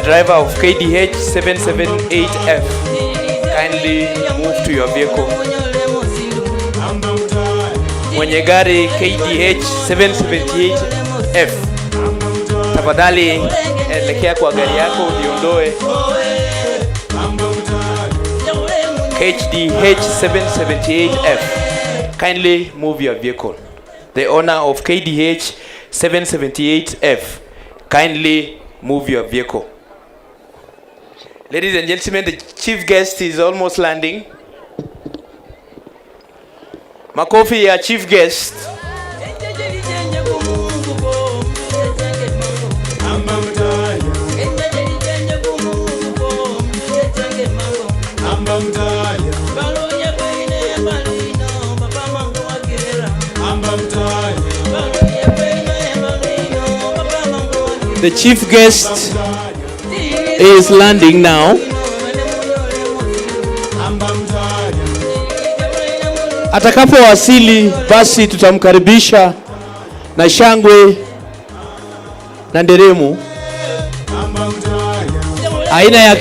driver of KDH 778F, kindly move to your vehicle. Mwenye gari KDH 778F, tafadhali elekea kwa gari yako uliondoe. KDH 778F, kindly move your vehicle. The owner of KDH 778F, kindly move your vehicle. Ladies and gentlemen, the chief guest is almost landing. Makofi ya chief guest. The chief guest is landing now. Atakapowasili basi tutamkaribisha na shangwe na nderemo. Aina ya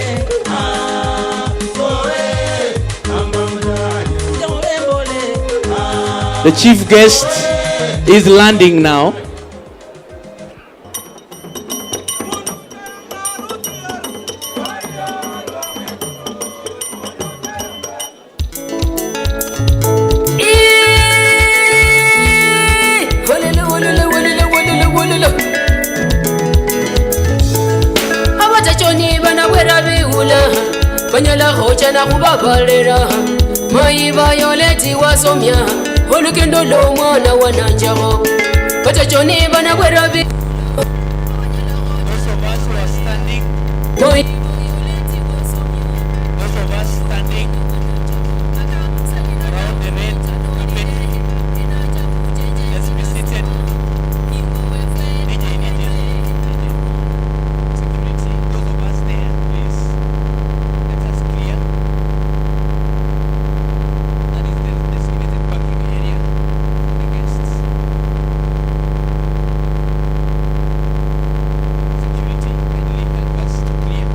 The chief guest is landing now.
Banyala hocha na kubabalera Maiba yoleti wasomya Olukendo lo mwana wananjabo Batachoni bana kwerabi
Those of us who are standing, around the red carpet, let's be seated. Security, those of us there, please. Let us clear. That is the designated parking area for the guests. Security, kindly help us to clear.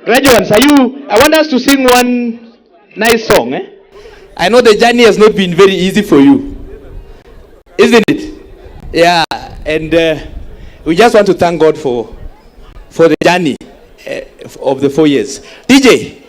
Graduates, I want us to sing one nice song. I know the journey has not been very easy for you, isn't it? Yeah, and we just want to thank God for the journey of the 4 years. DJ.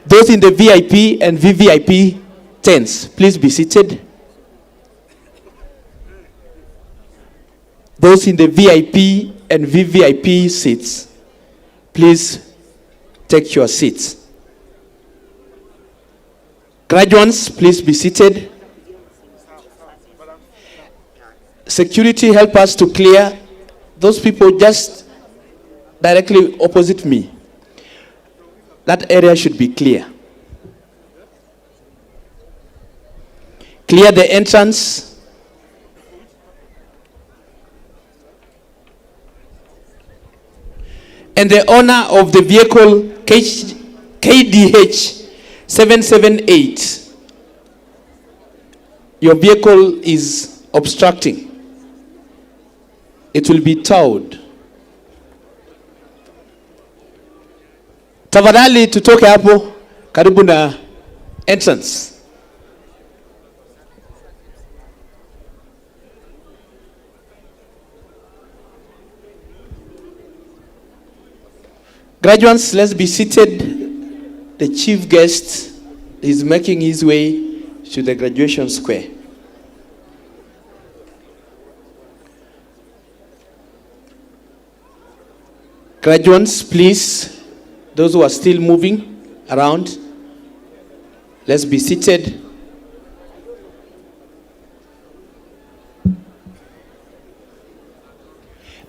Those in the VIP and VVIP tents, please be seated. Those in the VIP and VVIP seats, please take your seats. Graduates, please be seated. Security, help us to clear those people just directly opposite me. That area should be clear. Clear the entrance. And the owner of the vehicle KDH 778, your vehicle is obstructing. It will be towed. Tafadhali tutoke hapo karibu na entrance. Graduates, let's be seated. The chief guest is making his way to the graduation square. Graduates, please, those who are still moving around, let's be seated.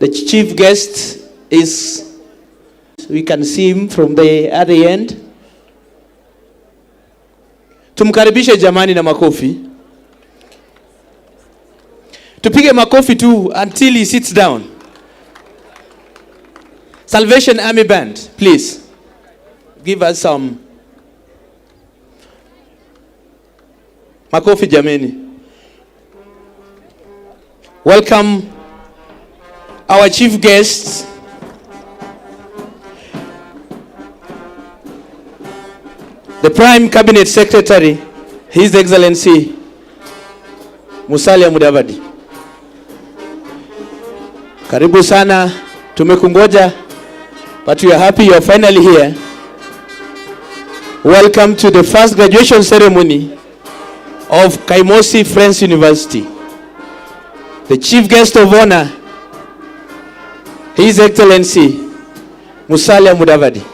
The chief guest is, we can see him from the other end. Tumkaribishe jamani na makofi. Tupige makofi tu until he sits down. Salvation Army Band, please. Give us some. Makofi jamani. Welcome our chief guests. The Prime Cabinet Secretary, His Excellency Musalia Mudavadi. Karibu sana, tumekungoja, but we are happy you are finally here. Welcome to the first graduation ceremony of Kaimosi Friends University. The chief guest of honor, His Excellency Musalia Mudavadi.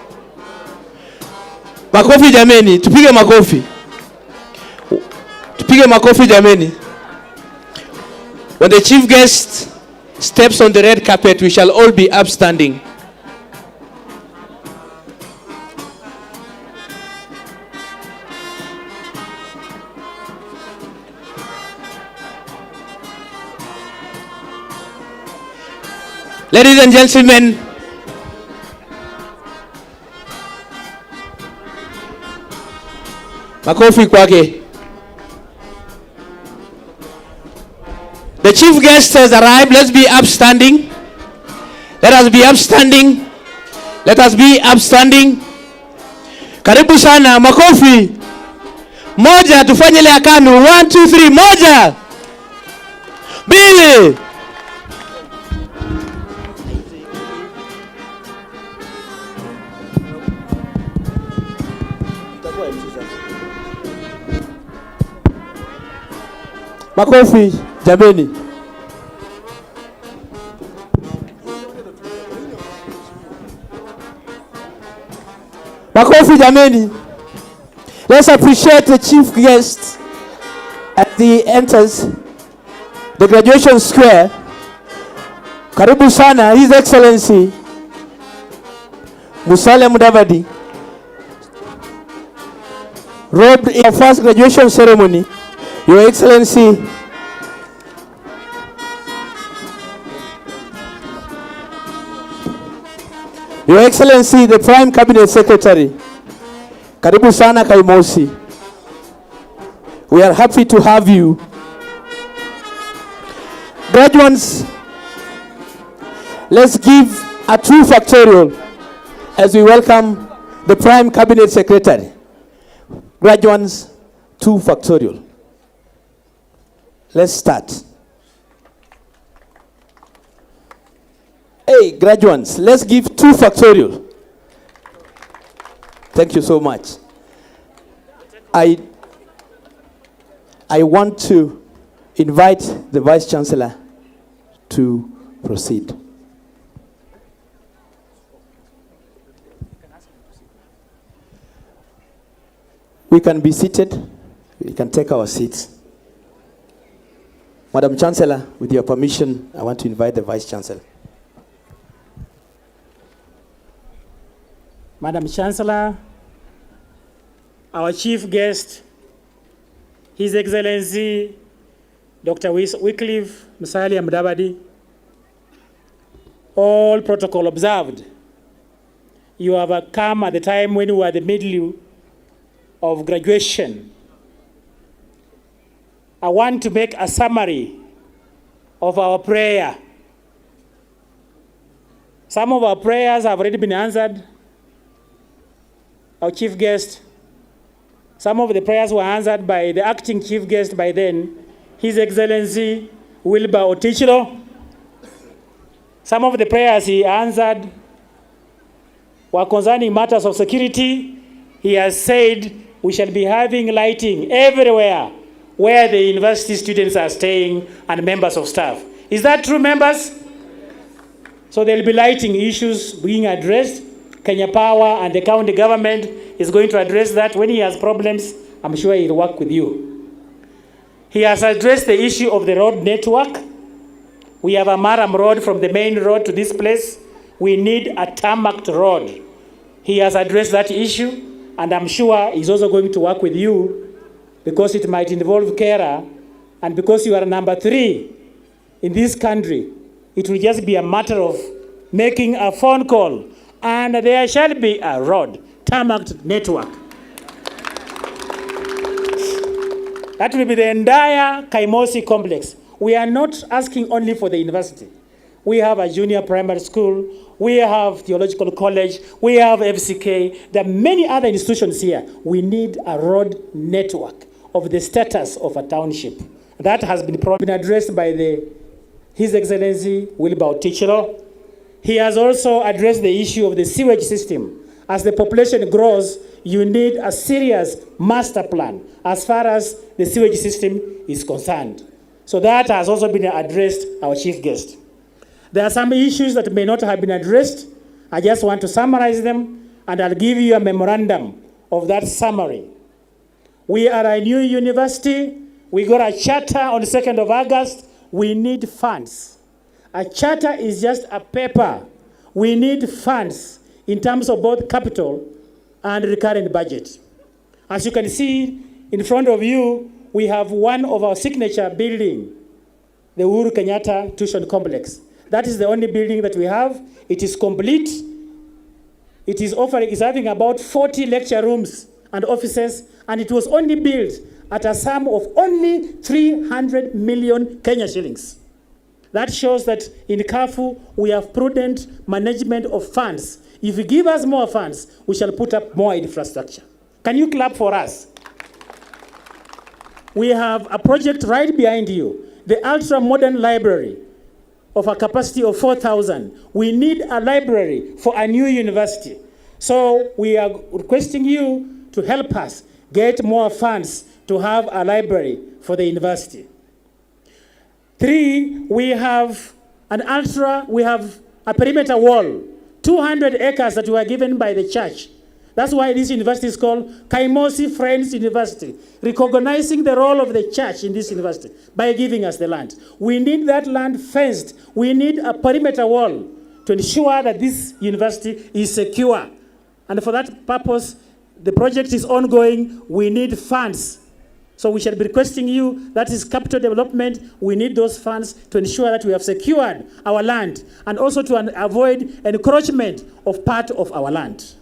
Makofi jameni, tupige makofi. Tupige makofi jameni. When the chief guest steps on the red carpet, we shall all be upstanding. Ladies and gentlemen, makofi kwake. The chief guest has arrived. Let's be upstanding. Let us be upstanding. Let us be upstanding. Karibu sana, makofi. Moja, tufanye ile akanu. 1, 2, 3, moja. Mbili. Makofi jameni. Makofi jameni. Let's appreciate the chief guest at the entrance, the graduation square. Karibu sana, His Excellency Musalia Mudavadi, robed in the first graduation ceremony. Your Excellency, Your Excellency, the Prime Cabinet Secretary, karibu sana Kaimosi. We are happy to have you. Graduates, let's give a true factorial as we welcome the Prime Cabinet Secretary. Graduates, 2 factorial. Let's start. Hey, graduates, let's give 2 factorial. Thank you so much. I want to invite the Vice Chancellor to proceed. We can be seated. We can take our seats. Madam Chancellor, with your permission, I want to invite the Vice Chancellor.
Madam Chancellor, our chief guest, His Excellency Dr. Wycliffe Musalia Mudavadi, all protocol observed. You have come at the time when we were in the middle of graduation. I want to make a summary of our prayer. Some of our prayers have already been answered. Our chief guest, some of the prayers were answered by the acting chief guest by then, His Excellency Wilbur Otichilo. Some of the prayers he answered concerning matters of security, he has said we shall be having lighting everywhere where the university students are staying and members of staff. Is that true, members? So there will be lighting issues being addressed. Kenya Power and the county government is going to address that. When he has problems, I'm sure he'll work with you. He has addressed the issue of the road network. We have a Maram road from the main road to this place. We need a tarmacked road. He has addressed that issue, and I'm sure he's also going to work with you because it might involve Kera, and because you are number 3 in this country, it will just be a matter of making a phone call, and there shall be a road, tarmacked network. That will be the entire Kaimosi complex. We are not asking only for the university. We have a junior primary school, we have theological college, we have FCK, there are many other institutions here. We need a road network of the status of a township. That has been addressed by His Excellency Wilbur Tichero. He has also addressed the issue of the sewage system. As the population grows, you need a serious master plan as far as the sewage system is concerned. So that has also been addressed, our chief guest. There are some issues that may not have been addressed. I just want to summarize them, and I'll give you a memorandum of that summary. We are a new university. We got a charter on the 2nd of August. We need funds. A charter is just a paper. We need funds in terms of both capital and recurrent budget. As you can see in front of you, we have one of our signature building, the Uhuru Kenyatta Tuition Complex. That is the only building that we have. It is complete. It is having about 40 lecture rooms and offices, and it was only built at a sum of only 300 million Kenya shillings. That shows that in KAFU, we have prudent management of funds. If you give us more funds, we shall put up more infrastructure. Can you clap for us? We have a project right behind you, the ultra-modern library of a capacity of 4,000. We need a library for a new university. So we are requesting you to help us get more funds to have a library for the university. 3, we have a perimeter wall, 200 acres that were given by the church. That's why this university is called Kaimosi Friends University, recognizing the role of the church in this university by giving us the land. We need that land fenced. We need a perimeter wall to ensure that this university is secure. And for that purpose, the project is ongoing. We need funds. So we shall be requesting you, that is capital development. We need those funds to ensure that we have secured our land and also to avoid encroachment of part of our land.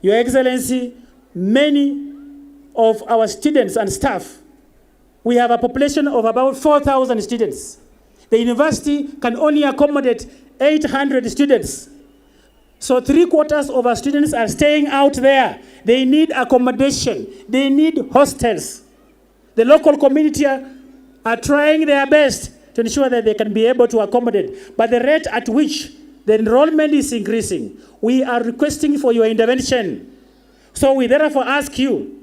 Your Excellency, many of our students and staff, we have a population of about 4,000 students. The university can only accommodate 800 students. So 3/4 of our students are staying out there. They need accommodation. They need hostels. The local community are trying their best to ensure that they can be able to accommodate. But the rate at which the enrollment is increasing, we are requesting for your intervention. So we therefore ask you,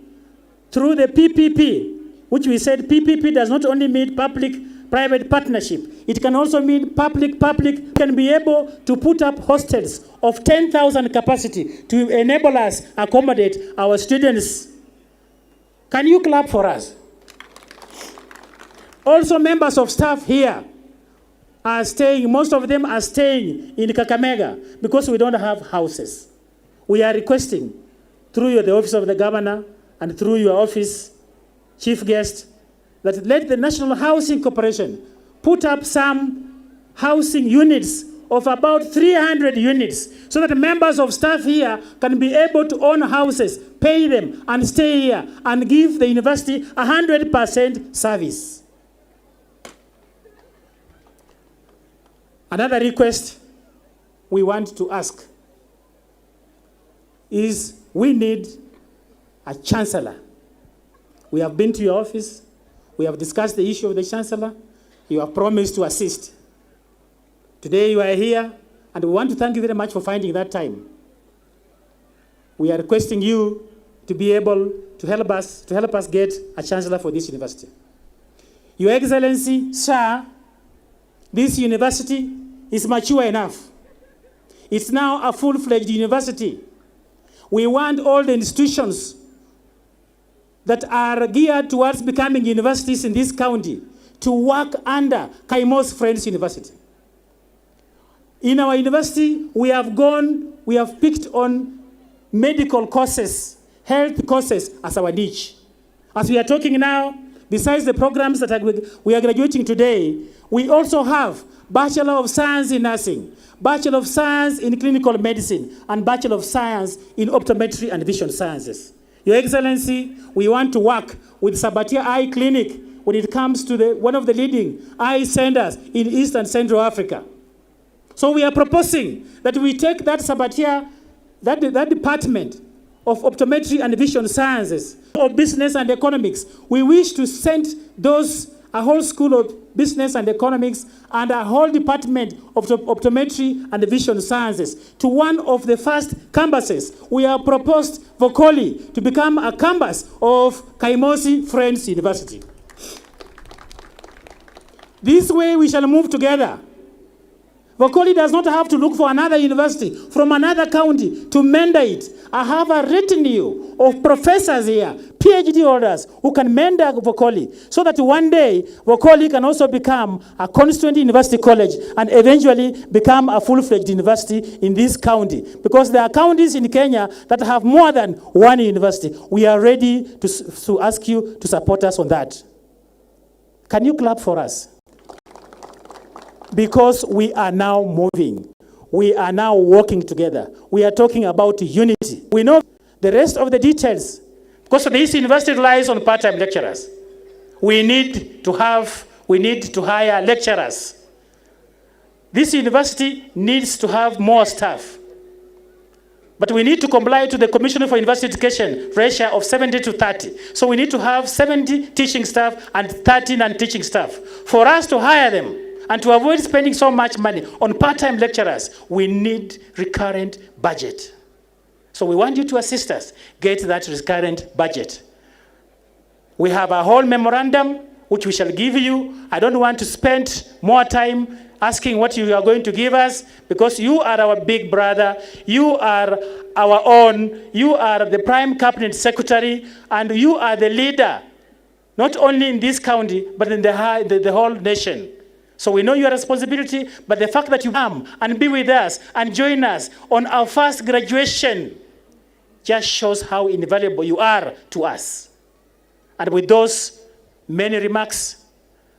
through the PPP, which we said PPP does not only mean public-private partnership, it can also mean public-public, can be able to put up hostels of 10,000 capacity to enable us accommodate our students. Can you clap for us? Also, members of staff here are staying, most of them are staying in Kakamega because we don't have houses. We are requesting through the office of the governor and through your office, chief guest, that let the National Housing Corporation put up some housing units of about 300 units so that members of staff here can be able to own houses, pay them, and stay here and give the university 100% service. Another request we want to ask is we need a chancellor. We have been to your office. We have discussed the issue of the chancellor. You have promised to assist. Today you are here, and we want to thank you very much for finding that time. we are requesting you to be able to help us get a chancellor for this university. Your Excellency, sir, this university is mature enough. It's now a full-fledged university. We want all the institutions that are geared towards becoming universities in this county to work under Kaimosi Friends University. In our university, we have picked on medical courses, health courses as our niche. As we are talking now, besides the programs that we are graduating today, we also have Bachelor of Science in Nursing, Bachelor of Science in Clinical Medicine, and Bachelor of Science in Optometry and Vision Sciences. Your Excellency, we want to work with Sabatia Eye Clinic when it comes to one of the leading eye centers in East and Central Africa. So we are proposing that we take that Sabatia, that department of Optometry and Vision Sciences, of Business and Economics. We wish to send a whole school of Business and Economics and a whole department of Optometry and Vision Sciences to one of the first campuses. We have proposed Vocoli to become a campus of Kaimosi Friends University. This way we shall move together. Vocoli does not have to look for another university from another county to mentor it. I have a retinue of professors here, PhD holders, who can mentor Vocoli, so that one day Vocoli can also become a constituent university college and eventually become a full-fledged university in this county. Because there are counties in Kenya that have more than one university. We are ready to ask you to support us on that. Can you clap for us? Because we are now moving. We are now working together. We are talking about unity. We know the rest of the details. Because this university relies on part-time lecturers. We need to hire lecturers. This university needs to have more staff. But we need to comply to the Commission for University Education ratio of 70 to 30. So we need to have 70 teaching staff and 30 non-teaching staff. For us to hire them, and to avoid spending so much money on part-time lecturers, we need recurrent budget. So we want you to assist us get that recurrent budget. We have a whole memorandum which we shall give you. I don't want to spend more time asking what you are going to give us, because you are our big brother, you are our own, you are the Prime Cabinet Secretary, and you are the leader, not only in this county, but in the whole nation. So we know your responsibility, but the fact that you come and be with us and join us on our first graduation just shows how invaluable you are to us. And with those many remarks,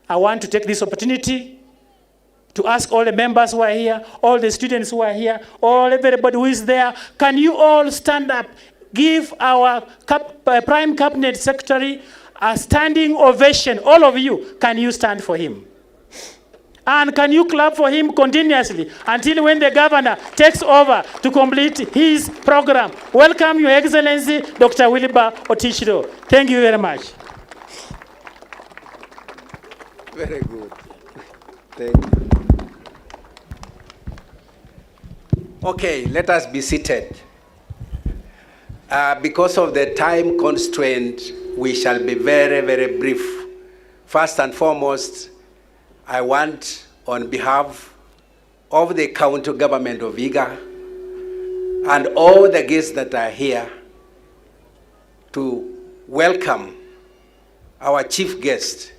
I want to take this opportunity to ask all the members who are here, all the students who are here, everybody who is there, can you all stand up, give our Prime Cabinet Secretary a standing ovation. All of you, can you stand for him? And can you clap for him continuously until when the governor takes over to complete his program? Welcome, Your Excellency, Dr. Wilbur Otishiro. Thank you very much.
Very good. Thank you. Okay, let us be seated. Because of the time constraint, we shall be very, very brief. First and foremost, I want, on behalf of the county government of Vihiga and all the guests that are here, to welcome our chief guest,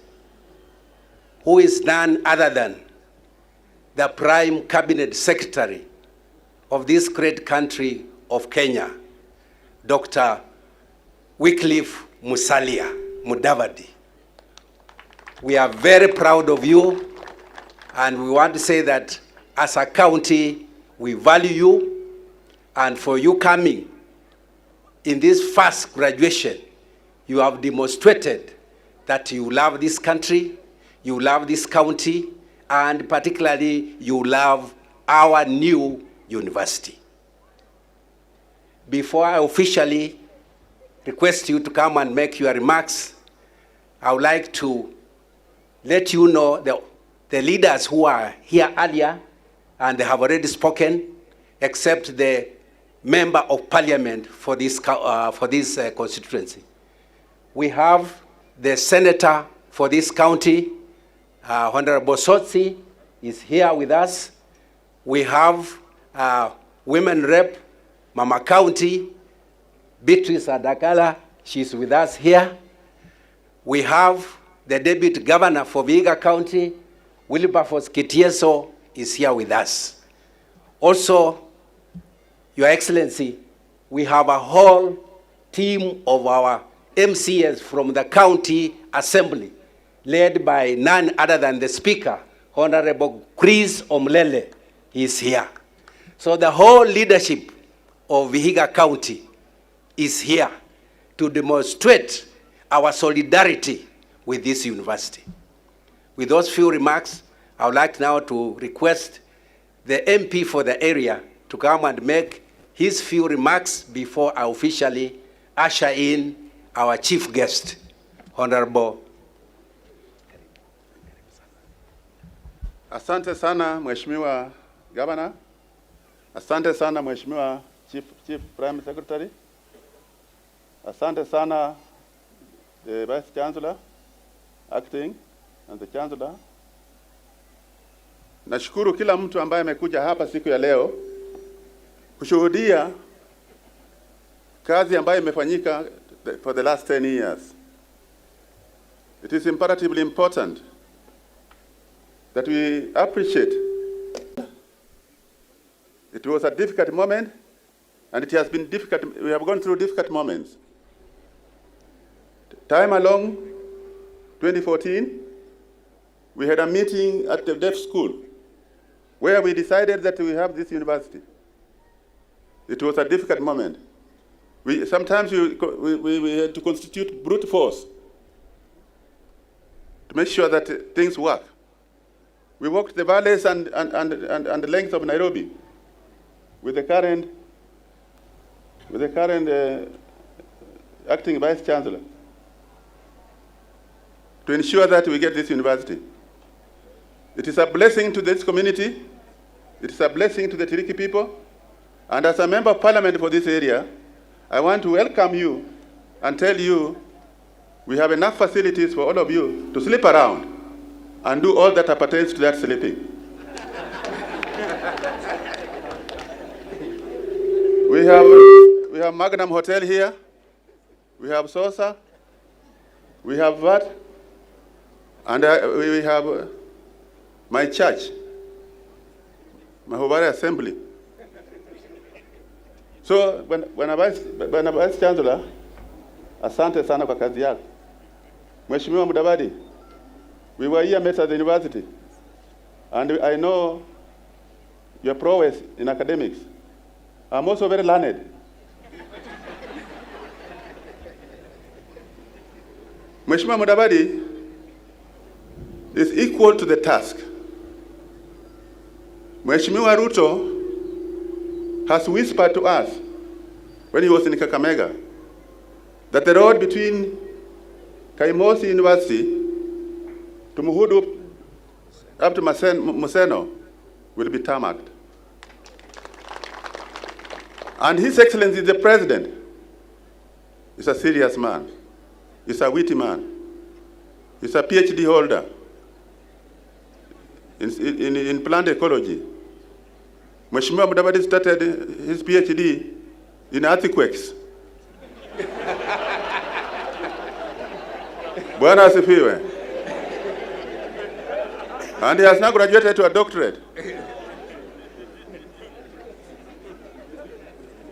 who is none other than the Prime Cabinet Secretary of this great country of Kenya, Dr. Wycliffe Musalia Mudavadi. We are very proud of you, and we want to say that as a county, we value you, and for you coming in this first graduation, you have demonstrated that you love this country, you love this county, and particularly you love our new university. Before I officially request you to come and make your remarks, I would like to let you know the leaders who are here earlier, and they have already spoken, except the member of parliament for this constituency. We have the senator for this county, Honorable Sotsi, is here with us. We have women rep, Mama County, Beatrice Adakala, she's with us here. We have the deputy governor for Vihiga County, Wilberforce Kitieso, is here with us. Also, Your Excellency, we have a whole team of our MCS from the county assembly, led by none other than the Speaker, Honorable Chris Omlele, is here. So the whole leadership of Vihiga County is here to demonstrate our solidarity with this university. With those few remarks, I would like now to request the MP for the area to come and make his few remarks before I officially usher in our chief guest, Honorable.
Asante sana Mheshimiwa Governor. Asante sana Mheshimiwa Chief Prime Secretary. Asante sana the Vice Chancellor, Acting, and the Chancellor. Nashukuru kila mtu ambaye amekuja hapa siku ya leo kushuhudia kazi ambayo imefanyika for the last 10 years. It is imperatively important that we appreciate. It was a difficult moment, and it has been difficult. We have gone through difficult moments. Time along 2014, we had a meeting at the deaf school where we decided that we have this university. It was a difficult moment. Sometimes we had to constitute brute force to make sure that things work. We walked the valleys and the lengths of Nairobi with the current acting Vice Chancellor to ensure that we get this university. It is a blessing to this community. It is a blessing to the Tiriki people. And as a member of parliament for this area, I want to welcome you and tell you we have enough facilities for all of you to sleep around and do all that pertains to that sleeping. We have Magnum Hotel here. We have Sosa. We have VAT. And we have my church, Mahubari Assembly. So when a Vice Chancellor, asante sana kwa kazi yako. Mheshimiwa Mudavadi, we were here met at the university, and I know your prowess in academics. I'm also very learned. Mheshimiwa Mudavadi is equal to the task. Mheshimiwa Ruto has whispered to us when he was in Kakamega that the road between Kaimosi University to Muhudu up to Museno will be tarmacked. And His Excellency the President is a serious man. He's a witty man. He's a PhD holder in plant ecology. Mheshimiwa Mudavadi started his PhD in earthquakes. Bwana asifiwe. And he has now graduated to a doctorate.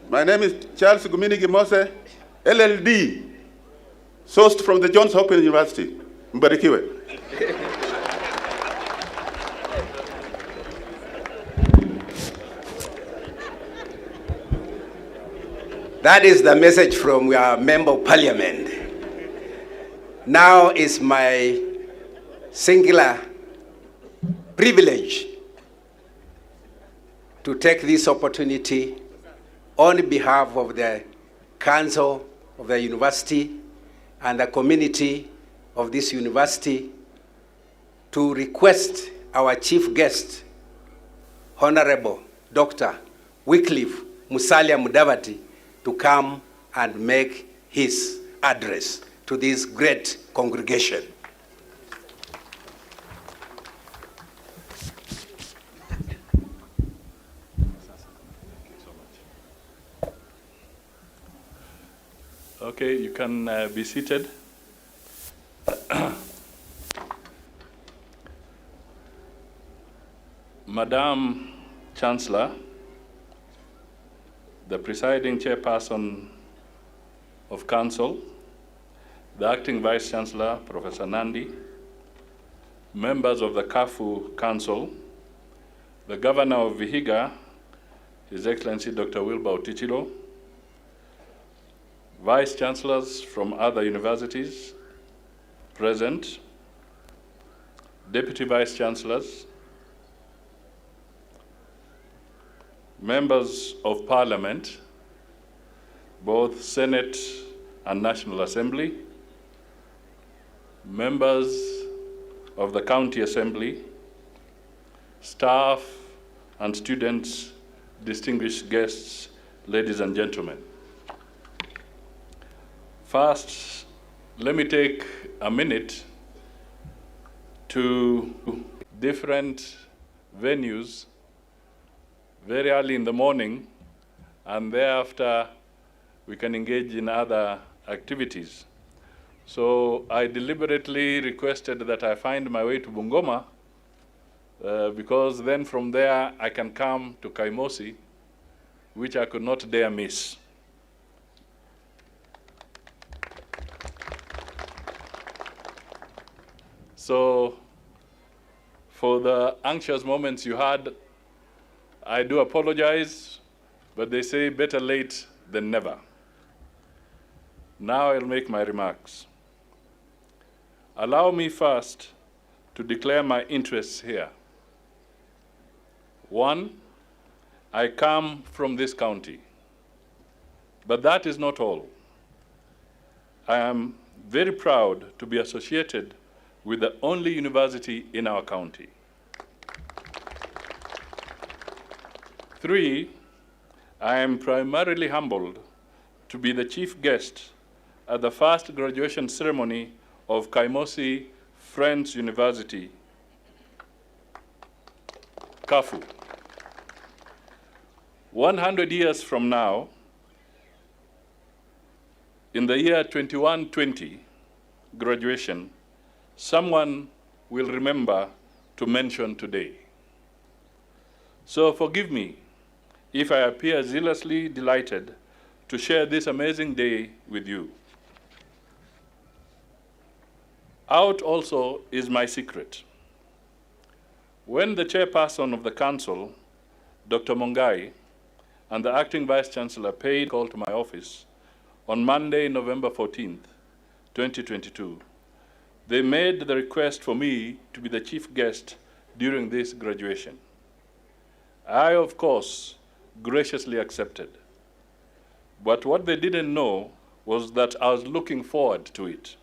My name is Charles Gumini Gimose, LLD, sourced from the Johns Hopkins University. Mbarikiwe.
That is the message from your member of parliament. Now is my singular privilege to take this opportunity on behalf of the council of the university and the community of this university to request our chief guest, Honorable Dr. Wycliffe Musalia Mudavadi to come and make his address to this great congregation.
Okay, you can be seated. Madam Chancellor, the presiding chairperson of Council, the acting Vice Chancellor, Professor Nandi, members of the KAFU Council, the Governor of Vihiga, His Excellency Dr. Wilbur Otichilo, Vice Chancellors from other universities present, Deputy Vice Chancellors, members of Parliament, both Senate and National Assembly, members of the County Assembly, staff and students, distinguished guests, ladies and gentlemen. First, let me take a minute to different venues very early in the morning, and thereafter we can engage in other activities. So I deliberately requested that I find my way to Bungoma because then from there I can come to Kaimosi, which I could not dare miss. So for the anxious moments you had, I do apologize, but they say better late than never. Now I'll make my remarks. Allow me first to declare my interests here. One, I come from this county, but that is not all. I am very proud to be associated with the only university in our county. Three, I am primarily humbled to be the chief guest at the first graduation ceremony of Kaimosi Friends University, KAFU. 100 years from now, in the year 2120 graduation, someone will remember to mention today. So forgive me if I appear zealously delighted to share this amazing day with you. Out also is my secret. When the chairperson of the council, Dr. Mongai, and the acting vice chancellor paid call to my office on Monday, November 14th, 2022, they made the request for me to be the chief guest during this graduation. I, of course, graciously accepted. But what they didn't know was that I was looking forward to it.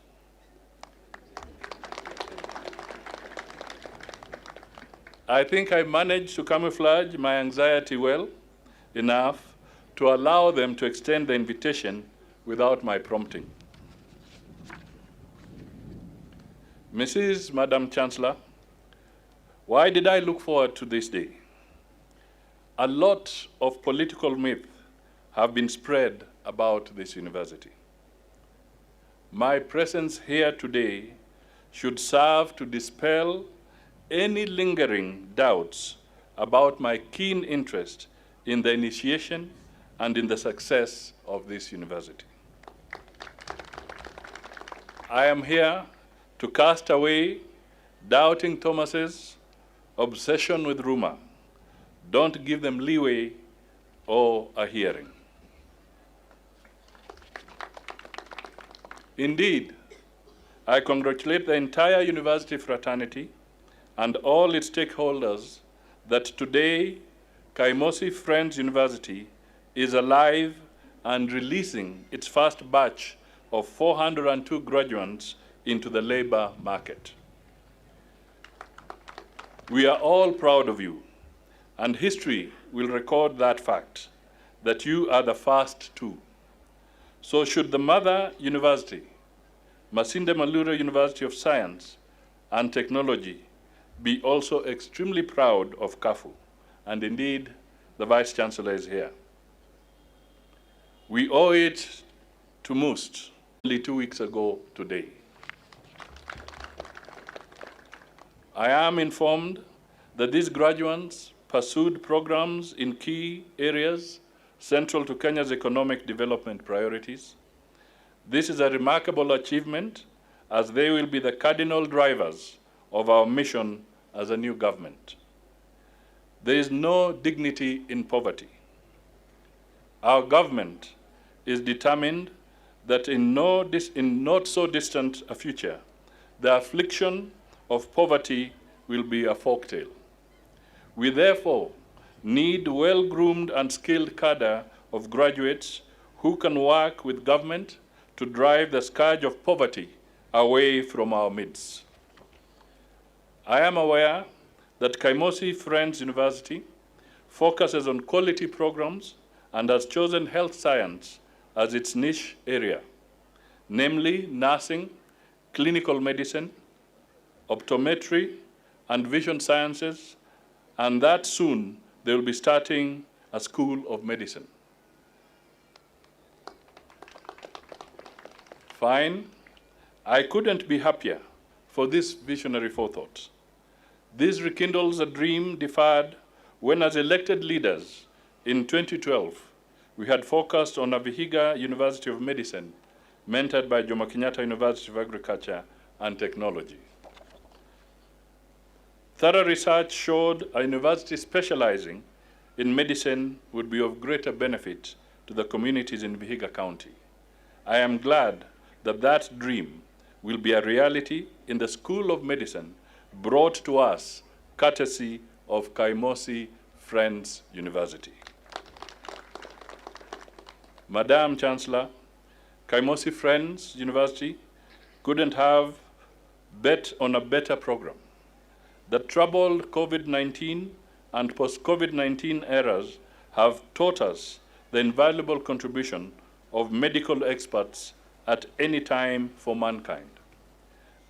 I think I managed to camouflage my anxiety well enough to allow them to extend the invitation without my prompting. Madam Chancellor, why did I look forward to this day? A lot of political myths have been spread about this university. My presence here today should serve to dispel any lingering doubts about my keen interest in the initiation and in the success of this university. I am here to cast away doubting Thomas's obsession with rumor. Don't give them leeway or a hearing. Indeed, I congratulate the entire university fraternity and all its stakeholders that today Kaimosi Friends University is alive and releasing its first batch of 402 graduates into the labor market. We are all proud of you, and history will record that fact, that you are the first two. So should the mother university, Masinde Muliro University of Science and Technology, be also extremely proud of KAFU, and indeed the Vice Chancellor is here. We owe it to MUST only 2 weeks ago today. I am informed that these graduates pursued programs in key areas central to Kenya's economic development priorities. This is a remarkable achievement, as they will be the cardinal drivers of our mission as a new government. There is no dignity in poverty. Our government is determined that in not so distant a future, the affliction of poverty will be a folktale. We therefore need well-groomed and skilled cadre of graduates who can work with government to drive the scourge of poverty away from our midst. I am aware that Kaimosi Friends University focuses on quality programs and has chosen health science as its niche area, namely nursing, clinical medicine, optometry, and vision sciences, and that soon they will be starting a school of medicine. Fine, I couldn't be happier for this visionary forethought. This rekindles a dream deferred when, as elected leaders in 2012, we had focused on a Vihiga University of Medicine, mentored by Jomo Kenyatta University of Agriculture and Technology. Thorough research showed a university specializing in medicine would be of greater benefit to the communities in Vihiga County. I am glad that that dream will be a reality in the School of Medicine brought to us courtesy of Kaimosi Friends University. Madam Chancellor, Kaimosi Friends University couldn't have bet on a better program. The troubled COVID-19 and post-COVID-19 eras have taught us the invaluable contribution of medical experts at any time for mankind.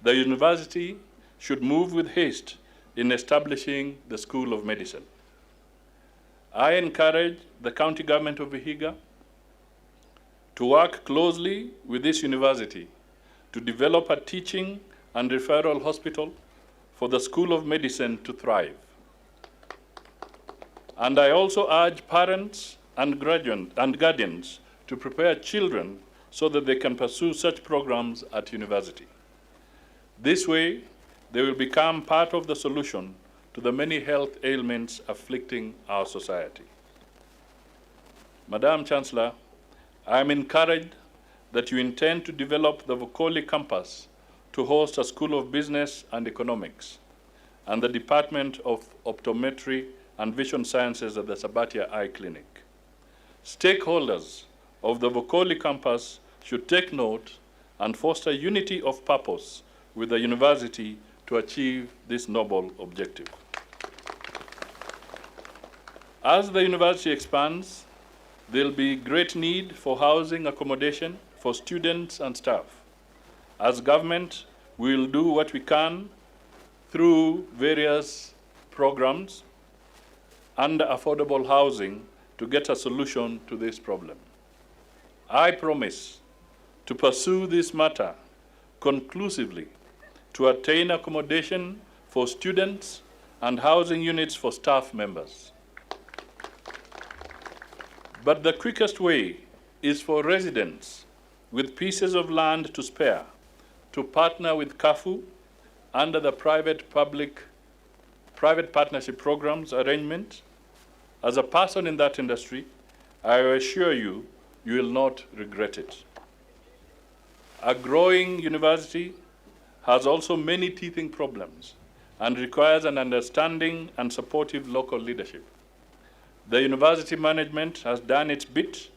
The university should move with haste in establishing the School of Medicine. I encourage the county government of Vihiga to work closely with this university to develop a teaching and referral hospital for the School of Medicine to thrive. And I also urge parents and guardians to prepare children so that they can pursue such programs at university. This way, they will become part of the solution to the many health ailments afflicting our society. Madam Chancellor, I am encouraged that you intend to develop the Vokoli campus to host a School of Business and Economics and the Department of Optometry and Vision Sciences at the Sabatia Eye Clinic. Stakeholders of the Vokoli campus should take note and foster unity of purpose with the university to achieve this noble objective. As the university expands, there will be great need for housing accommodation for students and staff. As government, we will do what we can through various programs and affordable housing to get a solution to this problem. I promise to pursue this matter conclusively to attain accommodation for students and housing units for staff members. But the quickest way is for residents with pieces of land to spare to partner with KAFU under the private partnership programs arrangement. As a person in that industry, I assure you, you will not regret it. A growing university has also many teething problems and requires an understanding and supportive local leadership. The university management has done its bit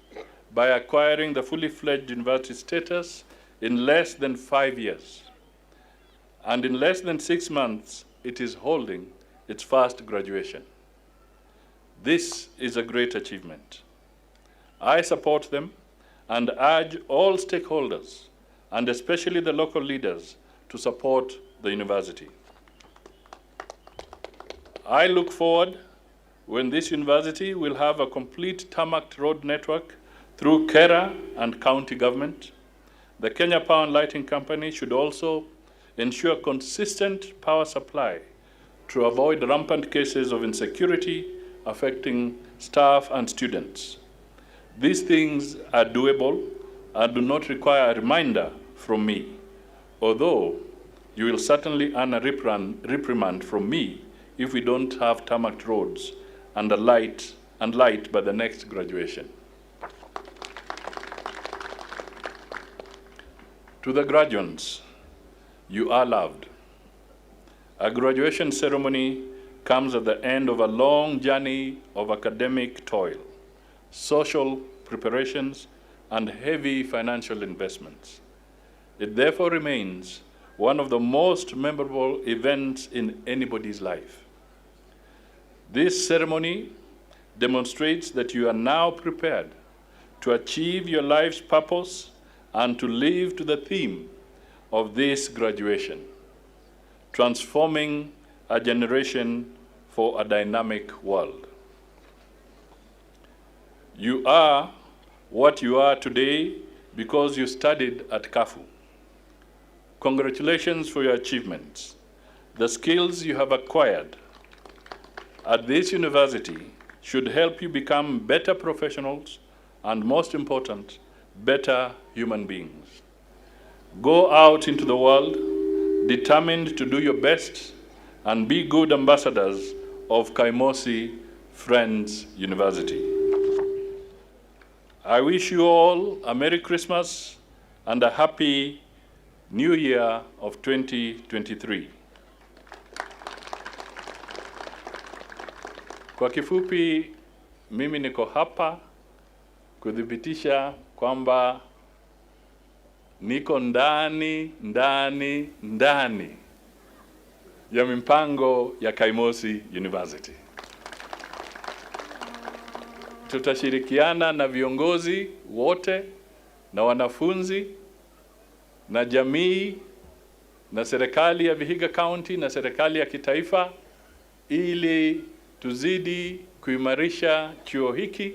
by acquiring the fully fledged university status in less than 5 years. And in less than 6 months, it is holding its first graduation. This is a great achievement. I support them and urge all stakeholders, and especially the local leaders, to support the university. I look forward when this university will have a complete tarmacked road network through KERA and county government. The Kenya Power and Lighting Company should also ensure consistent power supply to avoid rampant cases of insecurity affecting staff and students. These things are doable and do not require a reminder from me, although you will certainly earn a reprimand from me if we don't have tarmacked roads and light by the next graduation. To the graduates, you are loved. A graduation ceremony comes at the end of a long journey of academic toil, social preparations, and heavy financial investments. It therefore remains one of the most memorable events in anybody's life. This ceremony demonstrates that you are now prepared to achieve your life's purpose and to live to the theme of this graduation, transforming a generation for a dynamic world. You are what you are today because you studied at KAFU. Congratulations for your achievements. The skills you have acquired at this university should help you become better professionals and, most important, better human beings. Go out into the world determined to do your best and be good ambassadors of Kaimosi Friends University. I wish you all a Merry Christmas and a Happy New Year of 2023. Kwa kifupi, mimi niko hapa kudhibitisha kwamba niko ndani ya mipango ya Kaimosi University. Tutashirikiana na viongozi wote na wanafunzi na jamii na serikali ya Vihiga County na serikali ya kitaifa ili tuzidi kuimarisha chuo hiki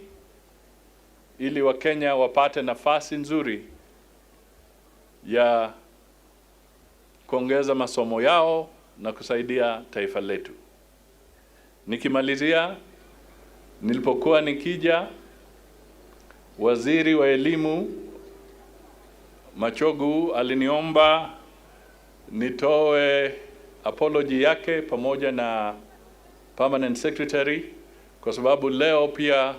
ili Wakenya wapate nafasi nzuri ya kuongeza masomo yao na kusaidia taifa letu. Nikimalizia, nilipokuwa nikija, waziri wa elimu Machogu aliniomba nitoe apology yake pamoja na permanent secretary kwa sababu leo pia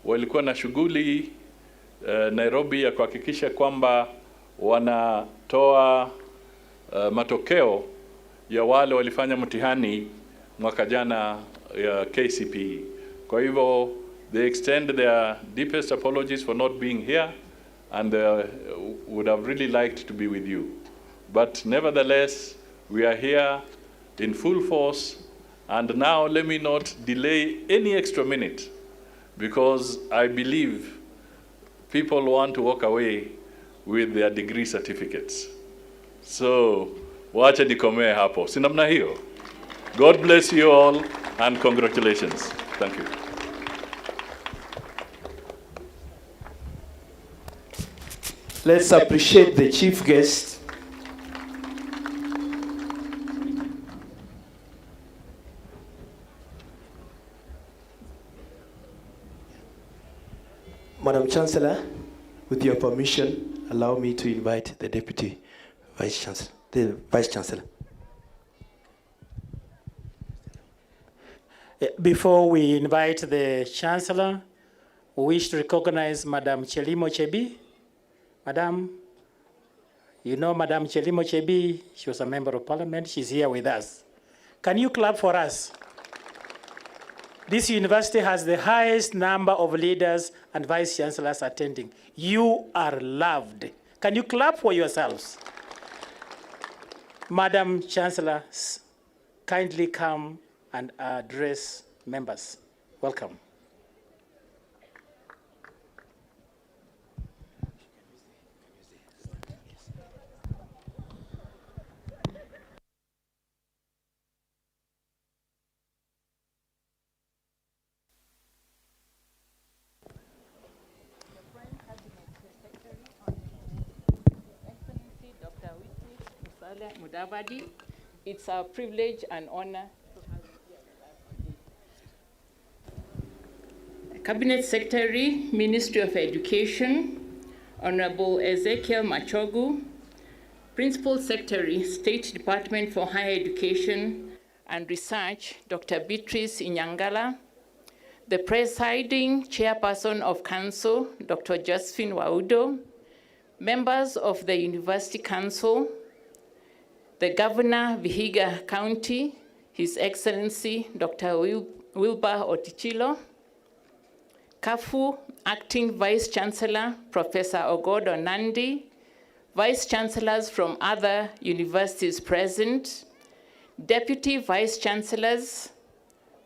walikuwa na shughuli Nairobi ya kuhakikisha kwamba wanatoa matokeo ya wale walifanya mtihani mwaka jana ya KCPE. Kwa hivyo they extend their deepest apologies for not being here and would have really liked to be with you. But nevertheless, we are here in full force, and now let me not delay any extra minute because I believe people want to walk away with their degree certificates. So, wacha nikomee hapo. Si namna hiyo? God bless you all and congratulations. Thank you.
Let's appreciate the chief guest. Madam Chancellor, with your permission, allow me to invite the Deputy Vice Chancellor. The Vice Chancellor.
Before we invite the Chancellor, we wish to recognize Madam Chelimo Chebi. Madam, you know Madam Chelimo Chebi, she was a member of parliament, she's here with us. Can you clap for us? This university has the highest number of leaders and vice chancellors attending. You are loved. Can you clap for yourselves? Madam Chancellor, kindly come and address members. Welcome.
Musalia Mudavadi. It's a privilege and honor to have you here. Cabinet Secretary, Ministry of Education, Honorable Ezekiel Machogu, Principal Secretary, State Department for Higher Education and Research, Dr. Beatrice Inyangala, the Presiding Chairperson of Council, Dr. Josephine Waudo, members of the University Council, the Governor, Vihiga County, His Excellency, Dr. Wilbur Otichilo, KAFU Acting Vice Chancellor, Professor Ogodo Nandi, Vice Chancellors from other universities present, Deputy Vice Chancellors,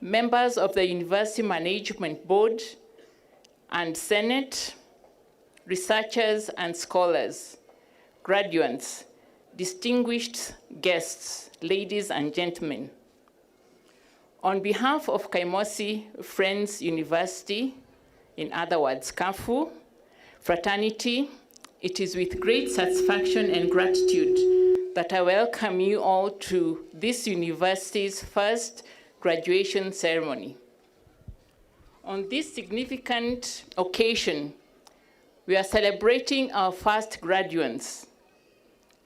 members of the University Management Board and Senate, researchers and scholars, graduates, distinguished guests, ladies and gentlemen. On behalf of Kaimosi Friends University, in other words, KAFU, fraternity, it is with great satisfaction and gratitude that I welcome you all to this university's first graduation ceremony. On this significant occasion, we are celebrating our first graduates.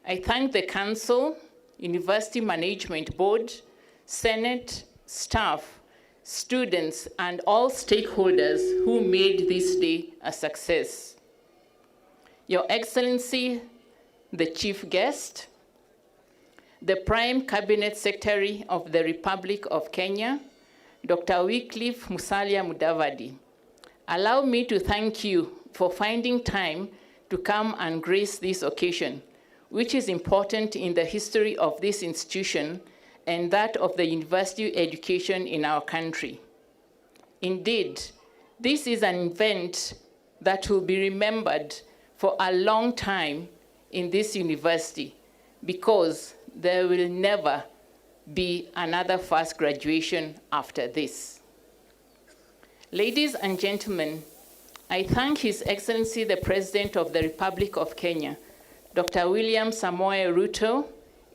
I thank the Council, University Management Board, Senate, staff, students, and all stakeholders who made this day a success. Your Excellency, the Chief Guest, the Prime Cabinet Secretary of the Republic of Kenya, Dr. Wycliffe Musalia Mudavadi, allow me to thank you for finding time to come and grace this occasion, which is important in the history of this institution and that of the university education in our country. Indeed, this is an event that will be remembered for a long time in this university because there will never be another first graduation after this. Ladies and gentlemen, I thank His Excellency the President of the Republic of Kenya, Dr. William Samoei Ruto,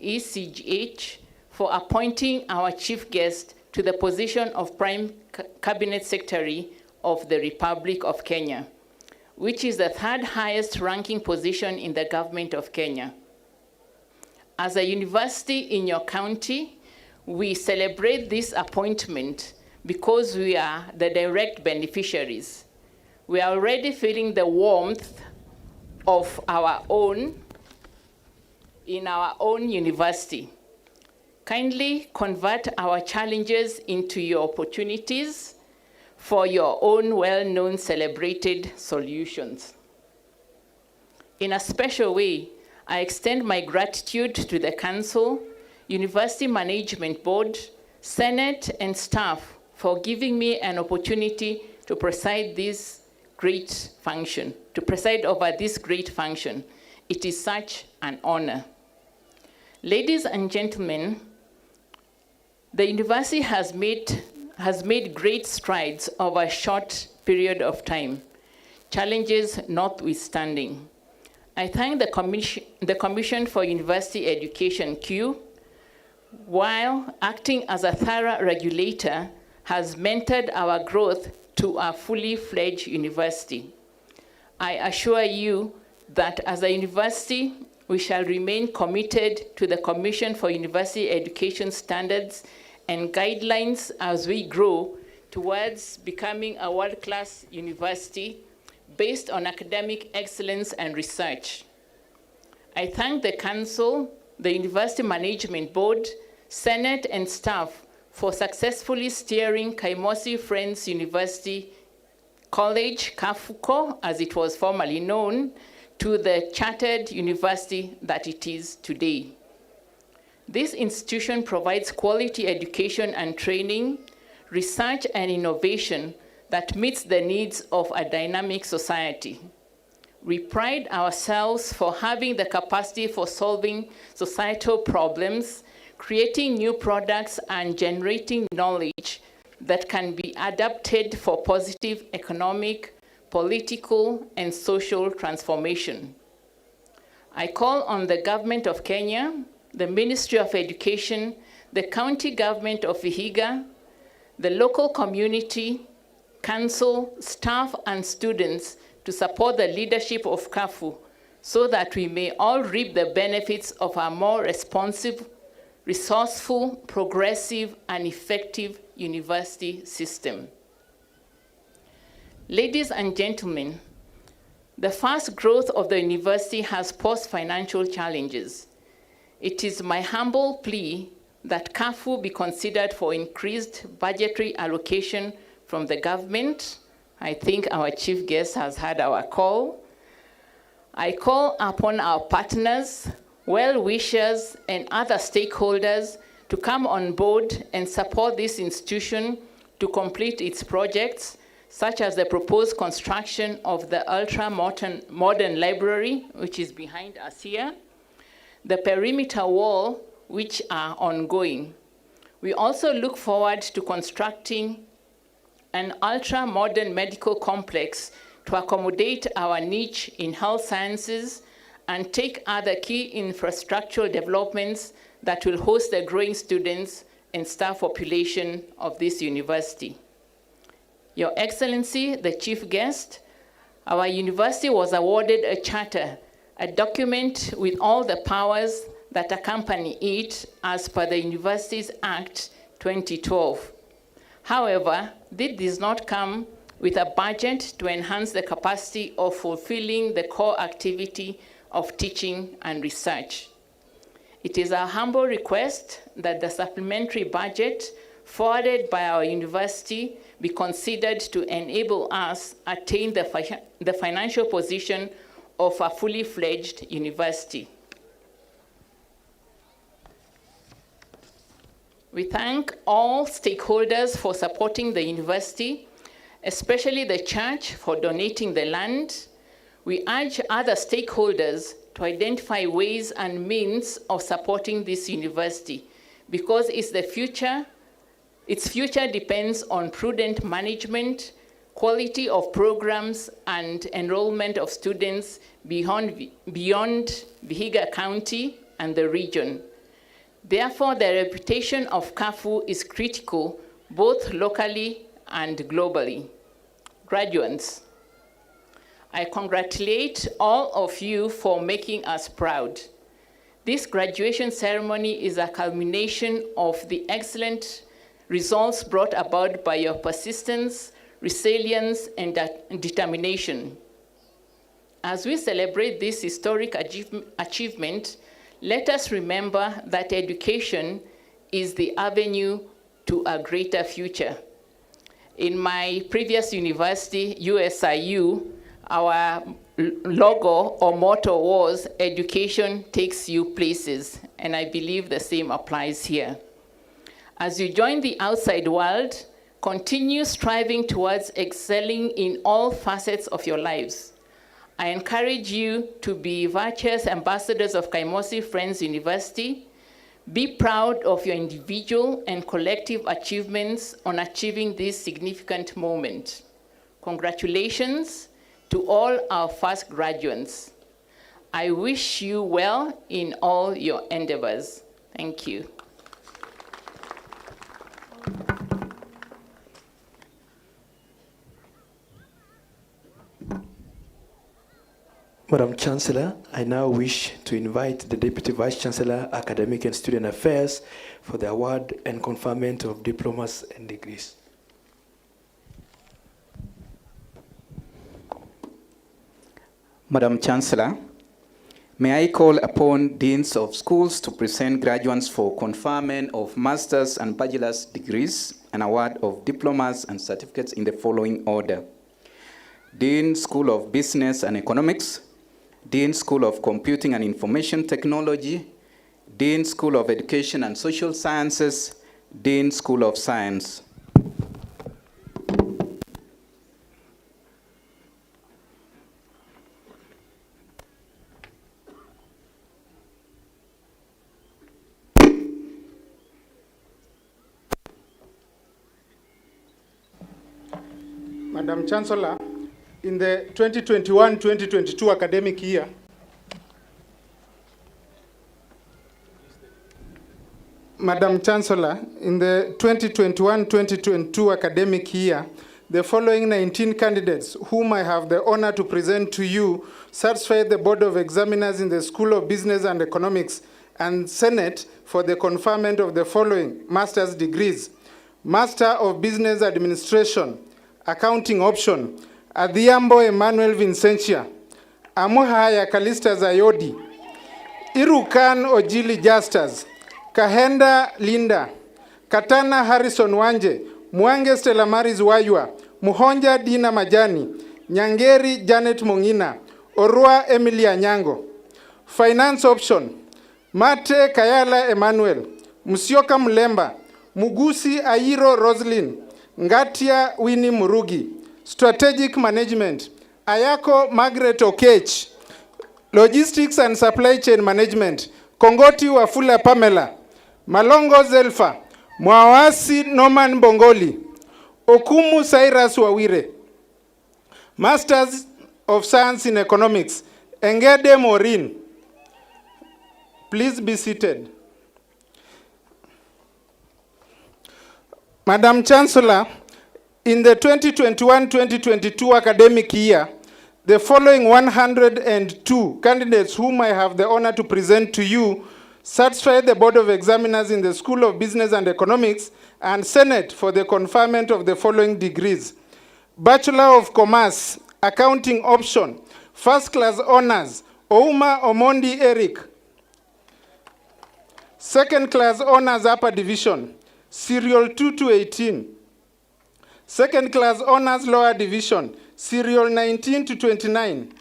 ECGH, for appointing our chief guest to the position of Prime Cabinet Secretary of the Republic of Kenya, which is the third highest ranking position in the government of Kenya. As a university in your county, we celebrate this appointment because we are the direct beneficiaries. We are already feeling the warmth of our own in our own university. Kindly convert our challenges into your opportunities for your own well-known celebrated solutions. In a special way, I extend my gratitude to the Council, University Management Board, Senate, and staff for giving me an opportunity to preside this great function, to preside over this great function. It is such an honor. Ladies and gentlemen, the university has made great strides over a short period of time, challenges notwithstanding. I thank the Commission for University Education, CUE, while acting as a thorough regulator, has mentored our growth to a fully fledged university. I assure you that as a university, we shall remain committed to the Commission for University Education standards and guidelines as we grow towards becoming a world-class university based on academic excellence and research. I thank the Council, the University Management Board, Senate, and staff for successfully steering Kaimosi Friends University College, KAFUCO, as it was formerly known, to the chartered university that it is today. This institution provides quality education and training, research and innovation that meets the needs of a dynamic society. We pride ourselves for having the capacity for solving societal problems, creating new products, and generating knowledge that can be adapted for positive economic, political, and social transformation. I call on the government of Kenya, the Ministry of Education, the county government of Vihiga, the local community, council, staff, and students to support the leadership of KAFU so that we may all reap the benefits of a more responsive, resourceful, progressive, and effective university system. Ladies and gentlemen, the fast growth of the university has posed financial challenges. It is my humble plea that KAFU be considered for increased budgetary allocation from the government. I think our chief guest has had our call. I call upon our partners, well-wishers, and other stakeholders to come on board and support this institution to complete its projects, such as the proposed construction of the ultra-modern library, which is behind us here, the perimeter wall, which are ongoing. We also look forward to constructing an ultra-modern medical complex to accommodate our niche in health sciences and take other key infrastructural developments that will host the growing students and staff population of this university. Your Excellency, the Chief Guest, our university was awarded a charter, a document with all the powers that accompany it as per the Universities Act 2012. However, this does not come with a budget to enhance the capacity of fulfilling the core activity of teaching and research. It is our humble request that the supplementary budget forwarded by our university be considered to enable us attain the financial position of a fully fledged university. We thank all stakeholders for supporting the university, especially the church for donating the land. We urge other stakeholders to identify ways and means of supporting this university because its future depends on prudent management, quality of programs, and enrollment of students beyond Vihiga County and the region. Therefore, the reputation of KAFU is critical, both locally and globally. Graduates, I congratulate all of you for making us proud. This graduation ceremony is a culmination of the excellent results brought about by your persistence, resilience, and determination. As we celebrate this historic achievement, let us remember that education is the avenue to a greater future. In my previous university, USIU, our logo or motto was, "Education takes you places," and I believe the same applies here. As you join the outside world, continue striving towards excelling in all facets of your lives. I encourage you to be virtuous ambassadors of Kaimosi Friends University. Be proud of your individual and collective achievements on achieving this significant moment. Congratulations to all our first graduates. I wish you well in all your endeavors. Thank you.
Madam Chancellor, I now wish to invite the Deputy Vice Chancellor, Academic and Student Affairs for the award and conferment of diplomas and degrees.
Madam Chancellor, may I call upon deans of schools to present graduates for conferment of master's and bachelor's degrees and award of diplomas and certificates in the following order. Dean, School of Business and Economics, Dean, School of Computing and Information Technology, Dean, School of Education and Social Sciences, Dean, School of Science.
Madam Chancellor, in the 2021-2022 academic year, Madam Chancellor, in the 2021-2022 academic year, the following 19 candidates, whom I have the honor to present to you, satisfied the Board of Examiners in the School of Business and Economics and Senate for the conferment of the following master's degrees: Master of Business Administration, Accounting Option, Adhiambo Emmanuel Vincentia, Amuhaya Kalista Zayodi, Irukan Ojili Justus, Kahenda Linda, Katana Harrison Wanje, Mwange Stella Maris Waywa, Muhonja Dina Majani, Nyangeri Janet Mongina, Orua Emilia Nyango. Finance Option, Mate Kayala Emmanuel, Musyoka Mlemba, Mugusi Airo Roslyn, Ngatia Winnie Murugi. Strategic Management, Ayako Margaret Okech. Logistics and Supply Chain Management, Kongoti Wafula Pamela, Malongo Zelfa, Mwawasi Norman Bongoli, Okumu Cyrus Wawire. Masters of Science in Economics, Engede Maureen. Please be seated. Madam Chancellor, in the 2021-2022 academic year, the following 102 candidates whom I have the honor to present to you satisfied the Board of Examiners in the School of Business and Economics and Senate for the conferment of the following degrees: Bachelor of Commerce, Accounting Option, First Class Honors, Ouma Omondi Eric. Second Class Honors, Upper Division, Serial 2 to 18. Second Class Honors, Lower Division, Serial 19 to 29.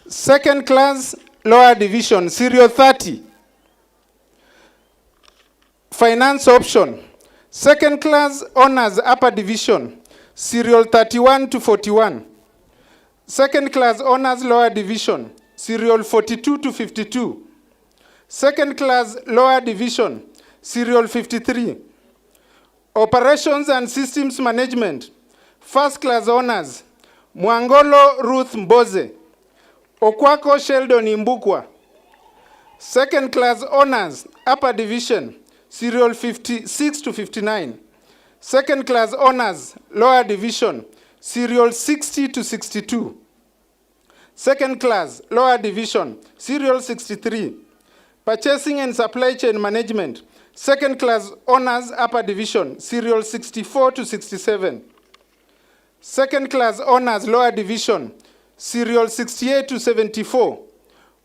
Second Class Lower Division, Serial 30. Finance Option, Second Class Honors, Upper Division, Serial 31 to 41. Second Class Honors, Lower Division, Serial 42 to 52. Second Class Lower Division, Serial 53. Operations and Systems Management, First Class Honors, Mwangolo Ruth Mboze, Okwako Sheldon Imbukwa. Second Class Honors, Upper Division, Serial 56 to 59. Second Class Honors, Lower Division, Serial 60 to 62. Second Class Lower Division, Serial 63. Purchasing and Supply Chain Management, Second Class Honors, Upper Division, Serial 64 to 67. Second Class Honors, Lower Division, Serial 68 to 74.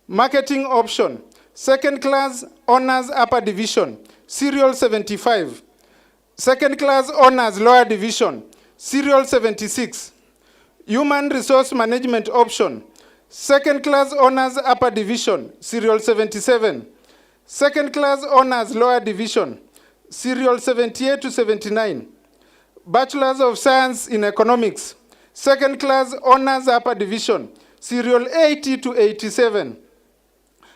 Marketing Option, Second Class Honors, Upper Division, Serial 75. Second Class Honors, Lower Division, Serial 76. Human Resource Management Option, Second Class Honors, Upper Division, Serial 77. Second Class Honors, Lower Division, Serial 78 to 79. Bachelors of Science in Economics, Second Class Honors, Upper Division, Serial 80 to 87.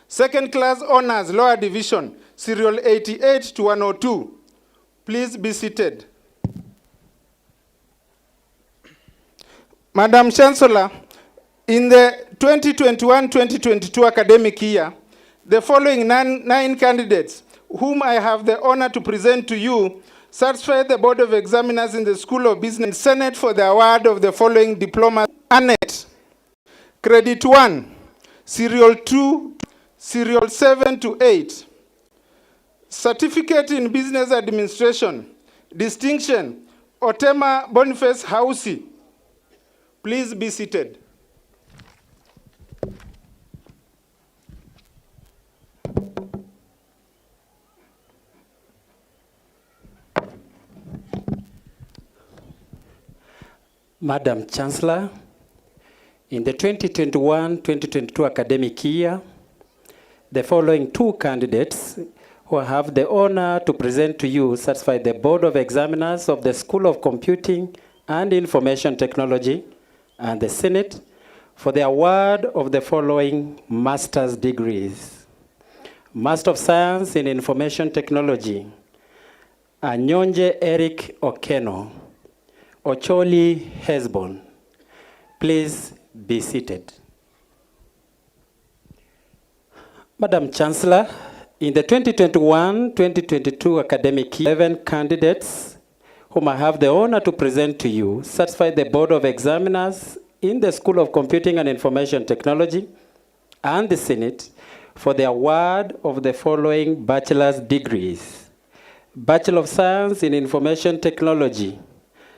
Second Class Honors, Lower Division, Serial 88 to 102. Please be seated. Madam Chancellor, in the 2021-2022 academic year, the following nine candidates, whom I have the honor to present to you, satisfied the Board of Examiners in the School of Business and Senate for the award of the following diplomas: Annette, Credit 1, Serial 2, Serial 7 to 8. Certificate in Business Administration, Distinction, Otema Boniface Hausi. Please be seated.
Madam Chancellor, in the 2021-2022 academic year, the following two candidates who have the honor to present to you satisfy the Board of Examiners of the School of Computing and Information Technology and the Senate for the award of the following master's degrees: Master of Science in Information Technology, Anyonje Eric Okeno, Ocholi Hesbon. Please be seated. Madam Chancellor, In the 2021-2022 academic year, 11 candidates whom I have the honor to present to you satisfied the Board of Examiners in the School of Computing and Information Technology and the Senate for the award of the following bachelor's degrees. Bachelor of Science in Information Technology,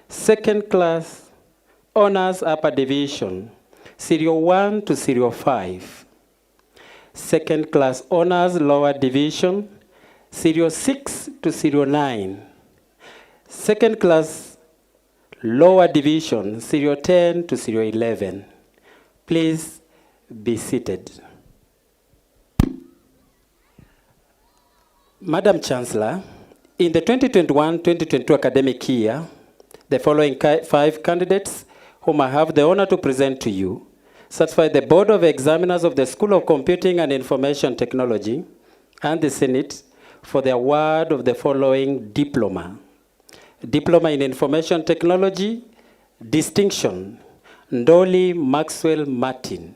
second class, honors upper division, serial 1 to serial 5. Second class honors lower division, serial 6 to serial 9. Second class lower division, serial 10 to serial 11. Please be seated. Madam Chancellor, in the 2021-2022 academic year, the following 5 candidates whom I have the honor to present to you satisfied the Board of Examiners of the School of Computing and Information Technology and the Senate for the award of the following diploma. Diploma in Information Technology, Distinction, Ndoli Maxwell Martin.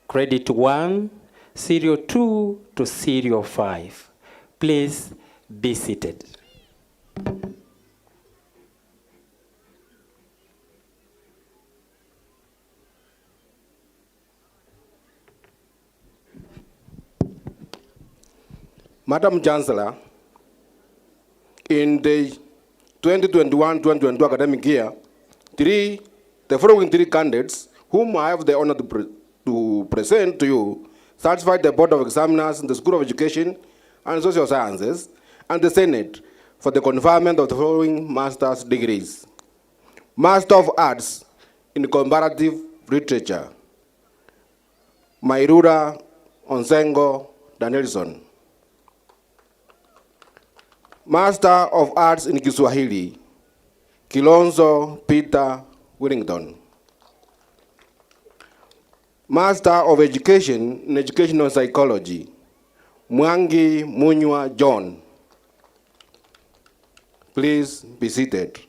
Credit 1, Serial 2 to Serial 5. Please be seated.
Madam Chancellor, in the 2021-2022 academic year, the following 3 candidates whom I have the honor to present to you satisfied the Board of Examiners in the School of Education and Social Sciences and the Senate for the conferment of the following master's degrees. Master of Arts in Comparative Literature, Mairura Onsengo Danielson. Master of Arts in Kiswahili, Kilonzo Peter Willington. Master of Education in Educational Psychology, Mwangi Munywa John. Please be seated.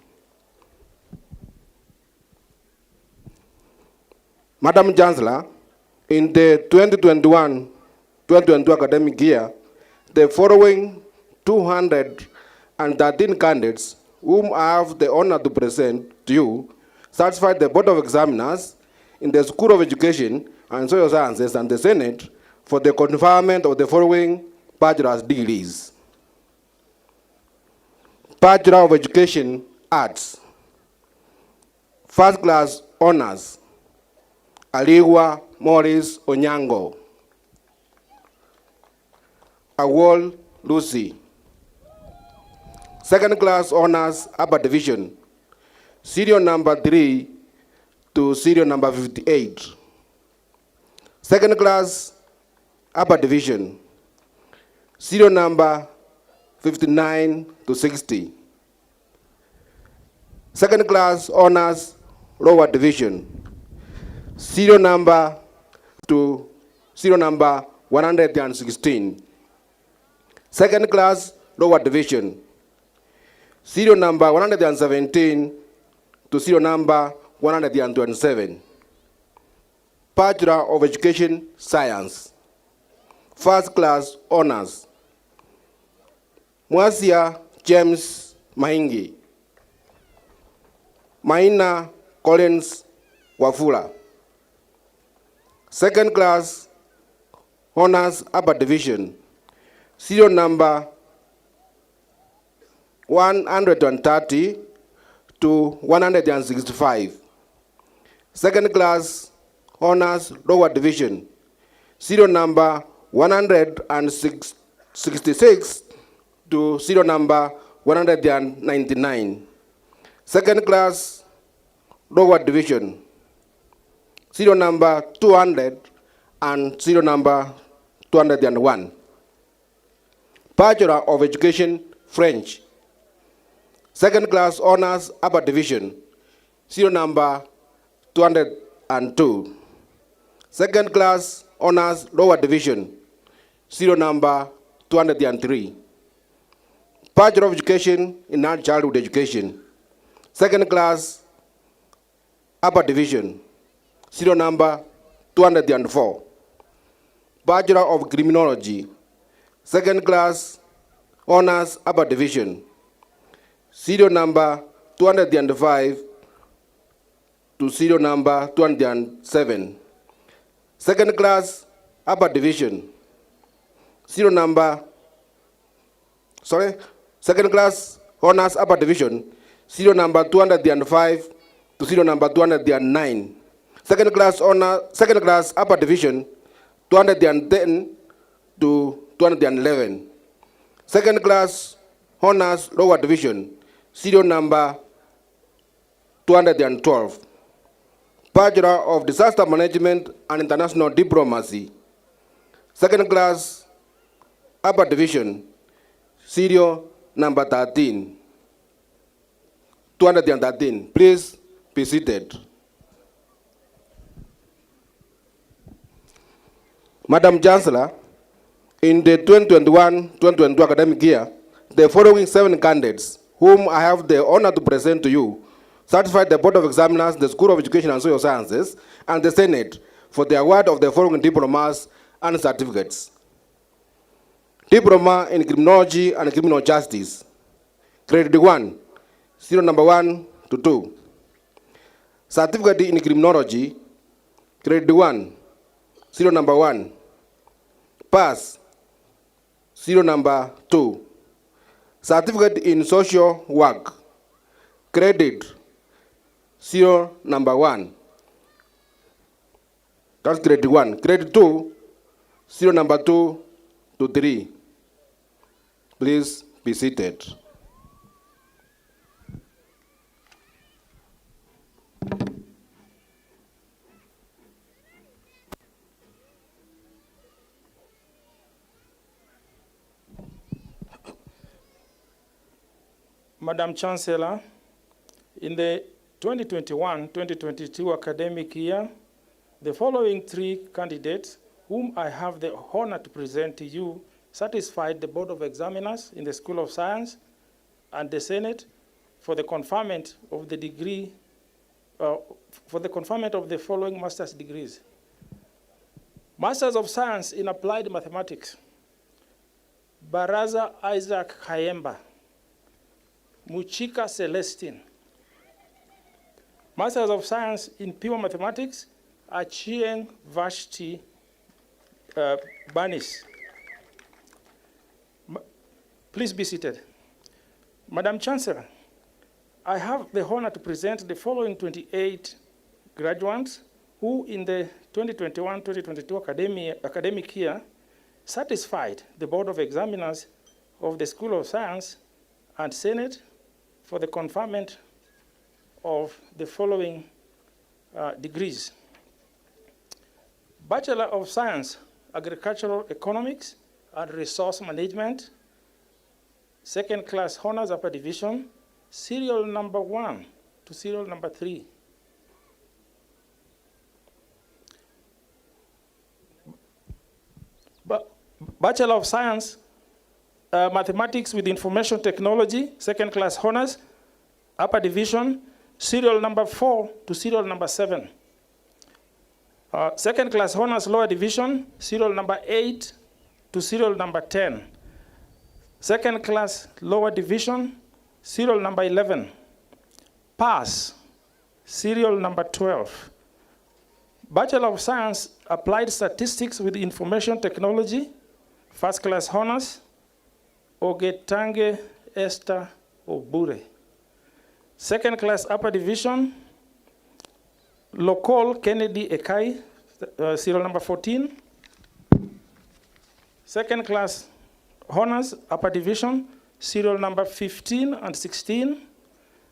Madam Chancellor, in the 2021-2022 academic year, the following 213 candidates whom I have the honor to present to you satisfied the Board of Examiners in the School of Education and Social Sciences and the Senate for the conferment of the following bachelor's degrees. Bachelor of Education, Arts. First class honors, Aliwa Morris Onyango. Awol Lucy. Second class honors, upper division, serial number 3 to serial number 58. Second class upper division, serial number 59 to 60. Second class honors lower division, serial number to serial number 116. Second class lower division, serial number 117 to serial number 127. Bachelor of Education, Science. First class honors, Mwasia James Maingi. Maina Collins Wafula. Second class honors, upper division, serial number 130 to 165. Second class honors, lower division, serial number 166 to serial number 199. Second class lower division, serial number 200 and serial number 201. Bachelor of Education, French. Second class honors, upper division, serial number 202. Second class honors, lower division, serial number 203. Bachelor of Education in Early Childhood Education. Second class upper division, serial number 204. Bachelor of Criminology. second class honors upper division, serial number 205 to serial number 207. Second class upper division, serial number, second class honors upper division, serial number 205 to serial number 209. Second class upper division, 210 to 211. Second class honors lower division, serial number 212. Bachelor of Disaster Management and International Diplomacy, second class upper division, serial number 13. 213. Please be seated. Madam Chancellor, in the 2021-2022 academic year, the following 7 candidates, whom I have the honor to present to you, certified the Board of Examiners, the School of Education and Social Sciences, and the Senate for the award of the following diplomas and certificates. Diploma in Criminology and Criminal Justice, Grade 1, serial number 1 to 2. Certificate in Criminology, Grade 1, serial number 1. Pass, serial number 2. Certificate in Social Work, Credit, serial number 1. That's grade 1. Grade 2, serial number 2 to 3. Please be seated.
Madam Chancellor, in the 2021-2022 academic year, the following 3 candidates, whom I have the honor to present to you, satisfied the Board of Examiners in the School of Science and the Senate for the conferment of the degree, for the conferment of the following master's degrees. Masters of Science in Applied Mathematics, Baraza Isaac Kayemba, Muchika Celestine. Masters of Science in Pure Mathematics, Achieng Vashti Banis. Please be seated. Madam Chancellor, I have the honor to present the following 28 graduates who in the 2021-2022 academic year satisfied the Board of Examiners of the School of Science and Senate for the conferment of the following degrees. Bachelor of Science, Agricultural Economics and Resource Management, second class honors upper division, serial number 1 to serial number 3. Bachelor of Science, Mathematics with Information Technology, second class honors, upper division, serial number 4 to serial number 7. Second class honors, lower division, serial number 8 to serial number 10. Second class lower division, serial number 11. Pass, serial number 12. Bachelor of Science, Applied Statistics with Information Technology, first class honors, Ogetange Esther Obure. Second class upper division, Local Kennedy Ekai, serial number 14. Second class honors upper division, serial number 15 and 16.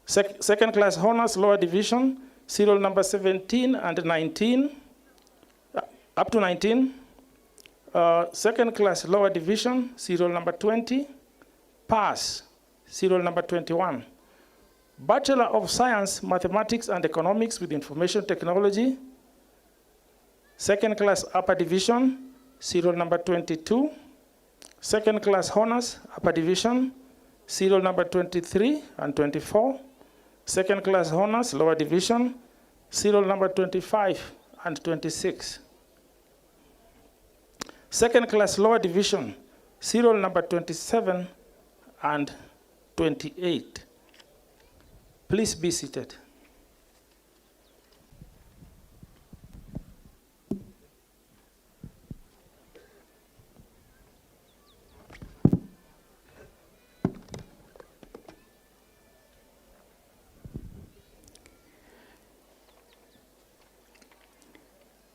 Second class honors lower division, serial number 17 and 19, up to 19. Second class lower division, serial number 20. Pass, serial number 21. Bachelor of Science, Mathematics and Economics with Information Technology, second class upper division, serial number 22. Second class honors, upper division, serial number 23 and 24. Second class honors, lower division, serial number 25 and 26. Second class lower division, serial number 27 and 28. Please be seated.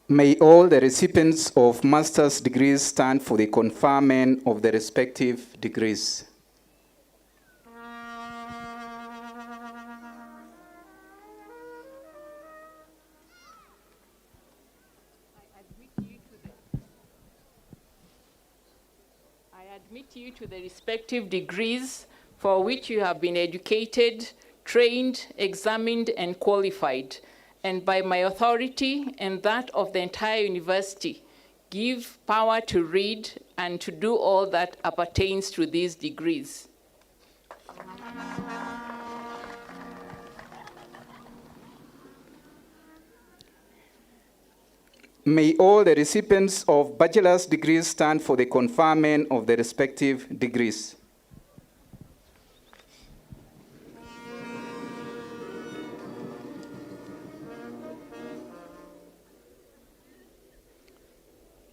May all the recipients of master's degrees stand for the conferment of the respective degrees.
I admit you to the respective degrees for which you have been educated, trained, examined, and qualified, and by my authority and that of the entire university, give power to read and to do all that appertains to these degrees.
May all the recipients of bachelor's degrees stand for the conferment of the respective degrees.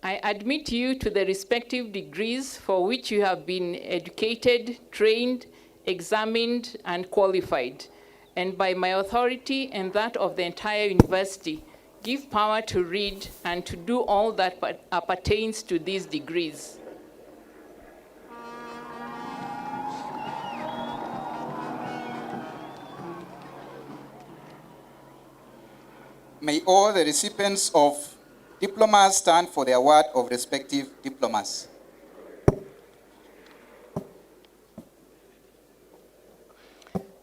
I admit you to the respective degrees for which you have been educated, trained, examined, and qualified, and by my authority and that of the entire university, give power to read and to do all that appertains to these degrees.
May all the recipients of diplomas stand for the award of respective diplomas.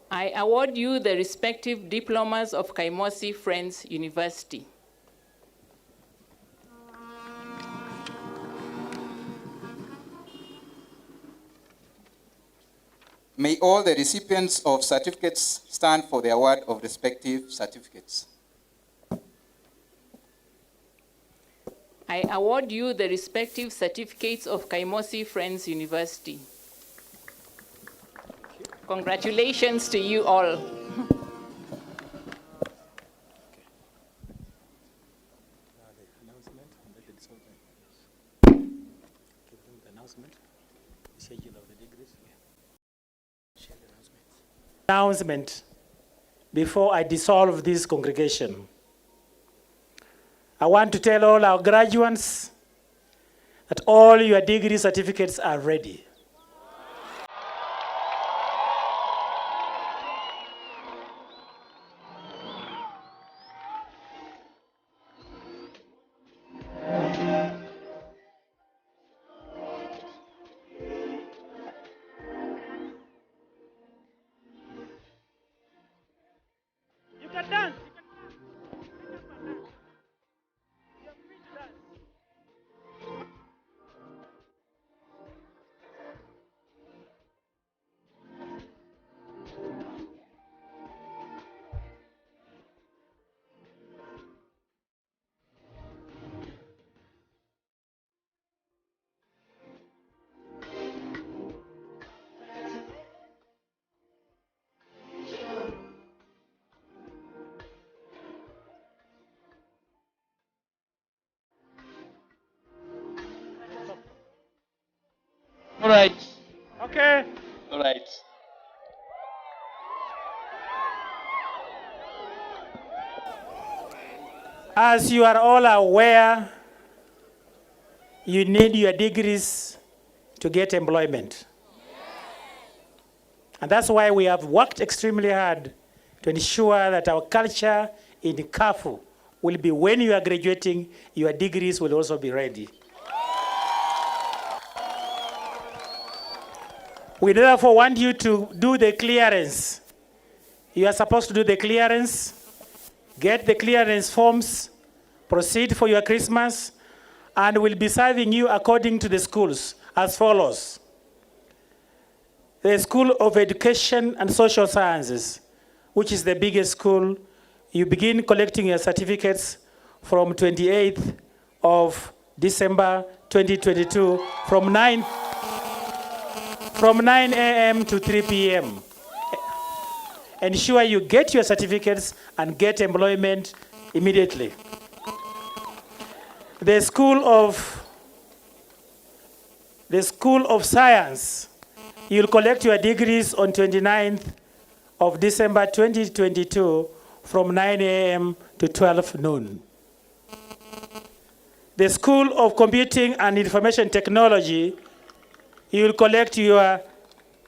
I award you the respective diplomas of Kaimosi Friends University.
May all the recipients of certificates stand for the award of respective certificates.
I award you the respective certificates of Kaimosi Friends University. Congratulations to you all.
Announcement before I dissolve this congregation. I want to tell all our graduates that all your degree certificates are ready. You can dance.
All right.
Okay.
All right.
As you are all aware, you need your degrees to get employment. And that's why we have worked extremely hard to ensure that our culture in KAFU will be when you are graduating, your degrees will also be ready. We therefore want you to do the clearance. You are supposed to do the clearance, get the clearance forms, proceed for your Christmas, and we'll be serving you according to the schools as follows. The School of Education and Social Sciences, which is the biggest school, you begin collecting your certificates from 28th of December 2022 from 9 from 9 a.m. to 3 p.m. Ensure you get your certificates and get employment immediately. The School of Science, you'll collect your degrees on 29th of December 2022 from 9 a.m. to 12 noon. The School of Computing and Information Technology, you'll collect your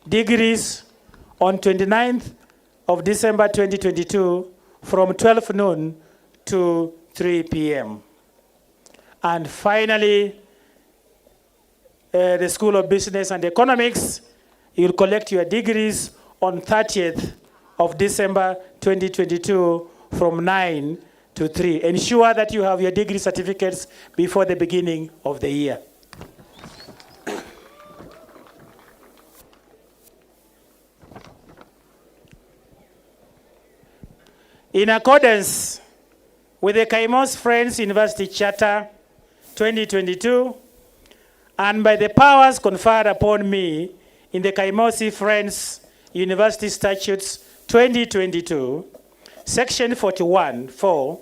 degrees on 29th of December 2022 from 12 noon to 3 p.m. And finally, the School of Business and Economics, you'll collect your degrees on 30th of December 2022 from 9 to 3. Ensure that you have your degree certificates before the beginning of the year. In accordance with the Kaimosi Friends University Charter 2022, and by the powers conferred upon me in the Kaimosi Friends University Statutes 2022, Section 41(4),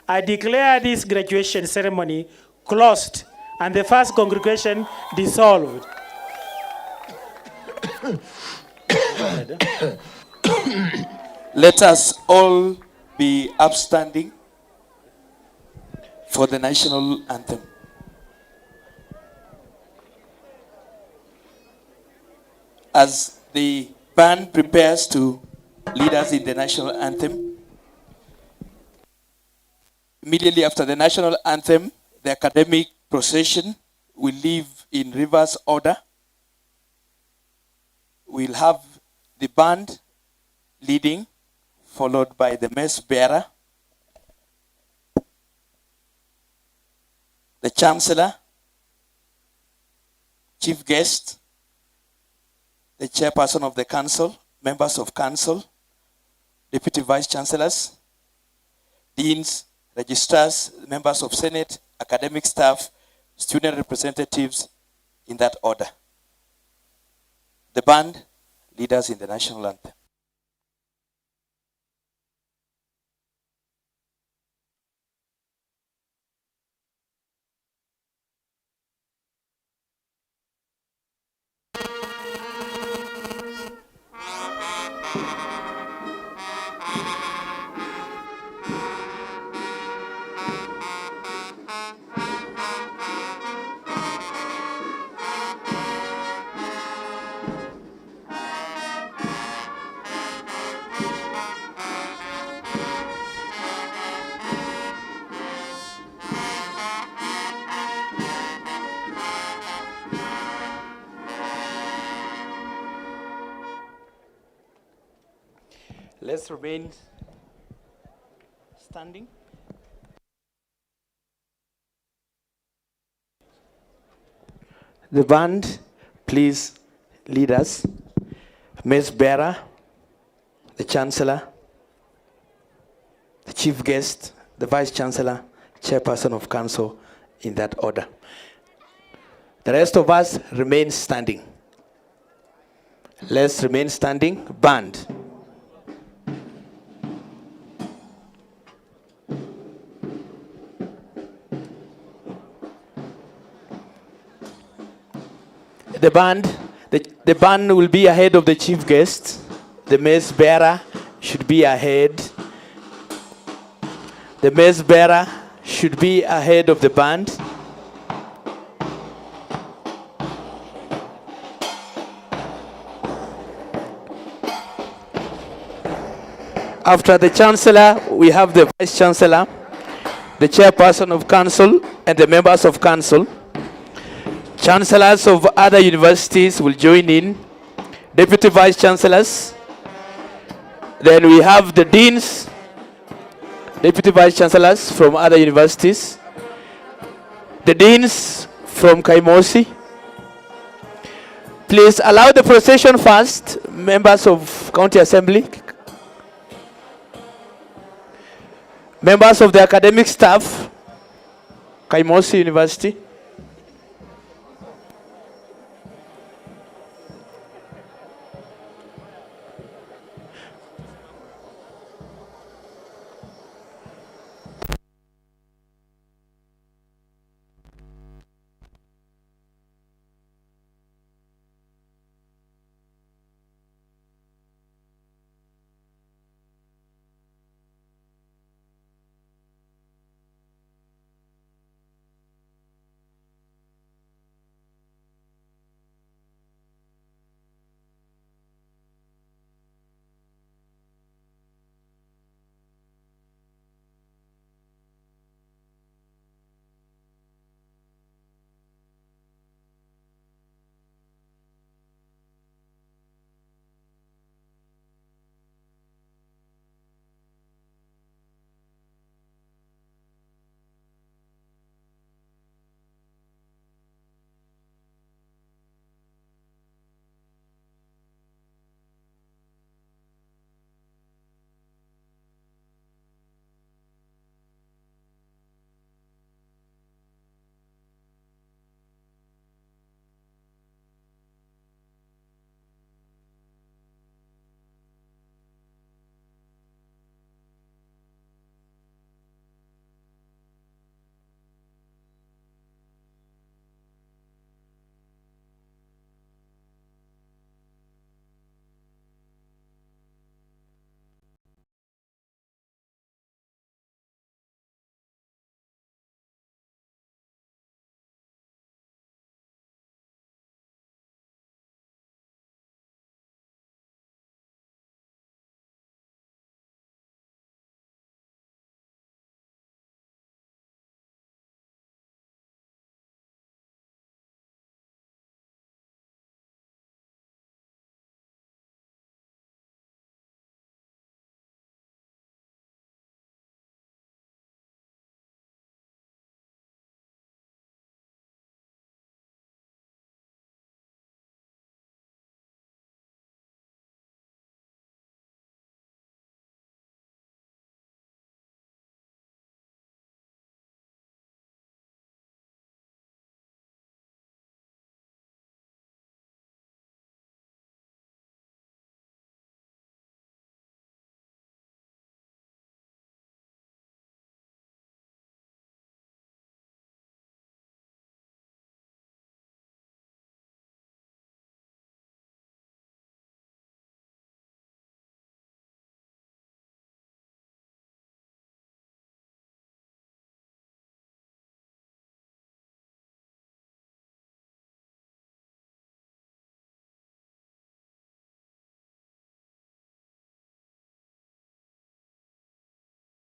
I declare this graduation ceremony closed and the first congregation dissolved.
Let us all be upstanding for the national anthem. As the band prepares to lead us in the national anthem, immediately after the national anthem, the academic procession will leave in reverse order. We'll have the band leading, followed by the mess bearer, the chancellor, chief guest, the chairperson of the council, members of council, deputy vice chancellors, deans, registrars, members of senate, academic staff, student representatives, in that order. The band lead us in the national anthem. Let's remain standing. The band, please lead us. Mess bearer, the chancellor, the chief guest, the vice chancellor, chairperson of council, in that order. The rest of us remain standing. Let's remain standing. Band. The band will be ahead of the chief guest. The mess bearer should be ahead. The mess bearer should be ahead of the band. After the chancellor, we have the vice chancellor, the chairperson of council, and the members of council. Chancellors of other universities will join in, deputy vice chancellors. Then we have the deans, deputy vice chancellors from other universities, the deans from Kaimosi. Please allow the procession first, members of county assembly, members of the academic staff, Kaimosi University.